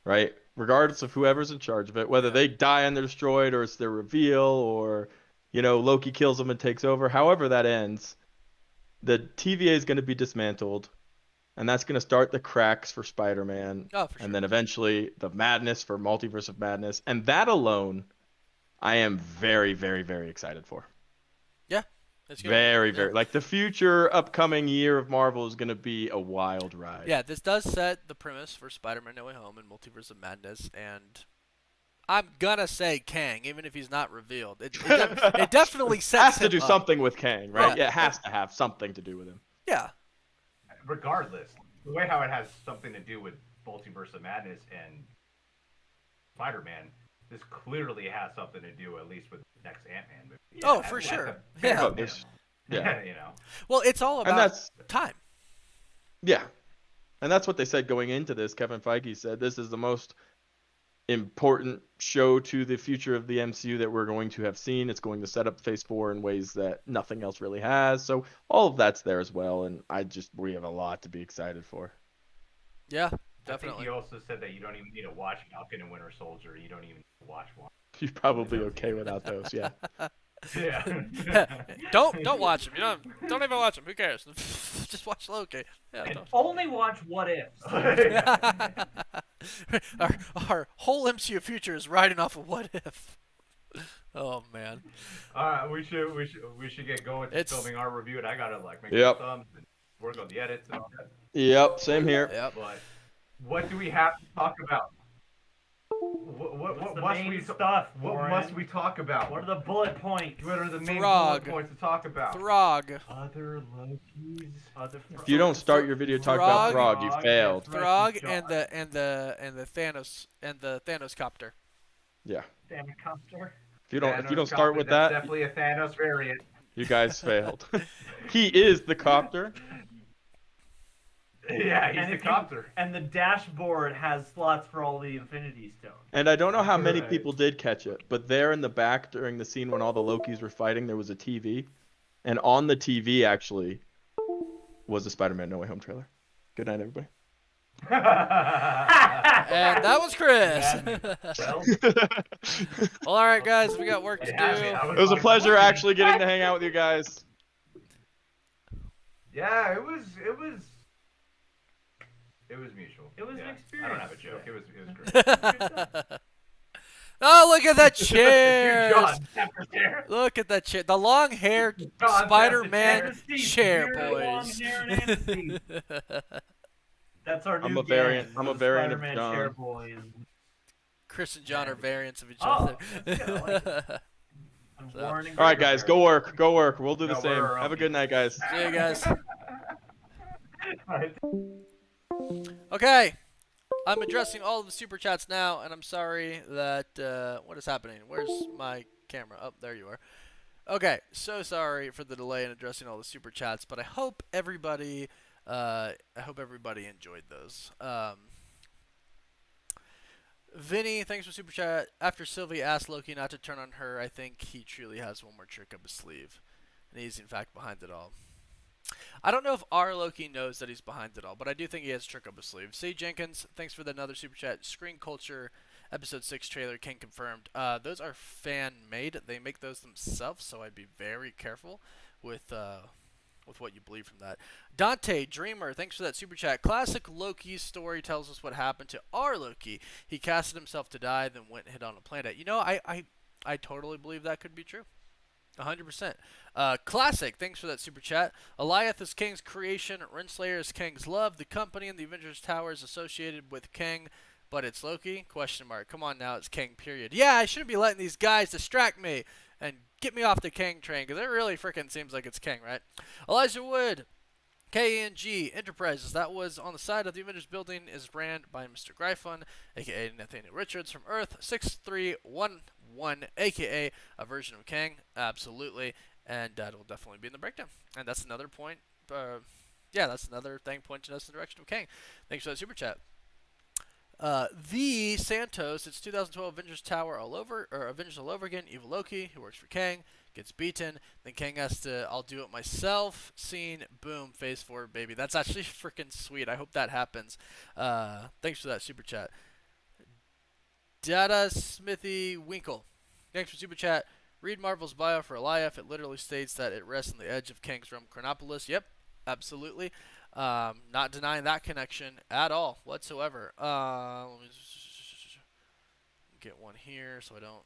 F: Right? Regardless of whoever's in charge of it, whether they die and they're destroyed or it's their reveal or, Loki kills them and takes over, however that ends, the TVA is going to be dismantled. And that's going to start the cracks for Spider-Man.
A: Oh, for sure.
F: And then eventually the madness for Multiverse of Madness. And that alone, I am very, very, very excited for.
A: Yeah. It's
F: Very, very. Like, the future upcoming year of Marvel is going to be a wild ride.
A: Yeah, this does set the premise for Spider-Man No Way Home and Multiverse of Madness, and I'm going to say Kang, even if he's not revealed. It definitely sets
F: It has to
A: him
F: do
A: up.
F: something with Kang, right?
A: Yeah.
F: It has to have something to do with him.
A: Yeah.
C: Regardless, the way how it has something to do with Multiverse of Madness and Spider-Man, this clearly has something to do at least with the next Ant-Man movie.
A: Oh, for sure. Yeah.
F: Yeah.
A: Well, it's all about
F: And that's
A: time.
F: Yeah. And that's what they said going into this. Kevin Feige said this is the most important show to the future of the MCU that we're going to have seen. It's going to set up Phase 4 in ways that nothing else really has. So all of that's there as well. And we have a lot to be excited for.
A: Yeah,
C: I
A: definitely.
C: think he also said that you don't even need to watch Falcon and Winter Soldier. You don't even need to watch one.
F: You're probably okay without those, yeah.
C: Yeah.
A: Don't watch them. Don't even watch them. Who cares? Just watch Loki. Yeah, don't.
B: Only watch What Ifs.
A: our whole MCU future is riding off of What If. Oh man.
C: We should get going to filming our review, and I gotta make
F: Yep.
C: thumbs and work on the edits and all that.
F: Yep, same here.
A: Yep.
C: But what do we have to talk about? What must we
B: stuff?
C: What
B: Warren?
C: must we talk about?
B: What are the bullet points?
C: What are the main
A: Throg.
C: bullet points to talk about?
A: Throg.
C: Other Lokis.
F: If you don't start your video talking about
A: Throg.
F: Throg, you failed.
A: Throg and the Thanos copter.
F: Yeah.
B: Thanocopter.
F: If you don't
C: Thanos
F: start
C: copter,
F: with
C: that's
F: that,
C: definitely a Thanos variant.
F: you guys failed. He is the copter.
C: Yeah, he's
B: And
C: the
B: if you-
C: copter.
B: And the dashboard has slots for all the Infinity Stones.
F: And I don't know how many
C: Right.
F: people did catch it, but there in the back during the scene when all the Lokis were fighting, there was a TV. And on the TV actually was the Spider-Man No Way Home trailer. Good night, everybody.
A: And that was Chris.
B: Well,
A: Well, all right, guys, we got work to do.
F: It was a pleasure actually getting to hang out with you guys.
C: Yeah, it was mutual.
B: It was an
C: I
B: experience.
C: don't have a joke. It was great.
A: Oh, look at that
C: Dude,
A: chair!
C: John, after chair.
A: Look at that chair. The long hair
C: John,
A: Spider-Man
B: Steve,
A: chair,
B: you're long
A: boys.
B: hair and Andy. That's our new
F: I'm a variant-
B: gang,
F: I'm a
B: the
F: variant of
B: Spider-Man
F: John.
B: chair boys.
A: Chris and John are variants of each
B: Oh,
A: other.
B: that's good, I like I'm
A: So-
B: warning
F: All right, guys, go work. Go work. We'll do the
C: No,
F: same.
C: we're
F: Have a good night, guys.
A: See you guys.
B: Alright.
A: Okay. I'm addressing all of the super chats now, and I'm sorry that what is happening. Where's my camera? Oh, there you are. Okay, so sorry for the delay in addressing all the super chats, but I hope everybody enjoyed those. Vinny, thanks for super chat. After Sylvie asked Loki not to turn on her, I think he truly has one more trick up his sleeve, and he's in fact behind it all. I don't know if our Loki knows that he's behind it all, but I do think he has a trick up his sleeve. C. Jenkins, thanks for another super chat. Screen Culture Episode 6 trailer can confirmed. Those are fan-made. They make those themselves, so I'd be very careful with what you believe from that. Dante Dreamer, thanks for that super chat. Classic Loki story tells us what happened to our Loki. He casted himself to die, then went and hit on a planet. You know, I totally believe that could be true. 100%. Classic, thanks for that super chat. Alioth is Kang's creation. Renslayer is Kang's love. The company in the Avengers Tower is associated with Kang, but it's Loki? Question mark. Come on now, it's Kang, period. Yeah, I shouldn't be letting these guys distract me and get me off the Kang train, because it really freaking seems like it's Kang, right? Elijah Wood, KNG Enterprises, that was on the side of the Avengers building, is ran by Mr. Gryphon, aka Nathaniel Richards from Earth 6311, aka a version of Kang, absolutely, and that'll definitely be in the breakdown. And that's another point, yeah, that's another thing pointing us in the direction of Kang. Thanks for that super chat. The Santos, it's 2012 Avengers Tower all over, or Avengers all over again. Evil Loki, who works for Kang, gets beaten. Then Kang has to, I'll do it myself. Scene, boom, phase 4, baby. That's actually freaking sweet. I hope that happens. Thanks for that super chat. Dada Smithy Winkle, thanks for super chat. Read Marvel's bio for Alioth. It literally states that it rests on the edge of Kang's realm, Chronopolis. Yep, absolutely. Not denying that connection at all whatsoever. Let me just get one here so I don't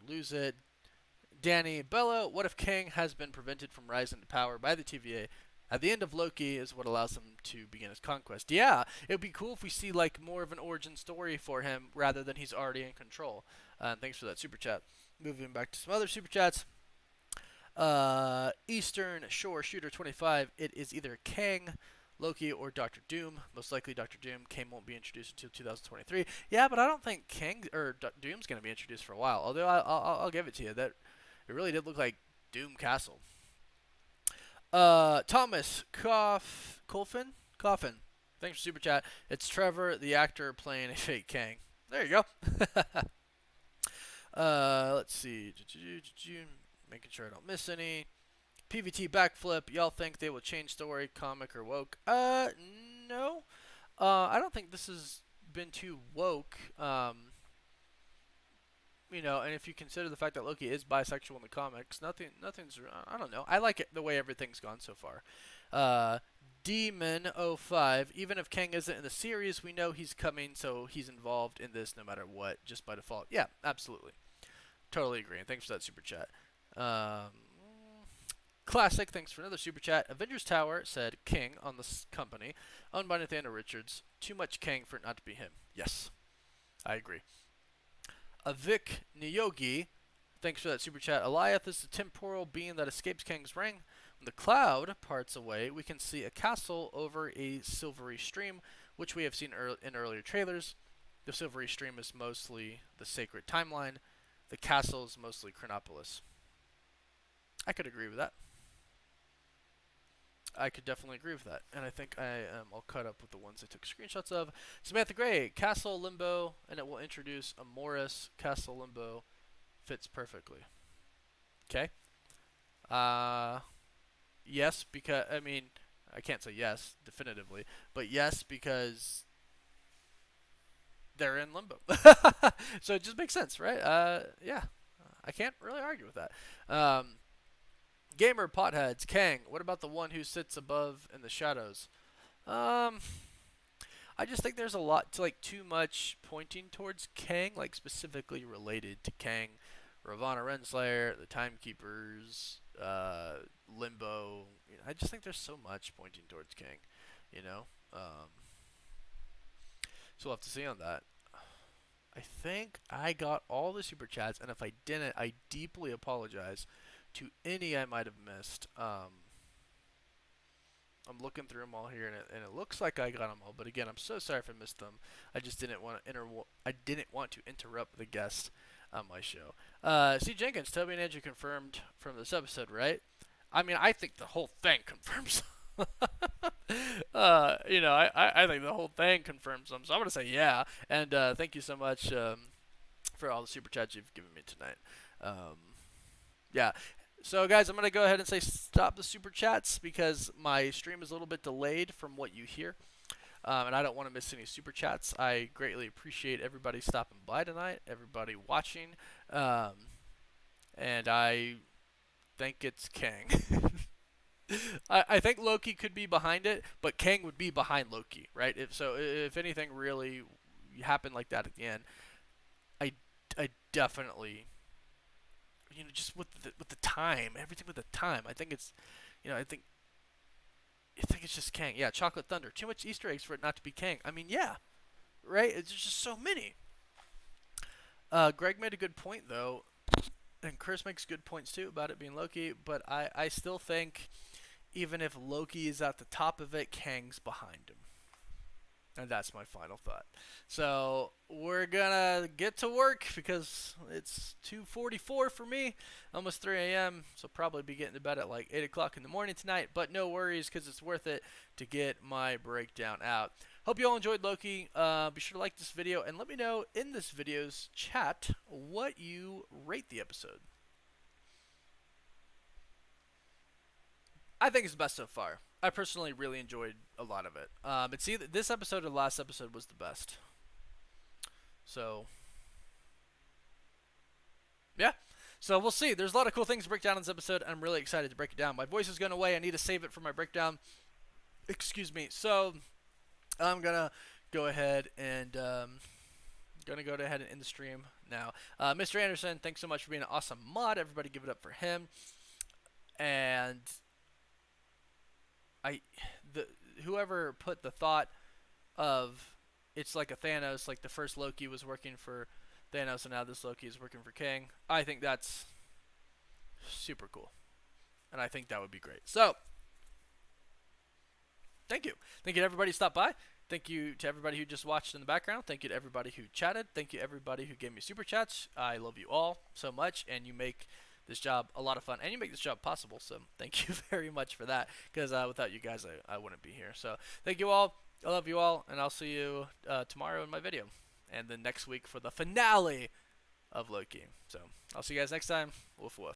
A: lose it. Danny Bella, what if Kang has been prevented from rising to power by the TVA? At the end of Loki is what allows him to begin his conquest. Yeah, it would be cool if we see like more of an origin story for him rather than he's already in control. Thanks for that super chat. Moving back to some other super chats. Eastern Shore Shooter 25. It is either Kang, Loki, or Doctor Doom. Most likely Doctor Doom. Kang won't be introduced until 2023. Yeah, but I don't think Kang or Doom's gonna be introduced for a while. Although I'll give it to you that it really did look like Doom Castle. Thomas Coffin. Thanks for super chat. It's Trevor, the actor, playing a fake Kang. There you go. Let's see. Making sure I don't miss any. PVT backflip. Y'all think they will change story, comic, or woke? No. I don't think this has been too woke. You know, and if you consider the fact that Loki is bisexual in the comics, nothing's. I don't know. I like it the way everything's gone so far. Demon05. Even if Kang isn't in the series, we know he's coming, so he's involved in this no matter what, just by default. Yeah, absolutely. Totally agree. And thanks for that super chat. Classic, thanks for another super chat. Avengers Tower said King on the company, owned by Nathaniel Richards. Too much Kang for it not to be him. Yes, I agree. Avik Niyogi, thanks for that super chat. Alioth is the temporal being that escapes Kang's ring. When the cloud parts away, we can see a castle over a silvery stream, which we have seen in earlier trailers. The Silvery Stream is mostly the sacred timeline. The castle is mostly Chronopolis. I could agree with that. I could definitely agree with that. And I think I am all caught up with the ones I took screenshots of. Samantha Gray, Castle Limbo, and it will introduce a Morris. Castle Limbo fits perfectly. Okay. Yes, because, I mean, I can't say yes definitively, but yes, because they're in limbo. So it just makes sense, right? Yeah. I can't really argue with that. Gamer Potheads, Kang, what about the one who sits above in the shadows? I just think there's a lot to, like, too much pointing towards Kang, like specifically related to Kang, Ravonna Renslayer, the Timekeepers, Limbo. You know, I just think there's so much pointing towards Kang, you know. So we'll have to see on that. I think I got all the super chats, and if I didn't, I deeply apologize to any I might have missed. I'm looking through them all here, and it looks like I got them all. But again, I'm so sorry if I missed them. I just didn't want to interrupt the guest on my show. C. Jenkins, Toby and Andrew confirmed from this episode, right? I mean, I think the whole thing confirms. You know, I think the whole thing confirms them. So I'm gonna say yeah. And thank you so much for all the super chats you've given me tonight. Yeah. So guys, I'm gonna go ahead and say stop the super chats because my stream is a little bit delayed from what you hear, and I don't want to miss any super chats. I greatly appreciate everybody stopping by tonight, everybody watching, and I think it's Kang. I think Loki could be behind it, but Kang would be behind Loki, right? If anything really happened like that at the end, I definitely, you know, just with the time, everything with the time, I think it's, you know, I think it's just Kang. Yeah, Chocolate Thunder. Too much Easter eggs for it not to be Kang. I mean, yeah, right? It's just so many. Greg made a good point though, and Chris makes good points too about it being Loki. But I still think, even if Loki is at the top of it, Kang's behind him. And that's my final thought. So we're gonna get to work because it's 2:44 for me, almost 3 a.m. So probably be getting to bed at like 8 o'clock in the morning tonight. But no worries, because it's worth it to get my breakdown out. Hope you all enjoyed Loki. Be sure to like this video and let me know in this video's chat what you rate the episode. I think it's the best so far. I personally really enjoyed a lot of it. It's either this episode or the last episode was the best. So, yeah. So we'll see. There's a lot of cool things to break down in this episode. I'm really excited to break it down. My voice is going away. I need to save it for my breakdown. Excuse me. So I'm gonna go ahead and end the stream now. Mr. Anderson, thanks so much for being an awesome mod. Everybody, give it up for him. And whoever put the thought of it's like a Thanos, like the first Loki was working for Thanos and now this Loki is working for Kang, I think that's super cool. And I think that would be great. So, thank you. Thank you to everybody who stopped by. Thank you to everybody who just watched in the background. Thank you to everybody who chatted. Thank you to everybody who gave me super chats. I love you all so much, and you make this job a lot of fun, and you make this job possible, so thank you very much for that, because without you guys I wouldn't be here. So thank you all, I love you all, and I'll see you tomorrow in my video, and then next week for the finale of Loki. So I'll see you guys next time. Woof woof.